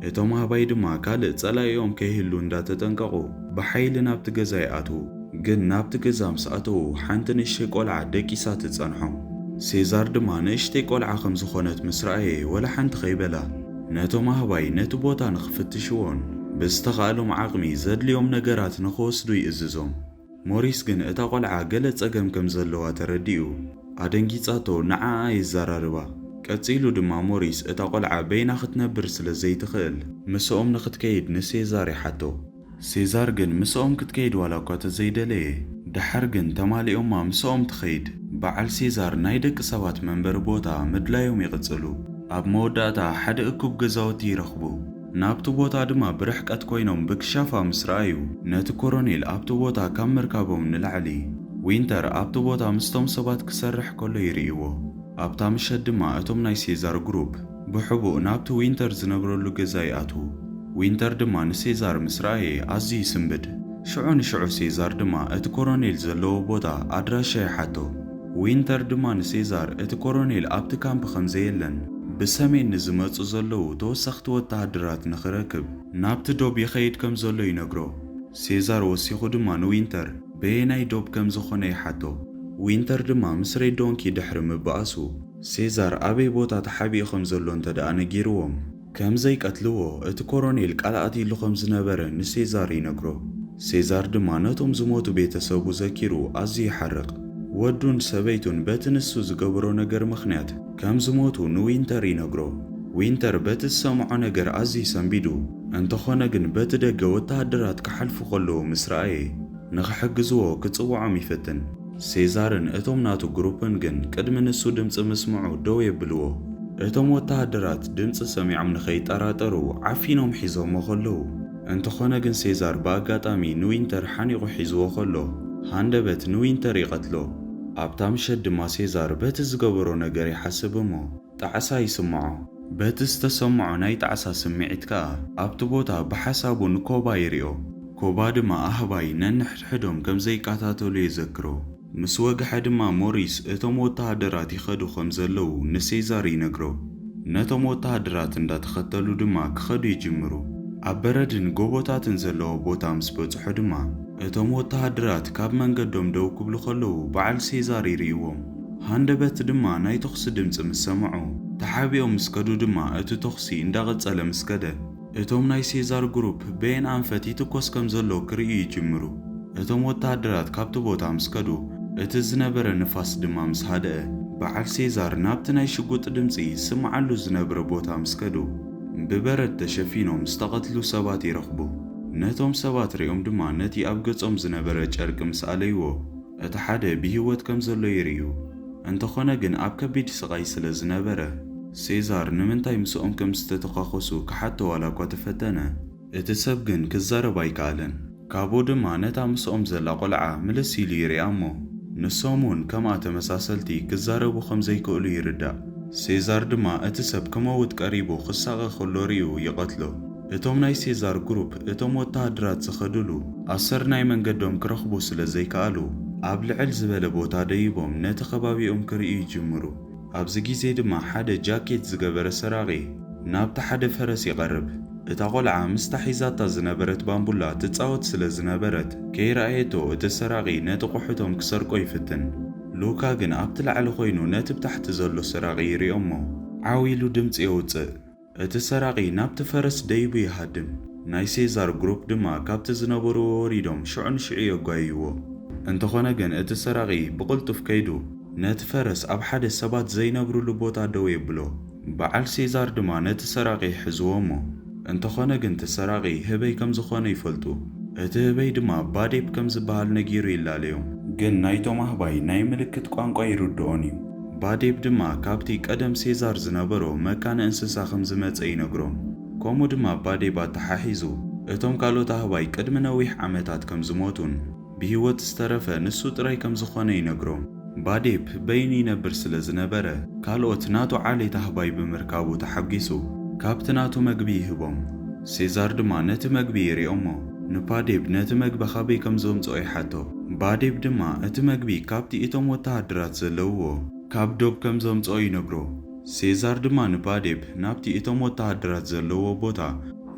እቶም ኣህባይ ድማ ካልእ ጸላኢኦም ከይህሉ እንዳተጠንቀቑ ብሓይሊ ናብቲ ገዛ ይኣትዉ። ግን ናብቲ ገዛ ምስ ኣተዉ ሓንቲ ንእሽተይ ቆልዓ ደቂሳ ትጸንሖም። ሴዛር ድማ ንእሽተይ ቆልዓ ከም ዝኾነት ምስ ረኣየ ወላ ሓንቲ ከይበላ ነቶም ኣህባይ ነቲ ቦታ ንኽፍትሽዎን ብዝተኻእሎም ዓቕሚ ዘድልዮም ነገራት ንኽወስዱ ይእዝዞም። ሞሪስ ግን እታ ቆልዓ ገለ ጸገም ከም ዘለዋ ተረዲኡ ኣደንጊጻቶ ንዓኣ ይዘራርባ። ቀጺሉ ድማ ሞሪስ እታ ቆልዓ በይና ክትነብር ስለ ዘይትኽእል ምስኦም ንኽትከይድ ንሴዛር ይሓቶ። ሴዛር ግን ምስኦም ክትከይድ ዋላ እኳ ተዘይደለየ ድሓር ግን ተማሊኦማ ምስኦም ትኸይድ። በዓል ሴዛር ናይ ደቂ ሰባት መንበሪ ቦታ ምድላዮም ይቕጽሉ። ኣብ መወዳእታ ሓደ እኩብ ገዛውቲ ይረኽቡ። ናብቲ ቦታ ድማ ብርሕቀት ኮይኖም ብክሻፋ ምስ ረኣዩ ነቲ ኮሮኔል ኣብቲ ቦታ ካብ ምርካቦም ንላዕሊ ዊንተር ኣብቲ ቦታ ምስቶም ሰባት ክሰርሕ ከሎ ይርእይዎ። ኣብታ ምሸት ድማ እቶም ናይ ሴዛር ግሩፕ ብሕቡእ ናብቲ ዊንተር ዝነብረሉ ገዛ ይኣትዉ። ዊንተር ድማ ንሴዛር ምስ ረኣየ ኣዝዩ ይስንብድ። ሽዑ ንሽዑ ሴዛር ድማ እቲ ኮሮኔል ዘለዎ ቦታ ኣድራሻ ይሓቶ። ዊንተር ድማ ንሴዛር እቲ ኮሮኔል ኣብቲ ካምፕ ከም ዘየለን ብሰሜን ንዝመፁ ዘለዉ ተወሰኽቲ ወተሃደራት ንኽረክብ ናብቲ ዶብ ይኸይድ ከም ዘሎ ይነግሮ። ሴዛር ወሲኹ ድማ ንዊንተር በየናይ ዶብ ከም ዝኾነ ይሓቶ። ዊንተር ድማ ምስ ሬዶንኪ ድሕሪ ምበኣሱ ሴዛር ኣበይ ቦታ ተሓቢኡ ከም ዘሎ እንተደኣ ነጊርዎም ከም ዘይቀትልዎ እቲ ኮሮኔል ቃልኣቲሉ ከም ዝነበረ ንሴዛር ይነግሮ። ሴዛር ድማ ነቶም ዝሞቱ ቤተሰቡ ዘኪሩ ኣዝዩ ይሓርቕ። ወዱን ሰበይቱን በቲ ንሱ ዝገብሮ ነገር ምኽንያት ከም ዝሞቱ ንዊንተር ይነግሮ። ዊንተር በቲ ዝሰምዖ ነገር ኣዝዩ ሰንቢዱ። እንተኾነ ግን በቲ ደገ ወተሃደራት ክሓልፉ ከለዉ ምስ ረኣየ ንኽሕግዝዎ ክጽውዖም ይፍትን። ሴዛርን እቶም ናቱ ግሩፕን ግን ቅድሚ ንሱ ድምፂ ምስምዑ ደው የብልዎ። እቶም ወተሃደራት ድምፂ ሰሚዖም ንኸይጠራጠሩ ዓፊኖም ሒዞሞ ከለዉ እንተኾነ ግን ሴዛር ብኣጋጣሚ ንዊንተር ሓኒቑ ሒዝዎ ከሎ ሃንደበት ንዊንተር ይቐትሎ። ኣብታ ምሸት ድማ ሴዛር በቲ ዝገበሮ ነገር ይሓስብ እሞ ጣዕሳ ይስምዖ። በቲ ዝተሰምዖ ናይ ጣዕሳ ስምዒት ከኣ ኣብቲ ቦታ ብሓሳቡ ንኮባ ይርዮ። ኮባ ድማ ኣህባይ ነንሕድሕዶም ከም ዘይቃታተሉ የዘክሮ። ምስ ወግሐ ድማ ሞሪስ እቶም ወተሃደራት ይኸዱ ከም ዘለዉ ንሴዛር ይነግሮ። ነቶም ወተሃደራት እንዳተኸተሉ ድማ ክኸዱ ይጅምሩ። ኣብ በረድን ጎቦታትን ዘለዎ ቦታ ምስ በጽሑ ድማ እቶም ወተሃደራት ካብ መንገዶም ደው ክብሉ ከለዉ በዓል ሴዛር ይርእይዎም። ሃንደበት ድማ ናይ ተኽሲ ድምፂ ምስ ሰምዑ ተሓቢኦም ምስ ከዱ ድማ እቲ ተኽሲ እንዳቐጸለ ምስ ከደ እቶም ናይ ሴዛር ግሩፕ በየን አንፈት ይትኮስ ከም ዘሎ ክርእዩ ይጅምሩ። እቶም ወታደራት ካብቲ ቦታ ምስ ከዱ እቲ ዝነበረ ንፋስ ድማ ምስ ሃደአ በዓል ሴዛር ናብቲ ናይ ሽጉጥ ድምፂ ስምዓሉ ዝነበረ ቦታ ምስ ከዱ ብበረድ ተሸፊኖም ዝተቐትሉ ሰባት ይረኽቡ። ነቶም ሰባት ሪኦም ድማ ነቲ ኣብ ገጾም ዝነበረ ጨርቂ ምስ ኣለይዎ እቲ ሓደ ብህይወት ከም ዘሎ ይርዩ። እንተኾነ ግን ኣብ ከቢድ ስቃይ ስለ ዝነበረ ሴዛር ንምንታይ ምስኦም ከም ዝተተኻኸሱ ክሓቶ ዋላ እኳ ተፈተነ። እቲ ሰብ ግን ክዛረብ ኣይከኣለን። ካብኡ ድማ ነታ ምስኦም ዘላ ቆልዓ ምልስ ኢሉ ይሪኣ እሞ ንሶም እውን ከምኣ ተመሳሰልቲ ክዛረቡ ከም ዘይክእሉ ይርዳእ። ሴዛር ድማ እቲ ሰብ ክመውት ቀሪቡ ክሳቐ ከሎ ሪኡ ይቐትሎ። እቶም ናይ ሴዛር ግሩፕ እቶም ወታደራት ዝኸድሉ ኣሰርናይ መንገዶም ክረኽቡ ስለ ዘይከኣሉ ኣብ ልዕል ዝበለ ቦታ ደይቦም ነቲ ከባቢኦም ክርእዩ ይጅምሩ። ኣብዚ ግዜ ድማ ሓደ ጃኬት ዝገበረ ሰራቒ ናብቲ ሓደ ፈረስ ይቐርብ። እታ ቆልዓ ምስታ ሒዛታ ዝነበረት ባምቡላ ትፃወት ስለ ዝነበረት ከይረኣየቶ እቲ ሰራቒ ነቲ ቁሕቶም ክሰርቆ ይፍትን። ሉካ ግን ኣብቲ ላዕሊ ኮይኑ ነቲ ብታሕቲ ዘሎ ሰራቒ ይሪኦ እሞ ዓዊሉ ድምፂ የውፅእ። እቲ ሰራቒ ናብቲ ፈረስ ደይቡ ይሃድም። ናይ ሴዛር ግሩፕ ድማ ካብቲ ዝነበሩ ወሪዶም ሽዑን ሽዑ የጓይዎ። እንተኾነ ግን እቲ ሰራቒ ብቕልጡፍ ከይዱ ነቲ ፈረስ ኣብ ሓደ ሰባት ዘይነብሩሉ ቦታ ደው የብሎ። በዓል ሴዛር ድማ ነቲ ሰራቒ ሒዝዎ እሞ እንተኾነ ግን እቲ ሰራቒ ህበይ ከም ዝኾነ ይፈልጡ። እቲ ህበይ ድማ ባዴብ ከም ዝበሃል ነጊሩ ይላለዮም። ግን ናይቶም ኣህባይ ናይ ምልክት ቋንቋ ይርድኦን እዩ። ባዴብ ድማ ካብቲ ቀደም ሴዛር ዝነበሮ መካነ እንስሳ ከም ዝመፀ ይነግሮም። ከምኡ ድማ ባዴብ ኣተሓሒዙ እቶም ካልኦት ኣህባይ ቅድሚ ነዊሕ ዓመታት ከም ዝሞቱን ብህይወት ዝተረፈ ንሱ ጥራይ ከም ዝኾነ ይነግሮም። ባዴብ በይኑ ይነብር ስለ ዝነበረ ካልኦት ናቱ ዓሌት ኣህባይ ብምርካቡ ተሓጊሱ ካብቲ ናቱ መግቢ ይህቦም። ሴዛር ድማ ነቲ መግቢ ይሪኦ እሞ ንባዴብ ነቲ መግቢ ካበይ ከም ዘምፅኦ ይሓቶ። ባዴብ ድማ እቲ መግቢ ካብቲ እቶም ወታደራት ዘለውዎ ካብ ዶብ ከም ዘምፅኦ ይነግሮ። ሴዛር ድማ ንባዴብ ናብቲ እቶም ወታደራት ዘለዎ ቦታ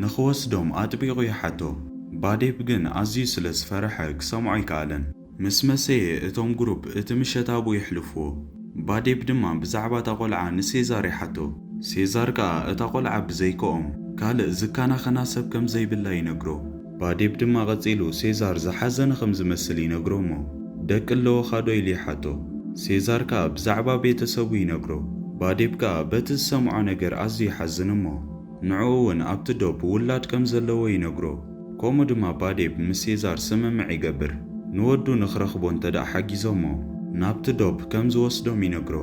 ንኽወስዶም ኣጥቢቑ ይሓቶ። ባዴብ ግን ኣዝዩ ስለ ዝፈርሐ ክሰምዖ ኣይከኣለን። ምስ መሰየ እቶም ግሩፕ እቲ ምሸት ኣብኡ ይሕልፍዎ። ባዴብ ድማ ብዛዕባ እታ ቆልዓ ንሴዛር ይሓቶ። ሴዛር ከዓ እታ ቆልዓ ብዘይከኦም ካልእ ዝካናኸና ሰብ ከም ዘይብላ ይነግሮ። ባዴብ ድማ ቀፂሉ ሴዛር ዝሓዘነ ከም ዝመስል ይነግሮ እሞ ደቂ ኣለዎ ኻዶ ኢሉ ይሓቶ። ሴዛር ከዓ ብዛዕባ ቤተሰቡ ይነግሮ። ባዴብ ከዓ በቲ ዝሰምዖ ነገር ኣዝዩ ይሓዝን እሞ ንዕኡ እውን ኣብቲ ዶብ ውላድ ከም ዘለዎ ይነግሮ። ከምኡ ድማ ባዴብ ምስ ሴዛር ስምምዕ ይገብር። ንወዱ ንኽረኽቦ እንተደኣ ሓጊዞሞ ናብቲ ዶብ ከም ዝወስዶም ይነግሮ።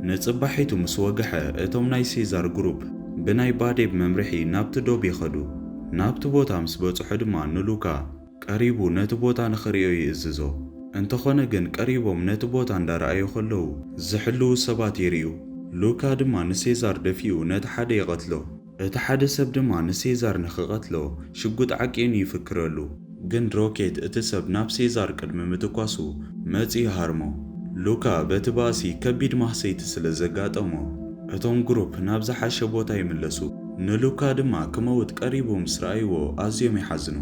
ንጽባሒቱ ምስ ወግሐ እቶም ናይ ሴዛር ግሩፕ ብናይ ባዴብ መምርሒ ናብቲ ዶብ ይኸዱ። ናብቲ ቦታ ምስ በጽሑ ድማ ንሉካ ቀሪቡ ነቲ ቦታ ንኽሪኦ ይእዝዞ። እንተኾነ ግን ቀሪቦም ነቲ ቦታ እንዳረኣዩ ከለዉ ዝሕልው ሰባት ይርዩ። ሉካ ድማ ንሴዛር ደፊኡ ነቲ ሓደ ይቐትሎ። እቲ ሓደ ሰብ ድማ ንሴዛር ንኽቐትሎ ሽጉጥ ዓቂኑ ይፍክረሉ። ግን ሮኬት እቲ ሰብ ናብ ሴዛር ቅድሚ ምትኳሱ መፂኡ ሃርሞ። ሉካ በቲ ባእሲ ከቢድ ማህሰይቲ ስለ ዘጋጠሞ እቶም ግሩፕ ናብ ዝሓሸ ቦታ ይምለሱ። ንሉካ ድማ ክመውት ቀሪቡ ምስ ረኣይዎ ኣዝዮም ይሓዝኑ።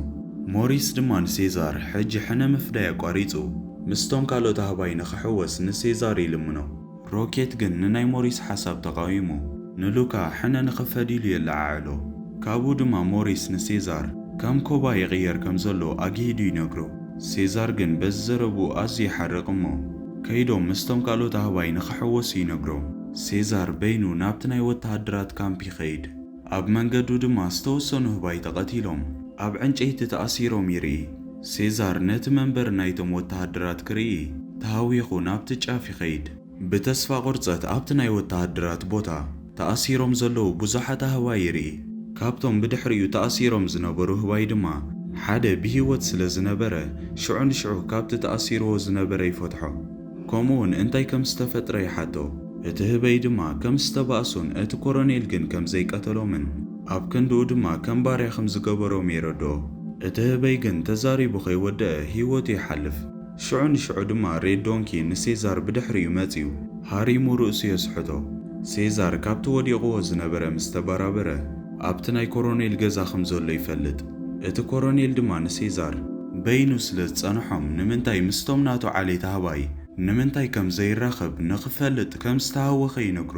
ሞሪስ ድማ ንሴዛር ሕጂ ሕነ ምፍዳይ ኣቋሪፁ ምስቶም ካልኦት ኣህባይ ንኽሕወስ ንሴዛር ይልምኖ። ሮኬት ግን ንናይ ሞሪስ ሓሳብ ተቃዊሙ ንሉካ ሕነ ንኽፈዲሉ የለዓዕሎ። ካብኡ ድማ ሞሪስ ንሴዛር ከም ኮባ ይቕየር ከም ዘሎ ኣጊሂዱ ይነግሮ። ሴዛር ግን በዚ ዘረቡ ኣዝዩ ይሓርቕ እሞ ከይዶም ምስቶም ካልኦት ኣህባይ ንኽሕወሱ ይነግሮ። ሴዛር በይኑ ናብቲ ናይ ወታደራት ካምፕ ይኸይድ። ኣብ መንገዱ ድማ ዝተወሰኑ ህባይ ተቐቲሎም ኣብ ዕንጨይቲ ተኣሲሮም ይርኢ። ሴዛር ነቲ መንበር ናይቶም ወታደራት ክርኢ ተሃዊኹ ናብቲ ጫፍ ይኸይድ። ብተስፋ ቁርፀት ኣብቲ ናይ ወታደራት ቦታ ተኣሲሮም ዘለዉ ብዙሓት ኣህባይ ይርኢ። ካብቶም ብድሕሪኡ ተኣሲሮም ዝነበሩ ህባይ ድማ ሓደ ብህይወት ስለ ዝነበረ ሽዑ ንሽዑ ካብቲ ተኣሲርዎ ዝነበረ ይፈትሖ። ከምኡውን እንታይ ከም ዝተፈጥረ ይሓቶ። እቲ ህበይ ድማ ከም ዝተባእሱን እቲ ኮሎኔል ግን ከም ዘይቀተሎምን ኣብ ክንድኡ ድማ ከም ባርያ ከም ዝገበሮም የረድኦ። እቲ ህበይ ግን ተዛሪቡ ከይወደአ ህይወቱ ይሓልፍ። ሽዑ ንሽዑ ድማ ሬድ ዶንኪ ንሴዛር ብድሕሪኡ መፂኡ ሃሪሙ ርእሱ የስሕቶ። ሴዛር ካብቲ ወዲቕዎ ዝነበረ ምስ ተበራበረ ኣብቲ ናይ ኮሎኔል ገዛ ከም ዘሎ ይፈልጥ። እቲ ኮሎኔል ድማ ንሴዛር በይኑ ስለ ዝጸንሖም ንምንታይ ምስቶም ናቱ ዓሌት ኣህባይ ንምንታይ ከም ዘይራኸብ ንኽፈልጥ ከም ዝተሃወኸ ይነግሮ።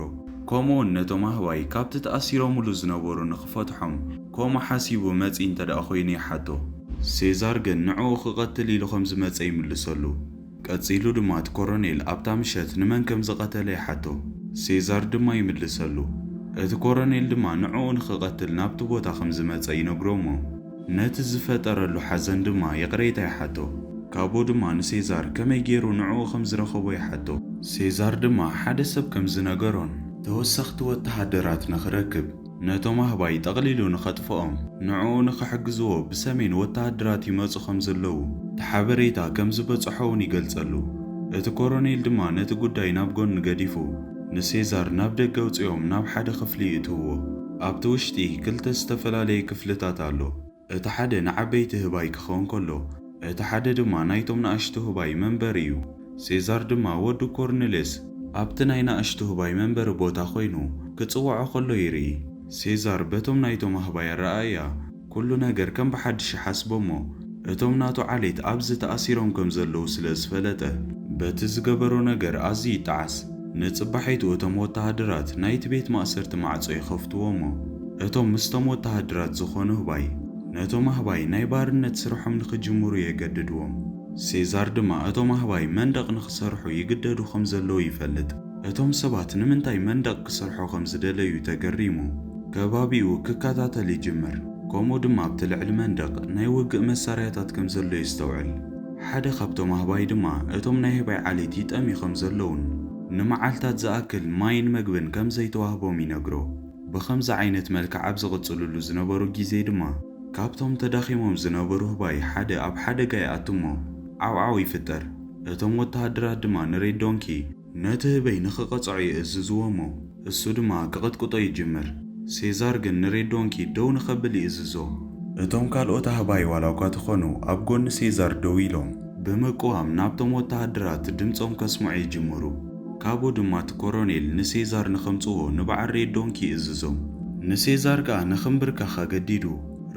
ከምኡውን ነቶም ኣህባይ ካብቲ ተኣሲሮሙሉ ዝነበሩ ንኽፈትሖም ከምኡ ሓሲቡ መጺእ እንተደኣ ኮይኑ ይሓቶ። ሴዛር ግን ንዕኡ ክቐትል ኢሉ ከም ዝመጸ ይምልሰሉ። ቀጺሉ ድማ እቲ ኮሎኔል ኣብታ ምሸት ንመን ከም ዝቐተለ ይሓቶ። ሴዛር ድማ ይምልሰሉ። እቲ ኮሎኔል ድማ ንዕኡ ንኽቐትል ናብቲ ቦታ ከም ዝመጸ ይነግሮ እሞ ነቲ ዝፈጠረሉ ሓዘን ድማ የቕሬታ ይሓቶ። ካብኡ ድማ ንሴዛር ከመይ ገይሩ ንዕኡ ከም ዝረኸቦ ይሓቶ። ሴዛር ድማ ሓደ ሰብ ከም ዝነገሮን ተወሰኽቲ ወተሃደራት ንኽረክብ ነቶም ኣህባይ ጠቕሊሉ ንኸጥፍኦም ንዕኡ ንኽሕግዝዎ ብሰሜን ወተሃደራት ይመጹ ከም ዘለዉ ተሓበሬታ ከም ዝበጽሖ እውን ይገልጸሉ። እቲ ኮሎኔል ድማ ነቲ ጉዳይ ናብ ጎኒ ገዲፉ ንሴዛር ናብ ደገ ኣውፂኦም ናብ ሓደ ክፍሊ ይእትውዎ። ኣብቲ ውሽጢ ክልተ ዝተፈላለየ ክፍልታት ኣሎ። እቲ ሓደ ንዓበይቲ ህባይ ክኸውን ከሎ እቲ ሓደ ድማ ናይቶም ንኣሽቱ ህባይ መንበር እዩ። ሴዛር ድማ ወዱ ኮርኔሌስ ኣብቲ ናይ ንኣሽቱ ህባይ መንበሪ ቦታ ኮይኑ ክጽውዖ ከሎ ይርኢ። ሴዛር በቶም ናይቶም ኣህባይ ኣረኣእያ ኩሉ ነገር ከም ብሓድሽ ሓስቦ እሞ እቶም ናቱ ዓሌት ኣብዚ ተኣሲሮም ከም ዘለዉ ስለ ዝፈለጠ በቲ ዝገበሮ ነገር ኣዝዩ ይጠዓስ። ንጽባሒቱ እቶም ወተሃደራት ናይቲ ቤት ማእሰርቲ ማዕጾ ይኸፍትዎ እሞ እቶም ምስቶም ወተሃደራት ዝኾኑ ህባይ ነቶም ኣህባይ ናይ ባርነት ስርሖም ንኽጅምሩ የገድድዎም። ሴዛር ድማ እቶም ኣህባይ መንደቕ ንኽሰርሑ ይግደዱ ከም ዘለዉ ይፈልጥ። እቶም ሰባት ንምንታይ መንደቕ ክሰርሑ ከም ዝደለዩ ተገሪሙ ከባቢኡ ክከታተል ይጅምር። ከምኡ ድማ ኣብቲ ልዕሊ መንደቕ ናይ ውግእ መሳርያታት ከም ዘሎ ይስተውዕል። ሓደ ካብቶም ኣህባይ ድማ እቶም ናይ ህባይ ዓሌት ይጠሚ ከም ዘለውን ንመዓልታት ዝኣክል ማይን መግብን ከም ዘይተዋህቦም ይነግሮ። ብኸምዚ ዓይነት መልክዕ ኣብ ዝቕጽልሉ ዝነበሩ ጊዜ ድማ ካብቶም ተዳኺሞም ዝነበሩ ህባይ ሓደ ኣብ ሓደጋ ይኣቱ እሞ ዓውዓው ይፍጠር። እቶም ወተሃደራት ድማ ንሬድ ዶንኪ ነቲ ህበይ ንኽቐጽዖ ይእዝዝዎ እሞ እሱ ድማ ክቕጥቅጦ ይጅምር። ሴዛር ግን ንሬድ ዶንኪ ደው ንኸብል ይእዝዞ። እቶም ካልኦት ኣህባይ ዋላ እኳ ተኾኑ ኣብ ጎኒ ሴዛር ደው ኢሎም ብምቁዋም ናብቶም ወተሃደራት ድምፆም ከስምዑ ይጅምሩ። ካብኡ ድማ እቲ ኮሎኔል ንሴዛር ንኸምጽዎ ንበዓል ሬድ ዶንኪ ይእዝዞም። ንሴዛር ከዓ ንኽንብርካኻ ገዲዱ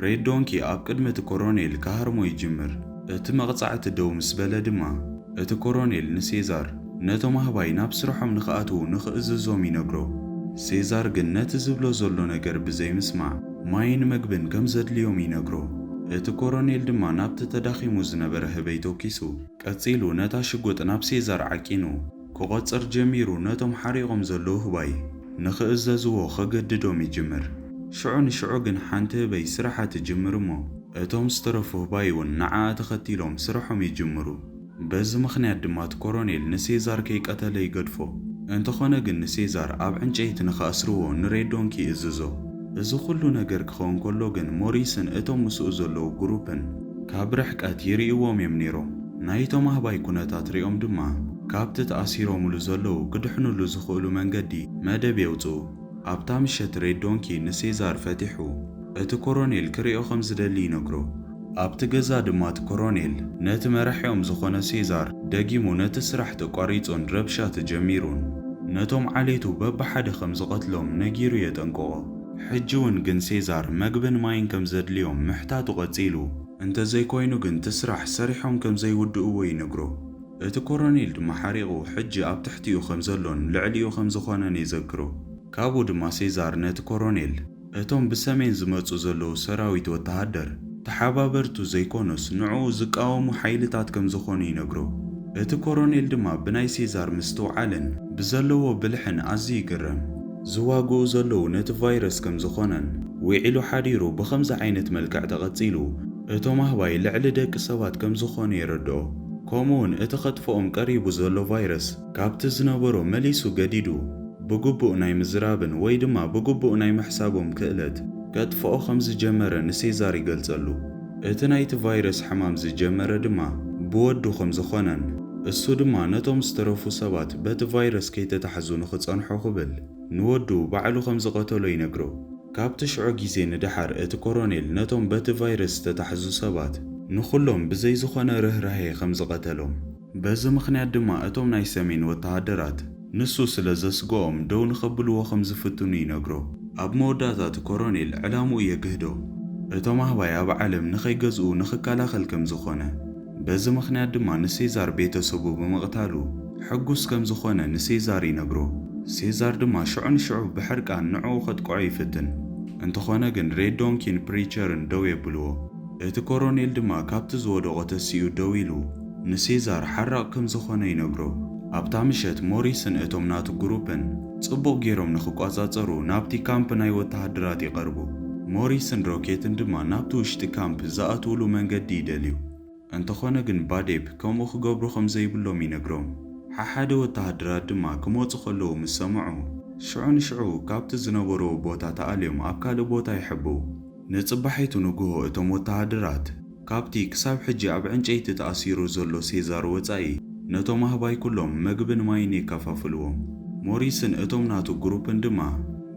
ሬድ ዶንኪ ኣብ ቅድሚ እቲ ኮሎኔል ካሃርሞ ይጅምር። እቲ መቕጻዕቲ ደው ምስ በለ ድማ እቲ ኮሎኔል ንሴዛር ነቶም ኣህባይ ናብ ስርሖም ንኽኣትዉ ንኽእዝዞም ይነግሮ። ሴዛር ግን ነቲ ዝብሎ ዘሎ ነገር ብዘይምስማዕ ማይን መግብን ከም ዘድልዮም ይነግሮ። እቲ ኮሎኔል ድማ ናብቲ ተዳኺሙ ዝነበረ ህበይ ተኪሱ ቀጺሉ ነታ ሽጉጥ ናብ ሴዛር ዓቂኑ ክቖጽር ጀሚሩ ነቶም ሓሪቖም ዘለዉ ህባይ ንኽእዘዝዎ ኸገድዶም ይጅምር። ሽዑ ንሽዑ ግን ሓንቲ ህበይ ስራሓ ትጅምር እሞ እቶም ዝተረፉ ህባይ እውን ንዓኣ ተኸቲሎም ስርሖም ይጅምሩ። በዚ ምኽንያት ድማ እቲ ኮሎኔል ንሴዛር ከይቀተለ ይገድፎ። እንተኾነ ግን ንሴዛር ኣብ ዕንጨይቲ ንኸኣስርዎ ንሬድ ዶንኪ ይእዝዞ። እዚ ኩሉ ነገር ክኸውን ከሎ ግን ሞሪስን እቶም ምስኡ ዘለዉ ግሩፕን ካብ ርሕቀት ይርእይዎም እዮም ነይሮም። ናይቶም ኣህባይ ኩነታት ሪኦም ድማ ካብቲ ተኣሲሮሙሉ ዘለዉ ክድሕኑሉ ዝኽእሉ መንገዲ መደብ የውፅኡ። ኣብታ ምሸት ሬድ ዶንኪ ንሴዛር ፈቲሑ እቲ ኮሎኔል ክሪኦ ከም ዝደሊ ይነግሮ። ኣብቲ ገዛ ድማ እቲ ኮሎኔል ነቲ መራሕዮም ዝኾነ ሴዛር ደጊሙ ነቲ ስራሕ ተቋሪጾን ረብሻ ተጀሚሩን ነቶም ዓሌቱ በብሓደ ከም ዝቐትሎም ነጊሩ የጠንቅቖ። ሕጂ እውን ግን ሴዛር መግብን ማይን ከም ዘድልዮም ምሕታቱ ቐጺሉ እንተዘይኮይኑ ግን እቲ ስራሕ ሰሪሖም ከም ዘይውድእዎ ይነግሮ። እቲ ኮሎኔል ድማ ሓሪቑ ሕጂ ኣብ ትሕቲኡ ከም ዘሎን ልዕሊኡ ከም ዝኾነን ይዘክሮ። ካብኡ ድማ ሴዛር ነቲ ኮሎኔል እቶም ብሰሜን ዝመጹ ዘለዉ ሰራዊት ወተሃደር ተሓባበርቱ ዘይኮኑስ ንዕኡ ዝቃወሙ ሓይልታት ከም ዝኾኑ ይነግሮ። እቲ ኮሎኔል ድማ ብናይ ሴዛር ምስትውዓልን ብዘለዎ ብልሕን ኣዝዩ ይግረም። ዝዋግኡ ዘለዉ ነቲ ቫይረስ ከም ዝኾነን ውዒሉ ሓዲሩ ብኸምዚ ዓይነት መልክዕ ተቐጺሉ እቶም ኣህባይ ልዕሊ ደቂ ሰባት ከም ዝኾኑ የረድኦ። ከምኡውን እቲ ኸጥፍኦም ቀሪቡ ዘሎ ቫይረስ ካብቲ ዝነበሮ መሊሱ ገዲዱ ብግቡእ ናይ ምዝራብን ወይ ድማ ብግቡእ ናይ ምሕሳቦም ክእለት ከጥፍኦ ከም ዝጀመረ ንሴዛር ይገልጸሉ። እቲ ናይቲ ቫይረስ ሕማም ዝጀመረ ድማ ብወዱ ከም ዝኾነን እሱ ድማ ነቶም ዝተረፉ ሰባት በቲ ቫይረስ ከይተታሕዙ ንኽጸንሑ ክብል ንወዱ ባዕሉ ከም ዝቐተሎ ይነግሮ። ካብቲ ሽዑ ጊዜ ንድሓር እቲ ኮሎኔል ነቶም በቲ ቫይረስ ዝተታሕዙ ሰባት ንኹሎም ብዘይ ዝኾነ ርህራሄ ከም ዝቐተሎም። በዚ ምኽንያት ድማ እቶም ናይ ሰሜን ወተሃደራት ንሱ ስለ ዘስግኦም ደው ንኸብልዎ ከም ዝፍትኑ ይነግሮ። ኣብ መወዳእታ እቲ ኮሎኔል ዕላምኡ የግህዶ እቶም ኣህባይ ኣብ ዓለም ንኸይገዝኡ ንኽከላኸል ከም ዝኾነ። በዚ ምኽንያት ድማ ንሴዛር ቤተሰቡ ብምቕታሉ ሕጉስ ከም ዝኾነ ንሴዛር ይነግሮ። ሴዛር ድማ ሽዑን ሽዑ ብሕርቃን ንዕኡ ኸጥቅዖ ይፍትን እንተኾነ ግን ሬድ ዶንኪን ፕሪቸርን ደው የብልዎ። እቲ ኮሎኔል ድማ ካብቲ ዝወደቆ ተሲኡ ደው ኢሉ ንሴዛር ሓራቕ ከም ዝኾነ ይነግሮ። ኣብታ ምሸት ሞሪስን እቶም ናቱ ግሩፕን ጽቡቕ ጌሮም ንኽቋጻጸሩ ናብቲ ካምፕ ናይ ወተሃደራት ይቐርቡ። ሞሪስን ሮኬትን ድማ ናብቲ ውሽጢ ካምፕ ዝኣትውሉ መንገዲ ይደልዩ። እንተኾነ ግን ባዴብ ከምኡ ክገብሩ ከም ዘይብሎም ይነግሮም። ሓደ ወተሃደራት ድማ ክመፁ ከለዉ ምስ ሰምዑ ሽዑ ንሽዑ ካብቲ ዝነበሮ ቦታ ተኣልዮም ኣብ ካልእ ቦታ ይሕብኡ። ንጽባሒቱ ንግሆ እቶም ወተሃደራት ካብቲ ክሳብ ሕጂ ኣብ ዕንጨይቲ ተኣሲሩ ዘሎ ሴዛር ወጻኢ ነቶም ኣህባይ ኩሎም መግብን ማይን የከፋፍልዎም። ሞሪስን እቶም ናቱ ግሩፕን ድማ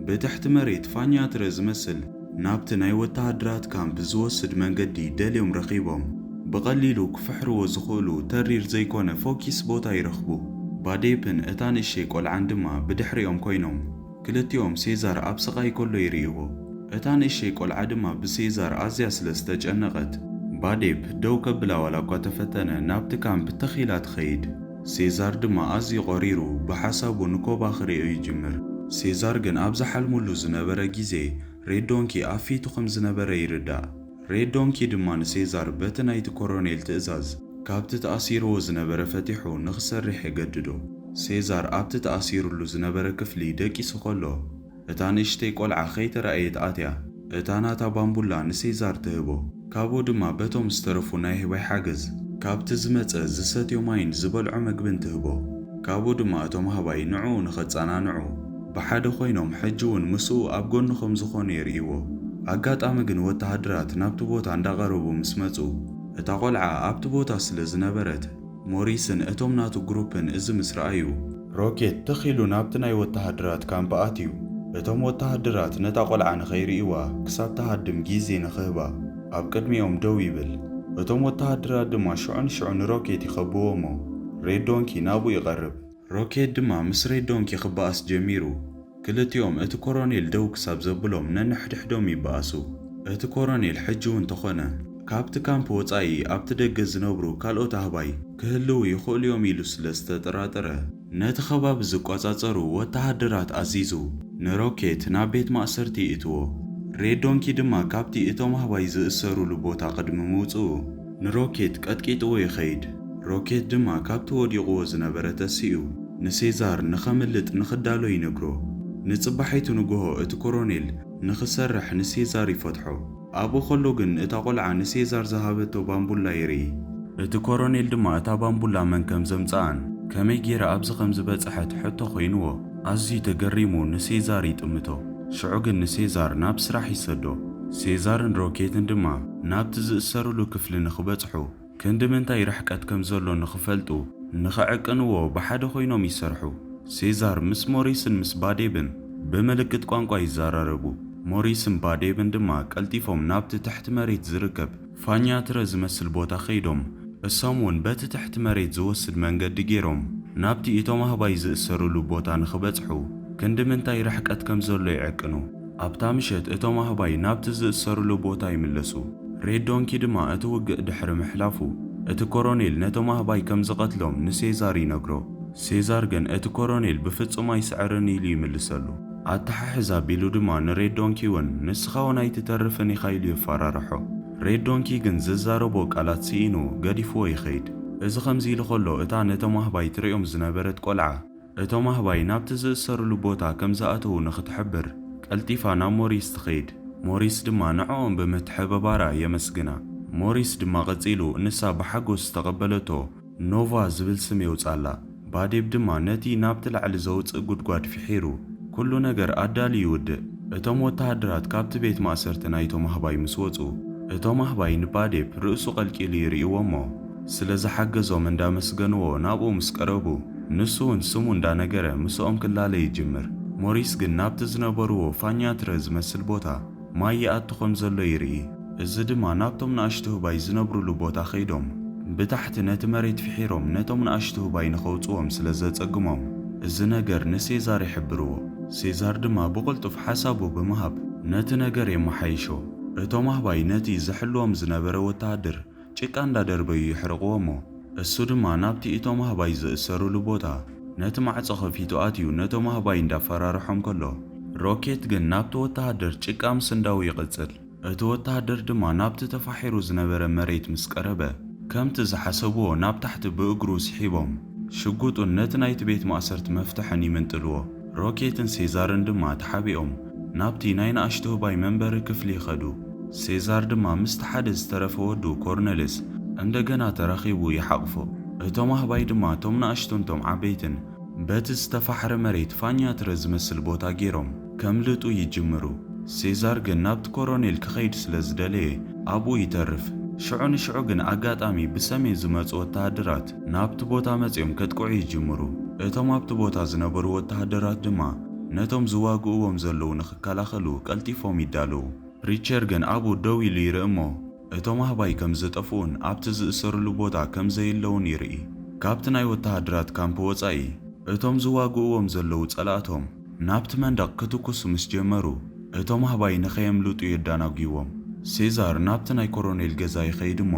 ብትሕቲ መሬት ፋኛትረ ዝመስል ናብቲ ናይ ወተሃደራት ካምፕ ዝወስድ መንገዲ ደልዮም ረኺቦም ብቐሊሉ ክፍሕርዎ ዝኽእሉ ተሪር ዘይኮነ ፎኪስ ቦታ ይረኽቡ። ባዴብን እታ ንእሽተይ ቆልዓን ድማ ብድሕሪኦም ኮይኖም ክልቲኦም ሴዛር ኣብ ስቓይ ከሎ ይርእይዎ። እታ ንእሽተይ ቆልዓ ድማ ብሴዛር ኣዝያ ስለ ዝተጨነቐት ባዴብ ደው ከብላ ዋላ እኳ ተፈተነ ናብቲ ካምፕ ተኺላ ትኸይድ። ሴዛር ድማ ኣዝዩ ቐሪሩ ብሓሳቡ ንኮባ ክርእዮ ይጅምር። ሴዛር ግን ኣብ ዝሓልሙሉ ዝነበረ ግዜ ሬድ ዶንኪ ኣብ ፊቱ ከም ዝነበረ ይርዳእ። ሬድ ዶንኪ ድማ ንሴዛር በቲ ናይቲ ኮሎኔል ትእዛዝ ካብቲ ተኣሲርዎ ዝነበረ ፈቲሑ ንኽሰርሕ የገድዶ። ሴዛር ኣብቲ ተኣሲሩሉ ዝነበረ ክፍሊ ደቂሱ ከሎ እታ ንእሽተይ ቆልዓ ከይተረኣየት ኣትያ እታ ናታ ባምቡላ ንሴዛር ትህቦ። ካብኡ ድማ በቶም ዝተረፉ ናይ ህባይ ሓገዝ ካብቲ ዝመፀ ዝሰትዮ ማይን ዝበልዖ መግብን ትህቦ። ካብኡ ድማ እቶም ሃባይ ንዕኡ ንኸፃናንዑ ብሓደ ኮይኖም ሕጂ እውን ምስኡ ኣብ ጎኑ ከም ዝኾኑ የርእይዎ። ኣጋጣሚ ግን ወተሃደራት ናብቲ ቦታ እንዳቐረቡ ምስ መፁ እታ ቆልዓ ኣብቲ ቦታ ስለ ዝነበረት ሞሪስን እቶም ናቱ ግሩፕን እዚ ምስ ረኣዩ ሮኬት ተኺሉ ናብቲ ናይ ወተሃደራት ካምፕ ኣትዩ እቶም ወተሃደራት ነታ ቆልዓ ንኸይርእይዋ ክሳብ ተሃድም ግዜ ንኽህባ ኣብ ቅድሚኦም ደው ይብል። እቶም ወተሃደራት ድማ ሽዑን ሽዑ ንሮኬት ይኸብዎ እሞ ሬድ ዶንኪ ናብኡ ይቐርብ። ሮኬት ድማ ምስ ሬድ ዶንኪ ክበኣስ ጀሚሩ ክልቲኦም እቲ ኮሎኔል ደው ክሳብ ዘብሎም ነንሕድሕዶም ይበኣሱ። እቲ ኮሎኔል ሕጂ እውን ተኾነ ካብቲ ካምፕ ወጻኢ ኣብቲ ደገ ዝነብሩ ካልኦት ኣህባይ ክህልው ይኽእሉ እዮም ኢሉ ስለ ዝተጠራጠረ ነቲ ከባቢ ዝቋጻጸሩ ወተሃደራት ኣዚዙ ንሮኬት ናብ ቤት ማእሰርቲ ይእትዎ። ሬድ ዶንኪ ድማ ካብቲ እቶም ኣህባይ ዝእሰሩሉ ቦታ ቅድሚ ምውፅኡ ንሮኬት ቀጥቂጥዎ ይኸይድ። ሮኬት ድማ ካብቲ ወዲቕዎ ዝነበረ ተሲኡ ንሴዛር ንኸምልጥ ንኽዳሎ ይነግሮ። ንጽባሒቱ ንግሆ እቲ ኮሎኔል ንኽሰርሕ ንሴዛር ይፈትሖ። ኣብኡ ከሎ ግን እታ ቆልዓ ንሴዛር ዝሃበቶ ባምቡላ ይርኢ። እቲ ኮሎኔል ድማ እታ ባምቡላ መን ከም ዘምጽኣን ከመይ ጌራ ኣብዚ ከም ዝበጽሐት ሕቶ ኮይንዎ ኣዝዩ ተገሪሙ ንሴዛር ይጥምቶ። ሽዑ ግን ንሴዛር ናብ ስራሕ ይሰዶ። ሴዛርን ሮኬትን ድማ ናብቲ ዝእሰሩሉ ክፍሊ ንኽበጽሑ ክንዲ ምንታይ ርሕቀት ከም ዘሎ ንኽፈልጡ ንኽዕቅንዎ ብሓደ ኮይኖም ይሰርሑ። ሴዛር ምስ ሞሪስን ምስ ባዴብን ብምልክት ቋንቋ ይዘራረቡ። ሞሪስን ባዴብን ድማ ቀልጢፎም ናብቲ ትሕቲ መሬት ዝርከብ ፋኛትረ ዝመስል ቦታ ኸይዶም እሶም እውን በቲ ትሕቲ መሬት ዝወስድ መንገዲ ገይሮም ናብቲ እቶም ኣህባይ ዝእሰሩሉ ቦታ ንኽበጽሑ ክንዲ ምንታይ ርሕቀት ከም ዘሎ ይዕቅኑ። ኣብታ ምሸት እቶም ኣህባይ ናብቲ ዝእሰሩሉ ቦታ ይምለሱ። ሬድ ዶንኪ ድማ እቲ ውግእ ድሕሪ ምሕላፉ እቲ ኮሎኔል ነቶም ኣህባይ ከም ዝቐትሎም ንሴዛር ይነግሮ። ሴዛር ግን እቲ ኮሎኔል ብፍጹም ኣይስዕርን ኢሉ ይምልሰሉ። ኣተሓሕዛ ቢሉ ድማ ንሬድ ዶንኪ እውን ንስኻ እውን ኣይትተርፍን ኢኻ ኢሉ ይፈራርሖ። ሬድ ዶንኪ ግን ዝዛረቦ ቃላት ሲኢኑ ገዲፍዎ ይኸይድ። እዚ ከምዚ ኢሉ ከሎ እታ ነቶም ኣህባይ ትሪኦም ዝነበረት ቆልዓ እቶም ኣህባይ ናብቲ ዝእሰሩሉ ቦታ ከም ዝኣተዉ ንኽትሕብር ቀልጢፋ ናብ ሞሪስ ትኸይድ። ሞሪስ ድማ ንዕኦም ብምትሕብባራ የመስግና። ሞሪስ ድማ ቀጺሉ ንሳ ብሓጎስ ዝተቐበለቶ ኖቫ ዝብል ስም የውጻላ። ባዴብ ድማ ነቲ ናብቲ ላዕሊ ዘውፅእ ጉድጓድ ፍሒሩ ኩሉ ነገር ኣዳልዩ ይውድእ። እቶም ወተሃደራት ካብቲ ቤት ማእሰርቲ ናይቶም ኣህባይ ምስ ወፁ እቶም ኣህባይ ንባዴብ ርእሱ ቀልቂሉ ይርእይዎ እሞ ስለ ዝሓገዞም እንዳመስገንዎ ናብኡ ምስ ቀረቡ ንሱ እውን ስሙ እንዳነገረ ምስኦም ክላለ ይጅምር። ሞሪስ ግን ናብቲ ዝነበርዎ ፋኛትረ ዝመስል ቦታ ማይ ይኣቱ ከም ዘሎ ይርኢ። እዚ ድማ ናብቶም ንኣሽቱ ህባይ ዝነብሩሉ ቦታ ኸይዶም ብታሕቲ ነቲ መሬት ፍሒሮም ነቶም ንኣሽቱ ህባይ ንኸውፅዎም ስለ ዘጸግሞም እዚ ነገር ንሴዛር ይሕብርዎ። ሴዛር ድማ ብቕልጡፍ ሓሳቡ ብምሃብ ነቲ ነገር የመሓይሾ። እቶም ኣህባይ ነቲ ዝሕልዎም ዝነበረ ወተሃደር ጭቃ እንዳደርበዩ ይሕርቕዎ እሞ እሱ ድማ ናብቲ እቶም ኣህባይ ዝእሰሩሉ ቦታ ነቲ ማዕጾ ኸፊቱ ኣትዩ ነቶም ኣህባይ እንዳፈራርሖም ከሎ ሮኬት ግን ናብቲ ወተሃደር ጭቃ ምስ እንዳው ይቕጽል። እቲ ወተሃደር ድማ ናብቲ ተፋሒሩ ዝነበረ መሬት ምስ ቀረበ ከምቲ ዝሓሰብዎ ናብ ታሕቲ ብእግሩ ስሒቦም ሽጉጡን ነቲ ናይቲ ቤት ማእሰርቲ መፍትሕን ይምንጥልዎ። ሮኬትን ሴዛርን ድማ ተሓቢኦም ናብቲ ናይ ንኣሽቱ ህባይ መንበሪ ክፍሊ ይኸዱ። ሴዛር ድማ ምስቲ ሓደ ዝተረፈ ወዱ ኮርኔልስ እንደገና ተረኺቡ ይሓቕፎ። እቶም ኣህባይ ድማ እቶም ንኣሽቱን እቶም ዓበይትን በቲ ዝተፋሕረ መሬት ፋኛትረ ዝመስል ቦታ ገይሮም ከምልጡ ይጅምሩ። ሴዛር ግን ናብቲ ኮሮኔል ክኸይድ ስለ ዝደለየ ኣብኡ ይተርፍ። ሽዑ ንሽዑ ግን ኣጋጣሚ ብሰሜን ዝመፁ ወተሃደራት ናብቲ ቦታ መፂኦም ከጥቅዑ ይጅምሩ። እቶም ኣብቲ ቦታ ዝነበሩ ወተሃደራት ድማ ነቶም ዝዋግእዎም ዘለዉ ንኽከላኸሉ ቀልጢፎም ይዳለዉ። ፕሪቸር ግን ኣብኡ ደው ኢሉ ይርኢ እሞ እቶም ኣህባይ ከም ዝጠፍኡን ኣብቲ ዝእሰሩሉ ቦታ ከም ዘየለውን ይርኢ። ካብቲ ናይ ወተሃደራት ካምፕ ወፃኢ እቶም ዝዋግእዎም ዘለዉ ጸላእቶም ናብቲ መንደቕ ክትኩሱ ምስ ጀመሩ እቶም ኣህባይ ንኸየምልጡ የዳናጊዎም። ሴዛር ናብቲ ናይ ኮሮኔል ገዛ ይኸይድ እሞ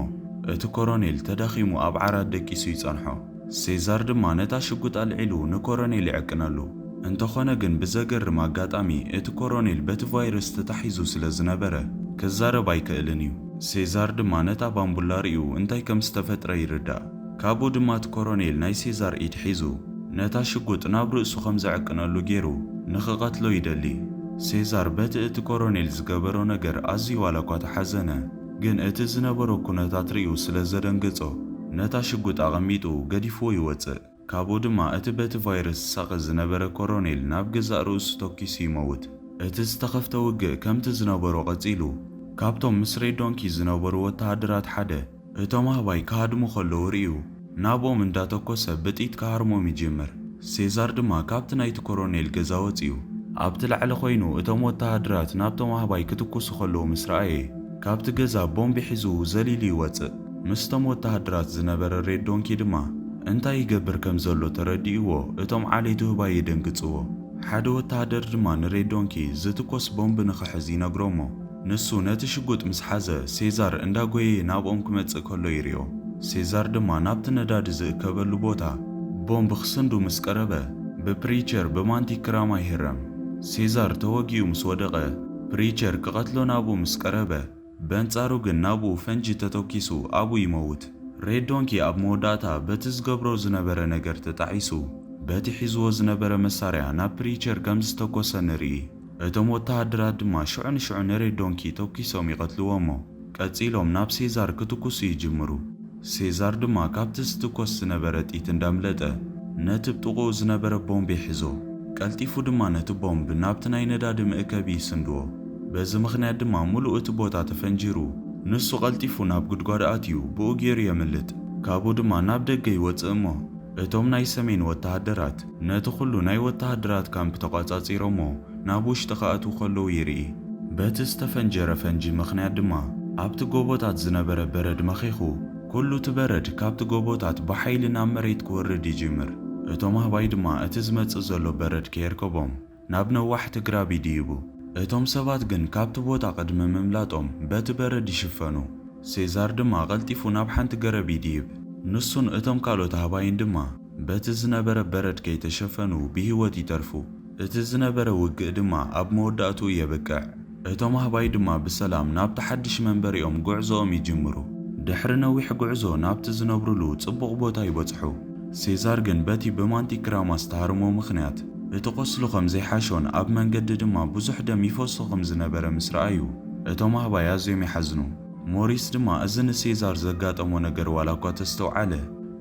እቲ ኮሮኔል ተዳኺሙ ኣብ ዓራት ደቂሱ ይጸንሖ። ሴዛር ድማ ነታ ሽጉጥ ኣልዒሉ ንኮሮኔል ይዕቅነሉ። እንተኾነ ግን ብዘገርም ኣጋጣሚ እቲ ኮሮኔል በቲ ቫይረስ ተታሒዙ ስለ ዝነበረ ክዛረብ ኣይክእልን እዩ። ሴዛር ድማ ነታ ባምቡላ ርኢዩ እንታይ ከም ዝተፈጥረ ይርዳእ። ካብኡ ድማ እቲ ኮሮኔል ናይ ሴዛር ኢድ ሒዙ ነታ ሽጉጥ ናብ ርእሱ ከም ዘዕቅነሉ ገይሩ ንኽቐትሎ ይደሊ። ሴዛር በቲ እቲ ኮሮኔል ዝገበሮ ነገር ኣዝዩ ዋላ እኳ ተሓዘነ፣ ግን እቲ ዝነበሮ ኩነታት ርኢዩ ስለ ዘደንገጾ ነታ ሽጉጥ ኣቐሚጡ ገዲፍዎ ይወፅእ። ካብኡ ድማ እቲ በቲ ቫይረስ ሳቐ ዝነበረ ኮሮኔል ናብ ገዛእ ርእሱ ተኪሱ ይመውት። እቲ ዝተኸፍተ ውግእ ከምቲ ዝነበሮ ቐጺሉ ካብቶም ምስ ሬድ ዶንኪ ዝነበሩ ወተሃደራት ሓደ እቶም ኣህባይ ክሃድሙ ከለዉ ርኢዩ ናብኦም እንዳተኮሰ ብጢት ክሃርሞም ይጅምር። ሴዛር ድማ ካብቲ ናይቲ ኮሮኔል ገዛ ወፂኡ ኣብቲ ላዕሊ ኮይኑ እቶም ወተሃደራት ናብቶም ኣህባይ ክትኩሱ ከለዉ ምስ ረኣየ ካብቲ ገዛ ቦምቢ ሒዙ ዘሊሉ ይወፅእ። ምስቶም ወተሃደራት ዝነበረ ሬድ ዶንኪ ድማ እንታይ ይገብር ከም ዘሎ ተረዲእዎ እቶም ዓሌቱ ህባይ ይደንግጽዎ። ሓደ ወተሃደር ድማ ንሬድ ዶንኪ ዝትኮስ ቦምቢ ንኽሕዝ ይነግሮ እሞ ንሱ ነቲ ሽጉጥ ምስ ሓዘ ሴዛር እንዳጎየ ናብኦም ክመጽእ ከሎ ይርዮ። ሴዛር ድማ ናብቲ ነዳዲ ዝእከበሉ ቦታ ቦምብ ክስንዱ ምስ ቀረበ ብፕሪቸር ብማንቲክ ክራማ ይህረም። ሴዛር ተወጊኡ ምስ ወደቐ ፕሪቸር ክቐትሎ ናብኡ ምስ ቀረበ በንጻሩ ግን ናብኡ ፈንጂ ተተኪሱ ኣብኡ ይመውት። ሬድ ዶንኪ ኣብ መወዳእታ በቲ ዝገብሮ ዝነበረ ነገር ተጣዒሱ በቲ ሒዝዎ ዝነበረ መሳርያ ናብ ፕሪቸር ከም ዝተኮሰ ንርኢ። እቶም ወተሃደራት ድማ ሽዑ ንሽዑ ንሬድ ዶንኪ ተኪሶም ይቐትልዎ እሞ ቀጺሎም ናብ ሴዛር ክትኩሱ ይጅምሩ። ሴዛር ድማ ካብቲ ዝትኮስ ዝነበረ ጢት እንዳምለጠ ነቲ ብጥቑኡ ዝነበረ ቦምቢ ሒዞ ቀልጢፉ ድማ ነቲ ቦምብ ናብቲ ናይ ነዳዲ መእከቢ ይስንድዎ። በዚ ምኽንያት ድማ ሙሉእ እቲ ቦታ ተፈንጂሩ ንሱ ቀልጢፉ ናብ ጉድጓድ ኣትዩ ብኡ ገይሩ የምልጥ። ካብኡ ድማ ናብ ደገ ይወፅእ እሞ እቶም ናይ ሰሜን ወተሃደራት ነቲ ኩሉ ናይ ወተሃደራት ካምፕ ተቋጻጺሮሞ ናብ ውሽጢ ክኣትዉ ከለዉ ይርኢ። በቲ ዝተፈንጀረ ፈንጂ ምኽንያት ድማ ኣብቲ ጎቦታት ዝነበረ በረድ መኺኹ ኩሉ እቲ በረድ ካብቲ ጎቦታት ብሓይሊ ናብ መሬት ክወርድ ይጅምር። እቶም ኣህባይ ድማ እቲ ዝመጽእ ዘሎ በረድ ከየርከቦም ናብ ነዋሕቲ ግራብ ይድይቡ። እቶም ሰባት ግን ካብቲ ቦታ ቅድሚ ምምላጦም በቲ በረድ ይሽፈኑ። ሴዛር ድማ ቀልጢፉ ናብ ሓንቲ ገረብ ይድይብ። ንሱን እቶም ካልኦት ኣህባይን ድማ በቲ ዝነበረ በረድ ከይተሸፈኑ ብሂወት ይተርፉ። እቲ ዝነበረ ውግእ ድማ ኣብ መወዳእቱ የበቅዕ። እቶም ኣህባይ ድማ ብሰላም ናብቲ ሓድሽ መንበሪኦም ጉዕዞኦም ይጅምሩ። ድሕሪ ነዊሕ ጉዕዞ ናብቲ ዝነብሩሉ ጽቡቕ ቦታ ይበጽሑ። ሴዛር ግን በቲ ብማንቲክ ክራማ ዝተሃርሞ ምኽንያት እቲ ቆስሉ ከም ዘይሓሾን ኣብ መንገዲ ድማ ብዙሕ ደም ይፈሶ ከም ዝነበረ ምስ ረኣዩ እቶም ኣህባይ ኣዝዮም ይሓዝኑ። ሞሪስ ድማ እዚ ንሴዛር ዘጋጠሞ ነገር ዋላ እኳ ተስተውዓለ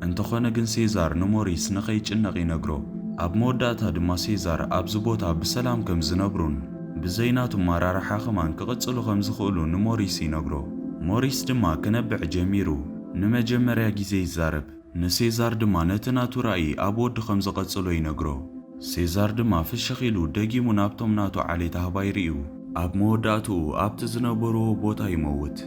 እንተኾነ ግን ሴዛር ንሞሪስ ንኸይጭነቕ ይነግሮ። ኣብ መወዳእታ ድማ ሴዛር ኣብዚ ቦታ ብሰላም ከም ዝነብሩን ብዘይናቱ ማራርሓ ኸማን ክቕጽሉ ከም ዝኽእሉ ንሞሪስ ይነግሮ። ሞሪስ ድማ ክነብዕ ጀሚሩ ንመጀመርያ ግዜ ይዛረብ። ንሴዛር ድማ ነቲ ናቱ ራእይ ኣብ ወዲ ከም ዝቐጽሎ ይነግሮ። ሴዛር ድማ ፍሽኽ ኢሉ ደጊሙ ናብቶም ናቱ ዓሌት ኣህባይ ርኢዩ ኣብ መወዳእትኡ ኣብቲ ዝነበርዎ ቦታ ይመውት።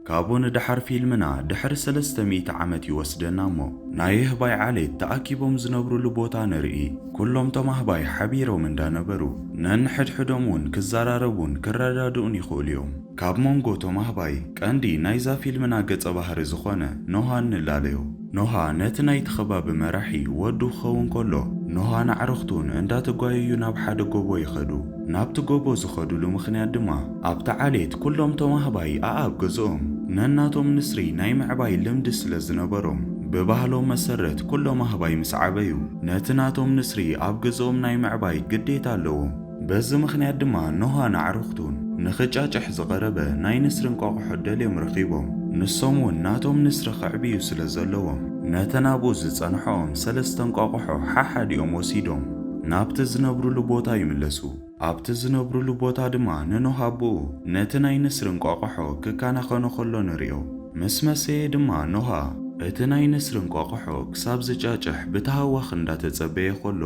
ካብኡ ንድሓር ፊልምና ድሕሪ 300 ዓመት ይወስደና እሞ ናይ ኣህባይ ዓሌት ተኣኪቦም ዝነብሩሉ ቦታ ንርኢ። ኩሎም ቶም ኣህባይ ሓቢሮም እንዳነበሩ ነንሕድሕዶም እውን ክዘራረቡን ክረዳድኡን ይኽእሉ እዮም። ካብ መንጎ ቶም ኣህባይ ቀንዲ ናይዛ ፊልምና ገጸ ባህሪ ዝኾነ ኖሃ ንላለዮ። ኖሃ ነቲ ናይቲ ኸባቢ መራሒ ወዱ ክኸውን ከሎ ኖሃን ኣዕርኽቱን እንዳተጓየዩ ናብ ሓደ ጎቦ ይኸዱ። ናብቲ ጎቦ ዝኸዱሉ ምኽንያት ድማ ኣብቲ ዓሌት ኩሎም ተማህባይ ኣኣብ ገዝኦም ነናቶም ንስሪ ናይ ምዕባይ ልምዲ ስለ ዝነበሮም ብባህሎም መሰረት ኩሎም ኣህባይ ምስ ዓበዩ ነቲ ናቶም ንስሪ ኣብ ገዝኦም ናይ ምዕባይ ግዴታ ኣለዎም። በዚ ምኽንያት ድማ ኖሃን ኣዕርኽቱን ንኽጫጭሕ ዝቐረበ ናይ ንስሪ እንቋቑሖ ደልዮም ረኺቦም ንሶም እውን ናቶም ንስሪ ክዕብዩ ስለ ዘለዎም ነተን ኣብኡ ዝጸንሖም 3 እንቋቑሖ ሓሓዲኦም ወሲዶም ናብቲ ዝነብሩሉ ቦታ ይምለሱ። ኣብቲ ዝነብሩሉ ቦታ ድማ ንኖሃ ኣቦኡ ነቲ ናይ ንስሪ እንቋቑሖ ክከናኸኖ ከሎ ንሪኦ። ምስ መሰየ ድማ ኖሃ እቲ ናይ ንስሪ እንቋቑሖ ክሳብ ዝጫጭሕ ብተሃዋኽ እንዳተጸበየ ከሎ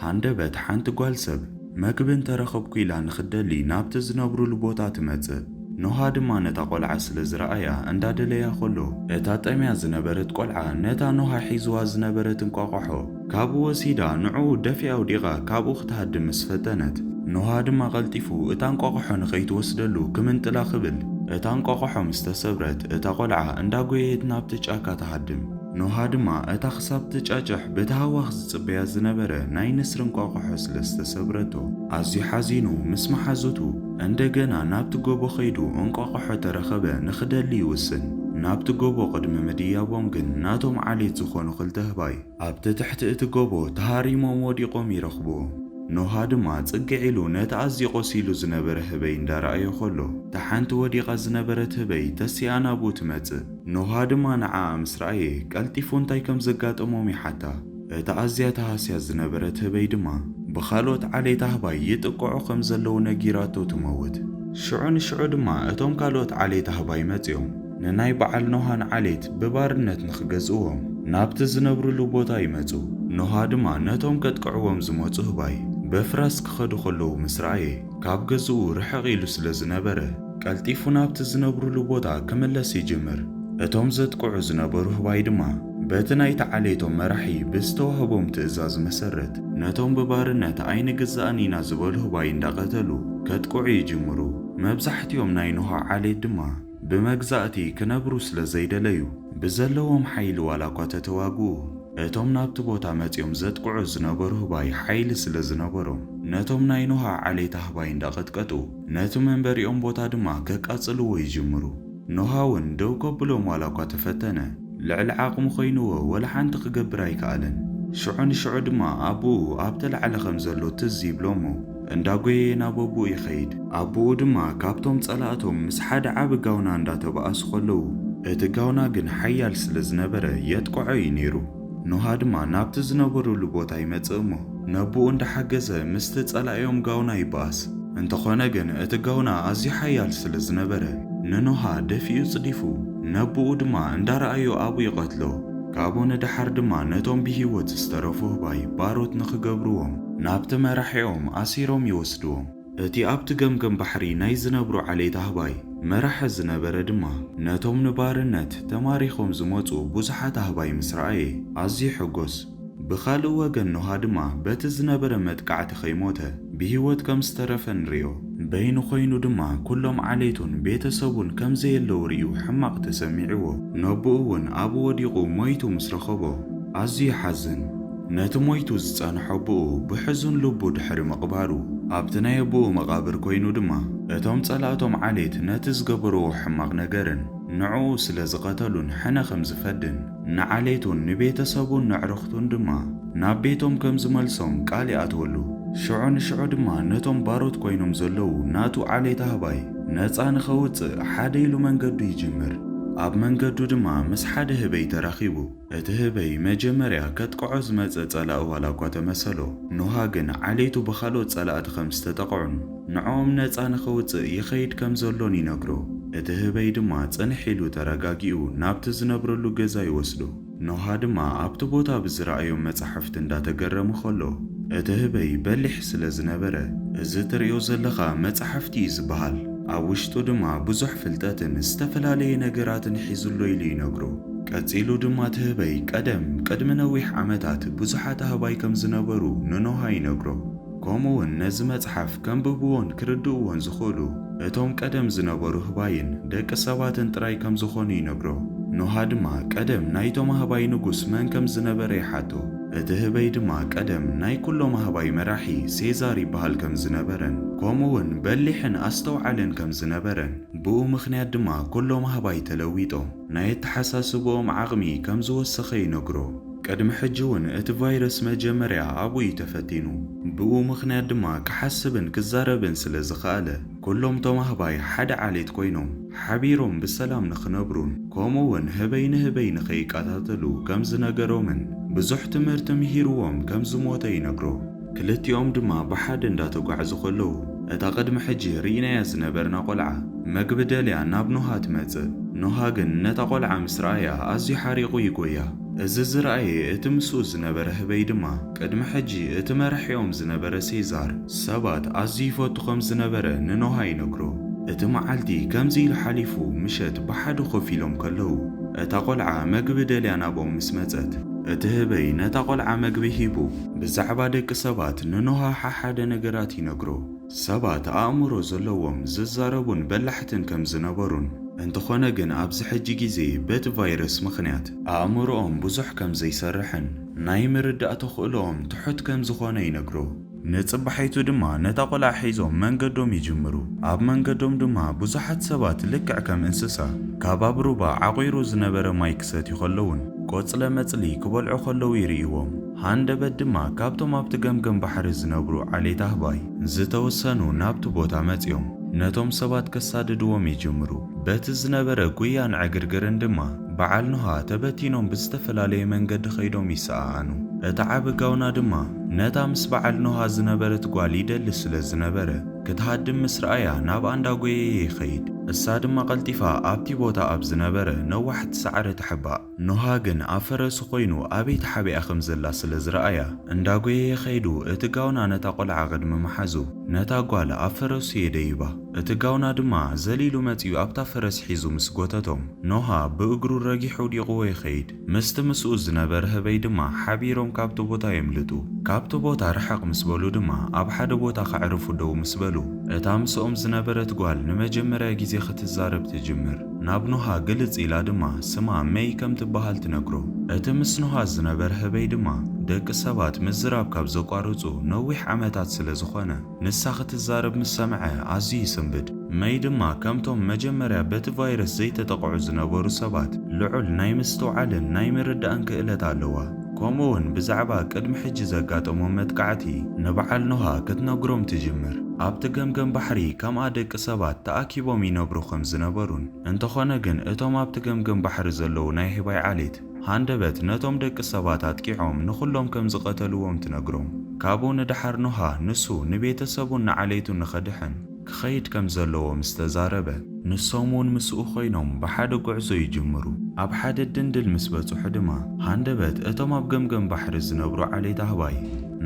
ሃንደበት ሓንቲ ጓል ሰብ መግቢ እንተረኸብኩ ኢላ ንኽደሊ ናብቲ ዝነብሩሉ ቦታ ትመጽእ። ኖሃ ድማ ነታ ቆልዓ ስለ ዝረኣያ እንዳደለያ ከሎ እታ ጠምያ ዝነበረት ቆልዓ ነታ ኖሃ ሒዝዋ ዝነበረት እንቋቑሖ ካብኡ ወሲዳ ንዕኡ ደፊኣ ውዲቓ ካብኡ ክትሃድም ምስ ፈተነት ኖሃ ድማ ቐልጢፉ እታ እንቋቑሖ ንኸይትወስደሉ ክምንጥላ ክብል እታ እንቋቑሖ ምስ ተሰብረት እታ ቆልዓ እንዳጐየት ናብቲ ጫካ ትሃድም። ኖሃ ድማ እታ ክሳብ ትጫጭሕ ብተሃዋኽ ዝጽበያ ዝነበረ ናይ ንስሪ እንቋቑሖ ስለ ዝተሰብረቶ ኣዝዩ ሓዚኑ ምስ መሓዘቱ እንደገና ናብቲ ጎቦ ኸይዱ እንቋቑሖ ተረኸበ ንኽደሊ ይውስን። ናብቲ ጎቦ ቅድሚ ምድያቦም ግን ናቶም ዓሌት ዝኾኑ ክልተ ህባይ ኣብቲ ትሕቲ እቲ ጎቦ ተሃሪሞም ወዲቖም ይረኽብዎም። ኖሃ ድማ ጽግዕ ኢሉ ነቲ ኣዝዩ ቆሲሉ ዝነበረ ህበይ እንዳረኣዮ ከሎ ተሓንቲ ወዲቓ ዝነበረት ህበይ ተሲኣ ናብኡ ትመጽእ። ኖሃ ድማ ንዓኣ ምስ ረኣየ ቀልጢፉ እንታይ ከም ዘጋጠሞም ይሓታ። እታ ኣዝያ ተሃስያ ዝነበረት ህበይ ድማ ብኻልኦት ዓሌት ኣህባይ ይጥቅዑ ከም ዘለዉ ነጊራቶ ትመውት። ሽዑ ንሽዑ ድማ እቶም ካልኦት ዓሌት ኣህባይ መጺኦም ንናይ በዓል ኖሃን ዓሌት ብባርነት ንኽገዝእዎም ናብቲ ዝነብሩሉ ቦታ ይመጹ። ኖሃ ድማ ነቶም ከጥቅዕዎም ዝመጹ ህባይ በፍራስ ክኸዱ ከለዉ ምስ ረኣየ ካብ ገዝኡ ርሕቕ ኢሉ ስለ ዝነበረ ቀልጢፉ ናብቲ ዝነብሩሉ ቦታ ክምለስ ይጅምር። እቶም ዘጥቅዑ ዝነበሩ ህባይ ድማ በቲ ናይቲ ዓሌቶም መራሒ ብዝተዋህቦም ትእዛዝ መሰረት ነቶም ብባርነት ኣይንግዛእን ኢና ዝበሉ ህባይ እንዳቐተሉ ከጥቅዑ ይጅምሩ። መብዛሕትኦም ናይ ኖሃ ዓሌት ድማ ብመግዛእቲ ክነብሩ ስለ ዘይደለዩ ብዘለዎም ሓይሊ ዋላ እኳ ተተዋግኡ እቶም ናብቲ ቦታ መጺኦም ዘጥቅዑ ዝነበሩ ህባይ ሓይሊ ስለ ዝነበሮም ነቶም ናይ ኖሃ ዓሌት ህባይ እንዳቐጥቀጡ ነቲ መንበሪኦም ቦታ ድማ ከቃጽልዎ ይጅምሩ። ኖሃ እውን ደው ከብሎም ዋላ እኳ ተፈተነ ልዕሊ ዓቕሙ ኾይንዎ ወላ ሓንቲ ክገብር ኣይከኣለን። ሽዑ ንሽዑ ድማ ኣቦኡ ኣብ ተላዕለ ከም ዘሎ ትዝ ይብሎሞ እንዳጐየየ ናብ ኣቦኡ ይኸይድ። ኣቦኡ ድማ ካብቶም ጸላእቶም ምስ ሓደ ዓብ ጋውና እንዳተባኣሱ ከለዉ እቲ ጋውና ግን ሓያል ስለ ዝነበረ የጥቅዖ እዩ ነይሩ። ኖሃ ድማ ናብቲ ዝነበሩሉ ቦታ ይመጽእ እሞ ነቦኡ እንዳሓገዘ ምስቲ ጸላእዮም ጋውና ይበኣስ። እንተኾነ ግን እቲ ጋውና ኣዝዩ ሓያል ስለ ዝነበረ ንኖሃ ደፊኡ ጽዲፉ ነቦኡ ድማ እንዳረኣዮ ኣቡ ይቐትሎ። ካብኡ ንድሓር ድማ ነቶም ብሂወት ዝተረፉ ህባይ ባሮት ንኽገብርዎም ናብቲ መራሒኦም ኣሲሮም ይወስድዎም። እቲ ኣብቲ ገምገም ባሕሪ ናይ ዝነብሩ ዓሌት ኣህባይ መራሒ ዝነበረ ድማ ነቶም ንባርነት ተማሪኾም ዝመጹ ብዙሓት ኣህባይ ምስ ረኣየ ኣዝዩ ሕጎስ። ብኻልእ ወገን ኖሃ ድማ በቲ ዝነበረ መጥቃዕቲ ኸይሞተ ብሂወት ከም ዝተረፈ ንሪኦ። በይኑ ኾይኑ ድማ ኩሎም ዓሌቱን ቤተሰቡን ከም ዘየለው ርዩ ሕማቕ ተሰሚዕዎ ነቦኡ እውን ኣብኡ ወዲቑ ሞይቱ ምስ ረኸቦ ኣዝዩ ይሓዝን። ነቲ ሞይቱ ዝጸንሖ ኣቦኡ ብሕዙን ልቡ ድሕሪ ምቕባሩ ኣብቲ ናይ ኣቦኡ መቓብር ኮይኑ ድማ እቶም ጸላእቶም ዓሌት ነቲ ዝገበርዎ ሕማቕ ነገርን ንዕኡ ስለ ዝቐተሉን ሕነ ከም ዝፈድን ንዓሌቱን ንቤተሰቡን ንዕርኽቱን ድማ ናብ ቤቶም ከም ዝመልሶም ቃል ይኣትወሉ። ሽዑ ንሽዑ ድማ ነቶም ባሮት ኮይኖም ዘለዉ ናቱ ዓሌት ኣህባይ ነፃ ንኸውፅእ ሓደ ኢሉ መንገዱ ይጅምር። ኣብ መንገዱ ድማ ምስ ሓደ ህበይ ተራኺቡ እቲ ህበይ መጀመርያ ከጥቅዖ ዝመጸ ጸላእ ዋላ እኳ ተመሰሎ ኖሃ ግን ዓሌቱ ብኻልኦት ጸላእቲ ከም ዝተጠቕዑን ንዖም ነፃ ንኸውፅእ ይኸይድ ከም ዘሎን ይነግሮ። እቲ ህበይ ድማ ጽንሕ ኢሉ ተረጋጊኡ ናብቲ ዝነብረሉ ገዛ ይወስዶ። ኖሃ ድማ ኣብቲ ቦታ ብዝረኣዮም መጻሕፍቲ እንዳተገረሙ ከሎ እቲ ህበይ በሊሕ ስለ ዝነበረ እዚ ትሪኦ ዘለኻ መጻሕፍቲ እዩ ዝበሃል ኣብ ውሽጡ ድማ ብዙሕ ፍልጠትን ዝተፈላለየ ነገራትን ሒዙሎ ኢሉ ይነግሮ። ቀጺሉ ድማ እቲ ህበይ ቀደም ቅድሚ ነዊሕ ዓመታት ብዙሓት ኣህባይ ከም ዝነበሩ ንኖሃ ይነግሮ። ከምኡውን ነዚ መጽሓፍ ከንብብዎን ክርድእዎን ዝኽእሉ እቶም ቀደም ዝነበሩ ህባይን ደቂ ሰባትን ጥራይ ከም ዝኾኑ ይነግሮ። ኖሃ ድማ ቀደም ናይቶም ሃባይ ንጉስ መን ከም ዝነበረ ይሓቶ እቲ ህበይ ድማ ቀደም ናይ ኩሎም ሃባይ መራሒ ሴዛር ይበሃል ከም ዝነበረን ከምኡውን በሊሕን ኣስተውዓልን ከም ዝነበረን ብኡ ምኽንያት ድማ ኩሎም ሃባይ ተለዊጦም ናይ ተሓሳስቦም ዓቕሚ ከም ዝወሰኸ ይነግሮ ቅድሚ ሕጂ እውን እቲ ቫይረስ መጀመርያ ኣብኡ ተፈቲኑ ብኡ ምኽንያት ድማ ክሓስብን ክዛረብን ስለ ዝኸኣለ ኩሎም ቶም ሃባይ ሓደ ዓሌት ኮይኖም ሓቢሮም ብሰላም ንኽነብሩን ከምኡውን ህበይ ንህበይ ንኸይቃታተሉ ከም ዝነገሮምን ብዙሕ ትምህርቲ ምሂርዎም ከም ዝሞተ ይነግሮ ክልቲኦም ድማ ብሓደ እንዳተጓዕዙ ከለዉ እታ ቅድሚ ሕጂ ርኢናያ ዝነበርና ቆልዓ መግቢ ደልያ ናብ ኖሃ ትመጽእ ኖሃ ግን ነታ ቆልዓ ምስ ረኣያ ኣዝዩ ሓሪቑ ይጎያ እዚ ዝረኣየ እቲ ምስኡ ዝነበረ ህበይ ድማ ቅድሚ ሕጂ እቲ መራሒኦም ዝነበረ ሴዛር ሰባት ኣዝዩ ይፈቱ ከም ዝነበረ ንኖሃ ይነግሮ እቲ መዓልቲ ከምዚ ኢሉ ሓሊፉ ምሸት ብሓደ ኮፍ ኢሎም ከለዉ እታ ቆልዓ መግቢ ደልያ ናብኦም ምስ መጸት እቲ ህበይ ነታ ቆልዓ መግቢ ሂቡ ብዛዕባ ደቂ ሰባት ንኖሃ ሓደ ነገራት ይነግሮ ሰባት ኣእምሮ ዘለዎም ዝዛረቡን በላሕትን ከም ዝነበሩን እንተኾነ ግን ኣብዚ ሕጂ ግዜ በቲ ቫይረስ ምኽንያት ኣእምሮኦም ብዙሕ ከም ዘይሰርሕን ናይ ምርዳእቶ ክእሎኦም ትሑት ከም ዝኾነ ይነግሮ ንጽባሒቱ ድማ ነታ ቆልዓ ሒዞም መንገዶም ይጅምሩ ኣብ መንገዶም ድማ ብዙሓት ሰባት ልክዕ ከም እንስሳ ካብ ኣብ ሩባ ዓቑሩ ዝነበረ ማይ ክሰትዩ ከለውን ቆጽለ መጽሊ ክበልዑ ከለዉ ይርእይዎም ሃንደበት ድማ ካብቶም ኣብቲ ገምገም ባሕሪ ዝነብሩ ዓሌት ኣህባይ ዝተወሰኑ ናብቲ ቦታ መጺኦም ነቶም ሰባት ከሳድድዎም ይጅምሩ በቲ ዝነበረ ጉያን ዕግርግርን ድማ በዓል ኖሃ ተበቲኖም ብዝተፈላለየ መንገዲ ኸይዶም ይሰኣኑ እቲ ዓብ ጋውና ድማ ነታ ምስ በዓል ኖሃ ዝነበረት ጓል ይደሊ ስለ ዝነበረ ክትሃድም ምስ ረኣያ ናብ ኣንዳጎየ ይኸይድ እሳ ድማ ቀልጢፋ ኣብቲ ቦታ ኣብ ዝነበረ ነዋሕቲ ሳዕሪ ትሕባእ ኖሃ ግን ኣብ ፈረሱ ኮይኑ ኣበይ ተሓቢኣ ከም ዘላ ስለ ዝረኣያ እንዳጎየ ይኸይዱ እቲ ጋውና ነታ ቆልዓ ቅድሚ መሓዙ ነታ ጓል ኣብ ፈረሱ የደይባ እቲ ጋውና ድማ ዘሊሉ መጺኡ ኣብታ ፈረስ ሒዙ ምስ ጎተቶም ኖሃ ብእግሩ ረጊሑ ዲቕዎ ይኸይድ ምስቲ ምስኡ ዝነበረ ህበይ ድማ ሓቢሮም ካብቲ ቦታ የምልጡ ካብቲ ቦታ ርሕቕ ምስ በሉ ድማ ኣብ ሓደ ቦታ ከዕርፉ ደው ምስ በሉ እታ ምስኦም ዝነበረት ጓል ንመጀመርያ ግዜ ክትዛረብ ትጅምር ናብ ኖሃ ግልጽ ኢላ ድማ ስማ መይ ከም ትበሃል ትነግሮ እቲ ምስ ኖሃ ዝነበረ ህበይ ድማ ደቂ ሰባት ምዝራብ ካብ ዘቋርጹ ነዊሕ ዓመታት ስለ ዝኾነ ንሳ ክትዛረብ ምስ ሰምዐ ኣዝዩ ይስንብድ መይ ድማ ከምቶም መጀመርያ በቲ ቫይረስ ዘይተጠቕዑ ዝነበሩ ሰባት ልዑል ናይ ምስትውዓልን ናይ ምርዳእን ክእለት ኣለዋ ከምኡውን ብዛዕባ ቅድሚ ሕጂ ዘጋጠሞም መጥቃዕቲ ንበዓል ኖሃ ክትነግሮም ትጅምር ኣብቲ ገምገም ባሕሪ ከምኣ ደቂ ሰባት ተኣኪቦም ይነብሩ ከም ዝነበሩን እንተኾነ ግን እቶም ኣብቲ ገምገም ባሕሪ ዘለዉ ናይ ህባይ ዓሌት ሃንደበት ነቶም ደቂ ሰባት ኣጥቂዖም ንኹሎም ከም ዝቐተልዎም ትነግሮም ካብኡ ንድሓር ኖሃ ንሱ ንቤተሰቡን ንዓሌቱ ንኸድሕን ክኸይድ ከም ዘለዎ ምስ ተዛረበ ንሶም እውን ምስኡ ኮይኖም ብሓደ ጉዕዞ ይጅምሩ ኣብ ሓደ ድንድል ምስ በጽሑ ድማ ሃንደበት እቶም ኣብ ገምገም ባሕሪ ዝነብሩ ዓሌት ኣህባይ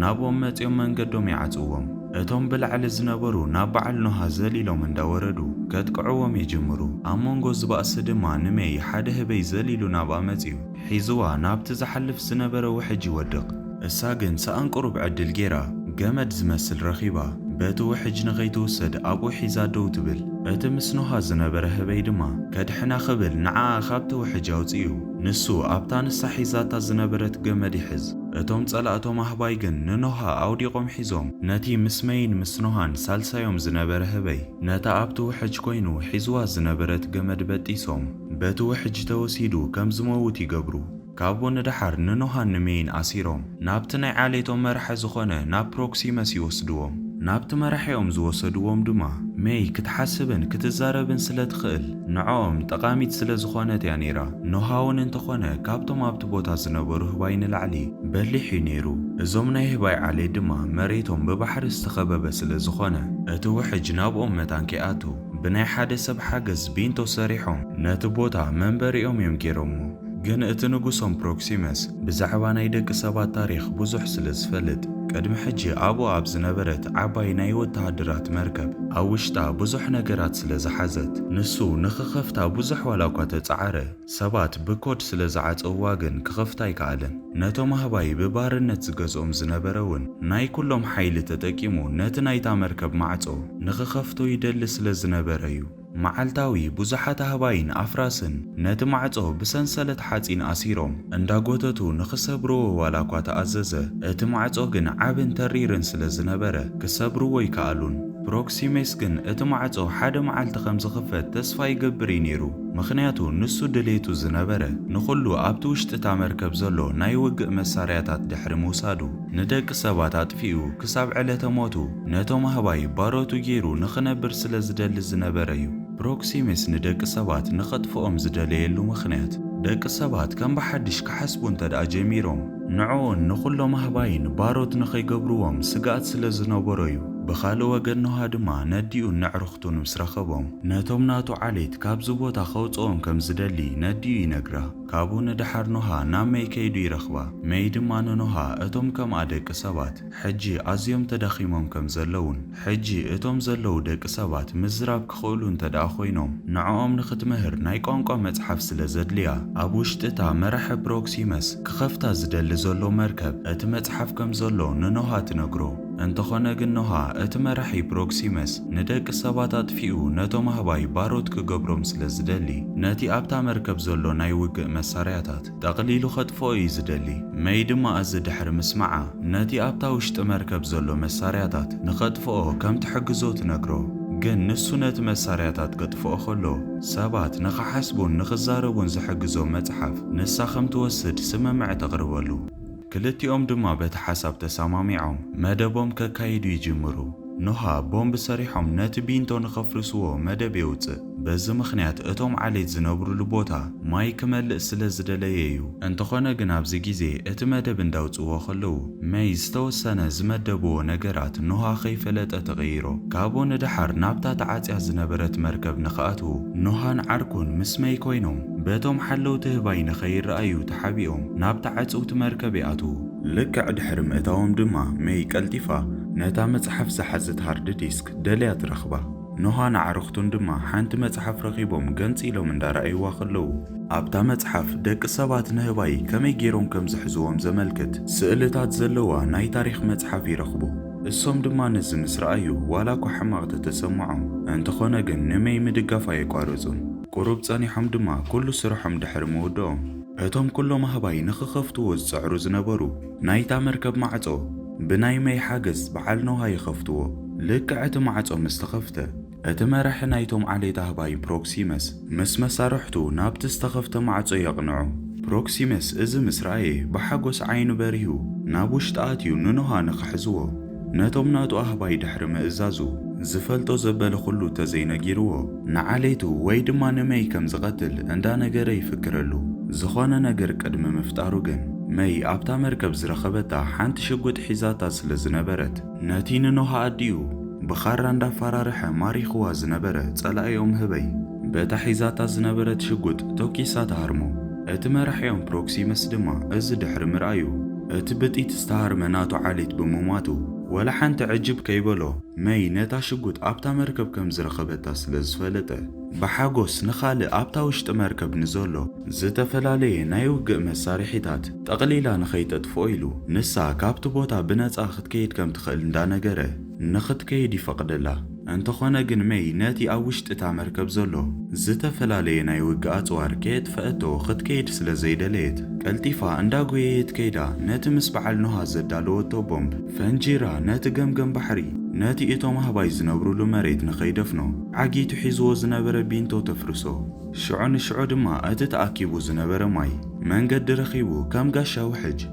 ናብኦም መጺኦም መንገዶም ይዓጽዎም እቶም ብላዕሊ ዝነበሩ ናብ በዓል ኖሃ ዘሊሎም እንዳወረዱ ከጥቅዕዎም ይጅምሩ ኣብ መንጎ ዝበእሲ ድማ ንመይ ሓደ ህበይ ዘሊሉ ናብኣ መጺኡ ሒዝዋ ናብቲ ዝሓልፍ ዝነበረ ውሕጅ ይወድቕ እሳ ግን ሰኣንቁሩብ ዕድል ጌራ ገመድ ዝመስል ረኺባ በቲ ውሕጅ ንኸይትውሰድ ኣብኡ ሒዛ ደው ትብል እቲ ምስ ኖሃ ዝነበረ ህበይ ድማ ከድሕና ኽብል ንዓኣ ካብቲ ውሕጅ ኣውፂኡ ንሱ ኣብታ ንሳ ሒዛታ ዝነበረት ገመድ ይሕዝ እቶም ጸላእቶም ኣህባይ ግን ንኖሃ ኣውዲቖም ሒዞም ነቲ ምስ መይን ምስ ኖሃን ሳልሳዮም ዝነበረ ህበይ ነታ ኣብቲ ውሕጅ ኮይኑ ሒዝዋ ዝነበረት ገመድ በጢሶም በቲ ውሕጅ ተወሲዱ ከም ዝመውት ይገብሩ ካብኡ ንድሓር ንኖሃን ንመይን ኣሲሮም ናብቲ ናይ ዓሌቶም መራሒ ዝኾነ ናብ ፕሮክሲመስ ይወስድዎም ናብቲ መራሒኦም ዝወሰድዎም ድማ መይ ክትሓስብን ክትዛረብን ስለ ትኽእል ንዖኦም ጠቓሚት ስለ ዝኾነት እያ ነይራ ኖሃ እውን እንተኾነ ካብቶም ኣብቲ ቦታ ዝነበሩ ህባይ ንላዕሊ በሊሕ እዩ ነይሩ እዞም ናይ ህባይ ዓሌት ድማ መሬቶም ብባሕሪ ዝተኸበበ ስለ ዝኾነ እቲ ውሕጅ ናብኦም መታንኪኣቱ ብናይ ሓደ ሰብ ሓገዝ ቢንቶ ሰሪሖም ነቲ ቦታ መንበሪኦም እዮም ገይሮምዎ ግን እቲ ንጉሶም ፕሮክሲመስ ብዛዕባ ናይ ደቂ ሰባት ታሪኽ ብዙሕ ስለ ዝፈልጥ ቅድሚ ሕጂ ኣብኡ ኣብ ዝነበረት ዓባይ ናይ ወተሃደራት መርከብ ኣብ ውሽጣ ብዙሕ ነገራት ስለ ዝሓዘት ንሱ ንኽኸፍታ ብዙሕ ዋላ እኳ ተፀዓረ ሰባት ብኮድ ስለ ዝዓፀውዋ ግን ክኸፍታ ኣይከኣለን ነቶም ኣህባይ ብባርነት ዝገዝኦም ዝነበረ እውን ናይ ኩሎም ሓይሊ ተጠቂሙ ነቲ ናይታ መርከብ ማዕጾ ንኽኸፍቶ ይደሊ ስለ ዝነበረ እዩ معلتاوي بزحات هباين أفراسن نتمعصو بسنسلت حاتين أسيروم انداغوتتو نخسبرو ولا كواتا أززة اتمعصو جن عابن تريرن سلزنبرة كسبرو ويكالون بروكسيميس جن اتمعصو حدا معلت خمس خفت تسفاي قبري نيرو مخنياتو نسو دليتو زنبرة نخلو أبتوش تتامركب زلو نايوق مسارياتات دحر موسادو ندق سباتات فيو كساب علة موتو نتو مهباي باروتو جيرو نخنبر سلزدل زنبريو بروكسيميس ندق سبات نخطفهم زدليلو مخنيات دق سبات كم بحدش كحسبون تدأ جميروم نعون نخلو مهباين باروت نخي قبروهم سقات سلزنبريو بخالو وقنو هادما نديو نعرختون مسرخبهم ناتوم ناتو عليت كابزو بوتا خوصوهم كم زدلي نديو ينقرا كابو ندحرنوها نامي كيدو يرخبا ميدما ننوها اتوم كم ادك سبات حجي ازيوم تدخيمهم كم زلون حجي اتوم زلو دك سبات مزراب كخولون تداخوينهم نعوهم نختمهر نايقونقو متحف سلزدليا ابوشتتا مرح بروكسيمس كخفتا زدل زلو مركب ات متحف كم زلو ننوها تنقرو انتخونا قنوها اتمرحي بروكسيمس ندق السباتات فيو نتو مهباي باروت كقبروم سلزدلي ناتي ابتا مركب زلو نايوق مسارياتات تقليلو خطفوي زدلي ميدما ازدحر مسمعا ناتي ابتا وشت مركب زلو مسارياتات نخطفوه كم تحقزو تنقرو جن نسونت مسارياتات قطفو خلو سابات نخحسبون نخزاربون زحقزو متحف نساخم توسد سممع تقربلو كلتيوم دما بتحسب تساماميعهم مدبهم ككايدو يجمرو نوها بوم بسريحهم نتبينتو نخفرسوه مدب يوتس بز مخنيات اتوم عليت زنبرو لبوتا ماي كمل سلزدلييو انتخونا جناب زيجيزي اتمدب انداوتسوه خلو ماي استوسنا زمدبو نقرات نوها خيفلت اتغيرو كابو ندحر نابتا تعاتيا زنبرت مركب نخاتو نوها نعركون مسمي كوينوم بيتهم حلو تهباين خير رأيو تحبيهم نابتا عاتسو تمركبياتو لك عدحرم اتاوم دما ماي كالتفا نتا متحف زحزت هارد ديسك دليات رخبة نوها نعرختون دما حانت متحف رخيبهم قنص إلوم اندار أيوا خلو أبتا متحف دك سبات نهباي كمي جيروم كم زحزوهم زملكت سئلتات زلوا ناي تاريخ متحف يرخبو السوم دما نزم سرأيو ولاكو حماغ تتسمعهم انتخونا قن نمي مدقافا يقارزون قروب صانيحهم دما كل سرحهم دحر مودهم اتهم كلو مهباي نخخفتو وزعرو زنبرو نايتا مركب معصو بناي مي حاجز بعلنوها يخفتوه لك معصو مستخفته اتمرح نايتهم علي تهباي بروكسيمس مس مسارحتو نابت استخفته معصو يقنعو بروكسيمس إذا مسرعي بحاجوس عينو بريهو نابوش تآتيو ننوها نخحزوه ناتهم ناتو أهباي دحر مئزازو زفلتو زبال خلو تزين جيروه نعاليتو ويدما نمي كم زغتل اندانا غري فكرلو زخوانا نجر قدم مفتارو جن مي أبتا مركب زرخبتا حانت شقوت حيزاتا سلزنبرت ناتين نوها أديو بخاران دا فرارحة ماريخوا زنبرت سألا يوم هبي بتا حيزاتا زنبرت شقوت توكي سات هرمو اتمرح يوم بروكسيمس دما از دحر مرأيو اتبتي تستهر مناتو عاليت بموماتو ولا حانت عجب كيبلو مي نتا شقوت أبتا مركب كم زرخبتا سلزفلته بحاجوس نخالي أبتا وشت مركب نزولو زتفلالي نايوق مساريحيتات تقليلا نخيت اتفويلو نسا كابتو بوتا بنات اخد كيد كم تخيل دانا جره نخد كيدي فقد الله انتخونا جن مي ناتي اوشت اتا مركب زولو زتفلالي نايوق اتوار كيد فأتو خد كيد سلزيدليت كالتيفا انداقويت كيدا ناتمس بعلنوها زدالو تو بومب فنجيرا ناتقم بحري ناتي إتو مهباي زنبرو لمريت نخيدفنو عاقيتو حيزو زنبرا بينتو تفرسو شعون شعو دما أتتأكيبو زنبرا ماي من قد رخيبو كم قاشا وحج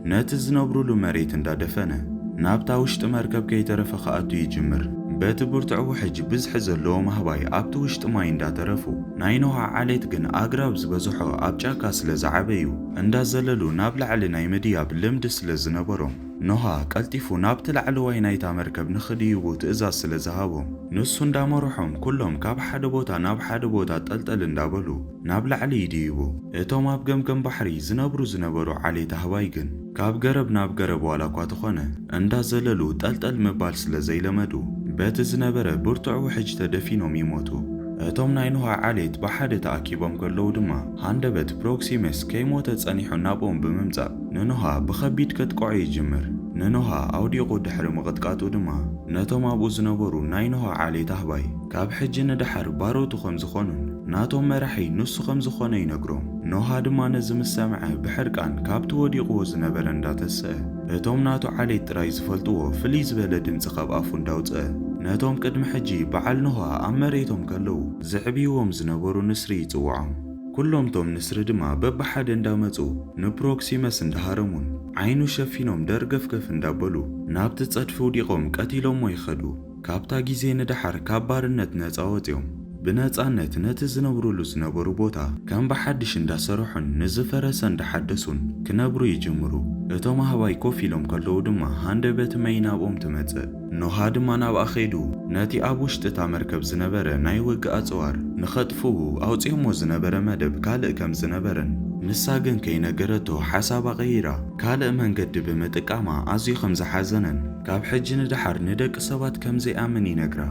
نات زنبرو لمريت اندا دفنه نابتا وشت مركب كي ترفخ أتو يجمر بات برتعو حج بزحزر لو مهباي أبتو وشت ماي اندا ترفو ناينوها عليت جن أقرب زبزحو أبجاكا سلزعبيو اندا زللو نابل علي نايمدياب لمدس لزنبرو نوها قلتيفو نابتل علوي نايتا مركب نخديو تأزاز سلزهابهم نسون دامروحهم كلهم كاب حد بوتا ناب حد بوتا تلتل اندابلو نابل علي ديبو اتو ماب جم بحري زنبرو علي تهوايجن كاب ناب قرب ولا كواتخونه اندا زللو تلتل مبال سلزي لمدو بات زنبره برتعو حج تدفينهم يموتو اتوم ناينوها عليت بحد تأكيبهم كلو دما هاندبت بروكسيمس كي موتت صنيحو نابهم بممزا ننوها بخبيت كتقعي جمر ንኖሃ ኣውዲቑ ድሕሪ ምቕጥቃጡ ድማ ነቶም ኣብኡ ዝነበሩ ናይ ኖሃ ዓሌት ኣህባይ ካብ ሕጂ ንድሓር ባሮቱ ከም ዝኾኑን ናቶም መራሒ ንሱ ከም ዝኾነ ይነግሮም። ኖሃ ድማ ነዚ ምስ ሰምዐ ብሕርቃን ካብቲ ወዲቑዎ ዝነበረ እንዳተስአ እቶም ናቱ ዓሌት ጥራይ ዝፈልጥዎ ፍልይ ዝበለ ድምፂ ካብ ኣፉ እንዳውፅአ ነቶም ቅድሚ ሕጂ በዓል ኖሃ ኣብ መሬቶም ከለዉ ዝዕብይዎም ዝነበሩ ንስሪ ይጽውዖም። ኩሎም ቶም ንስሪ ድማ በብሓደ እንዳመፁ ንፕሮክሲመስ እንዳሃረሙን ዓይኑ ሸፊኖም ደርገፍገፍ እንዳበሉ ናብቲ ጸድፊ ውዲቖም ቀቲሎሞ ይኸዱ። ካብታ ግዜ ንድሓር ካብ ባርነት ነፃ ወፂኦም ብነፃነት ነቲ ዝነብሩሉ ዝነበሩ ቦታ ከም ብሓድሽ እንዳሰርሑን ንዝፈረሰ እንዳሓደሱን ክነብሩ ይጅምሩ። እቶም ኣህባይ ኮፍ ኢሎም ከለዉ ድማ ሃንደበት መይ ናብኦም ትመጽእ። ኖሃ ድማ ናብኣ ኸይዱ ነቲ ኣብ ውሽጢ እታ መርከብ ዝነበረ ናይ ውግእ ኣጽዋር ንኸጥፍኡ ኣውፂኦሞ ዝነበረ መደብ ካልእ ከም ዝነበረን ንሳ ግን ከይነገረቶ ሓሳባ ቀይራ ካልእ መንገዲ ብምጥቃማ ኣዝዩ ከም ዝሓዘነን ካብ ሕጂ ንድሓር ንደቂ ሰባት ከም ዘይኣምን ይነግራ።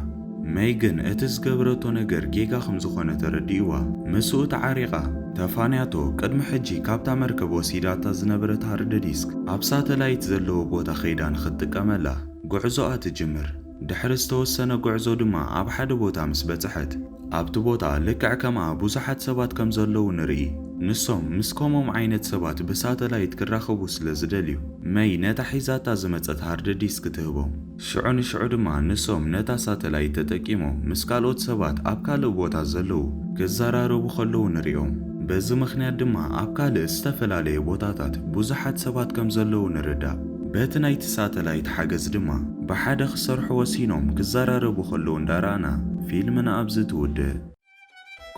መይ ግን እቲ ዝገበረቶ ነገር ጌጋ ከም ዝኾነ ተረዲእዋ ምስኡ ተዓሪቓ ተፋንያቶ ቅድሚ ሕጂ ካብታ መርከብ ወሲዳታ ዝነበረት ሃርድ ዲስክ ኣብ ሳተላይት ዘለዎ ቦታ ኸይዳ ንኽትጥቀመላ ጉዕዞኣ ትጅምር። ድሕሪ ዝተወሰነ ጉዕዞ ድማ ኣብ ሓደ ቦታ ምስ በጽሐት ኣብቲ ቦታ ልክዕ ከምኣ ብዙሓት ሰባት ከም ዘለዉ ንርኢ። ንሶም ምስ ከምኦም ዓይነት ሰባት ብሳተላይት ክራኸቡ ስለ ዝደልዩ መይ ነታ ሒዛታ ዝመጸት ሃርድ ዲስክ ትህቦም። ሽዑ ንሽዑ ድማ ንሶም ነታ ሳተላይት ተጠቂሞም ምስ ካልኦት ሰባት ኣብ ካልእ ቦታ ዘለዉ ክዘራረቡ ከለዉ ንሪኦም። በዚ ምኽንያት ድማ ኣብ ካልእ ዝተፈላለየ ቦታታት ብዙሓት ሰባት ከም ዘለዉ ንርዳእ። በቲ ናይቲ ሳተላይት ሓገዝ ድማ ብሓደ ክሰርሑ ወሲኖም ክዘራረቡ ከለዉ እንዳረኣና ፊልምና ኣብዚ ትውድእ።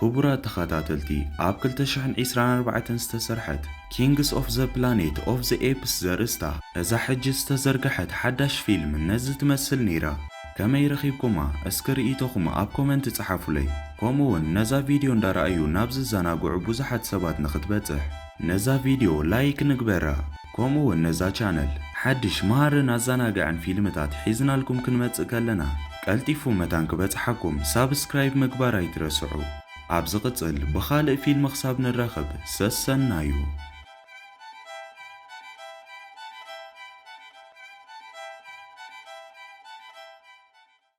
ክቡራት ተኸታተልቲ ኣብ 2024 ዝተሰርሐት ኪንግስ ኦፍ ዘ ፕላኔት ኦፍ ዘ ኤፕስ ዘርእስታ እዛ ሕጂ ዝተዘርግሐት ሓዳሽ ፊልም ነዚ ትመስል ነይራ። ከመይ ረኺብኩማ? እስኪ ርኢቶኹም ኣብ ኮመንት ጻሓፉለይ። ከምኡውን ነዛ ቪድዮ እንዳረኣዩ ናብ ዝዘናግዑ ብዙሓት ሰባት ንኽትበጽሕ ነዛ ቪድዮ ላይክ ንግበራ። ከምኡውን ነዛ ቻነል ሓድሽ መሃርን ኣዘናግዕን ፊልምታት ሒዝናልኩም ክንመጽእ ከለና ቀልጢፉ መታን ክበጽሓኩም ሳብስክራይብ ምግባር ኣይትረስዑ። ኣብ ዝቕጽል ብኻልእ ፊልም ክሳብ ንራኸብ ሰሰናዩ።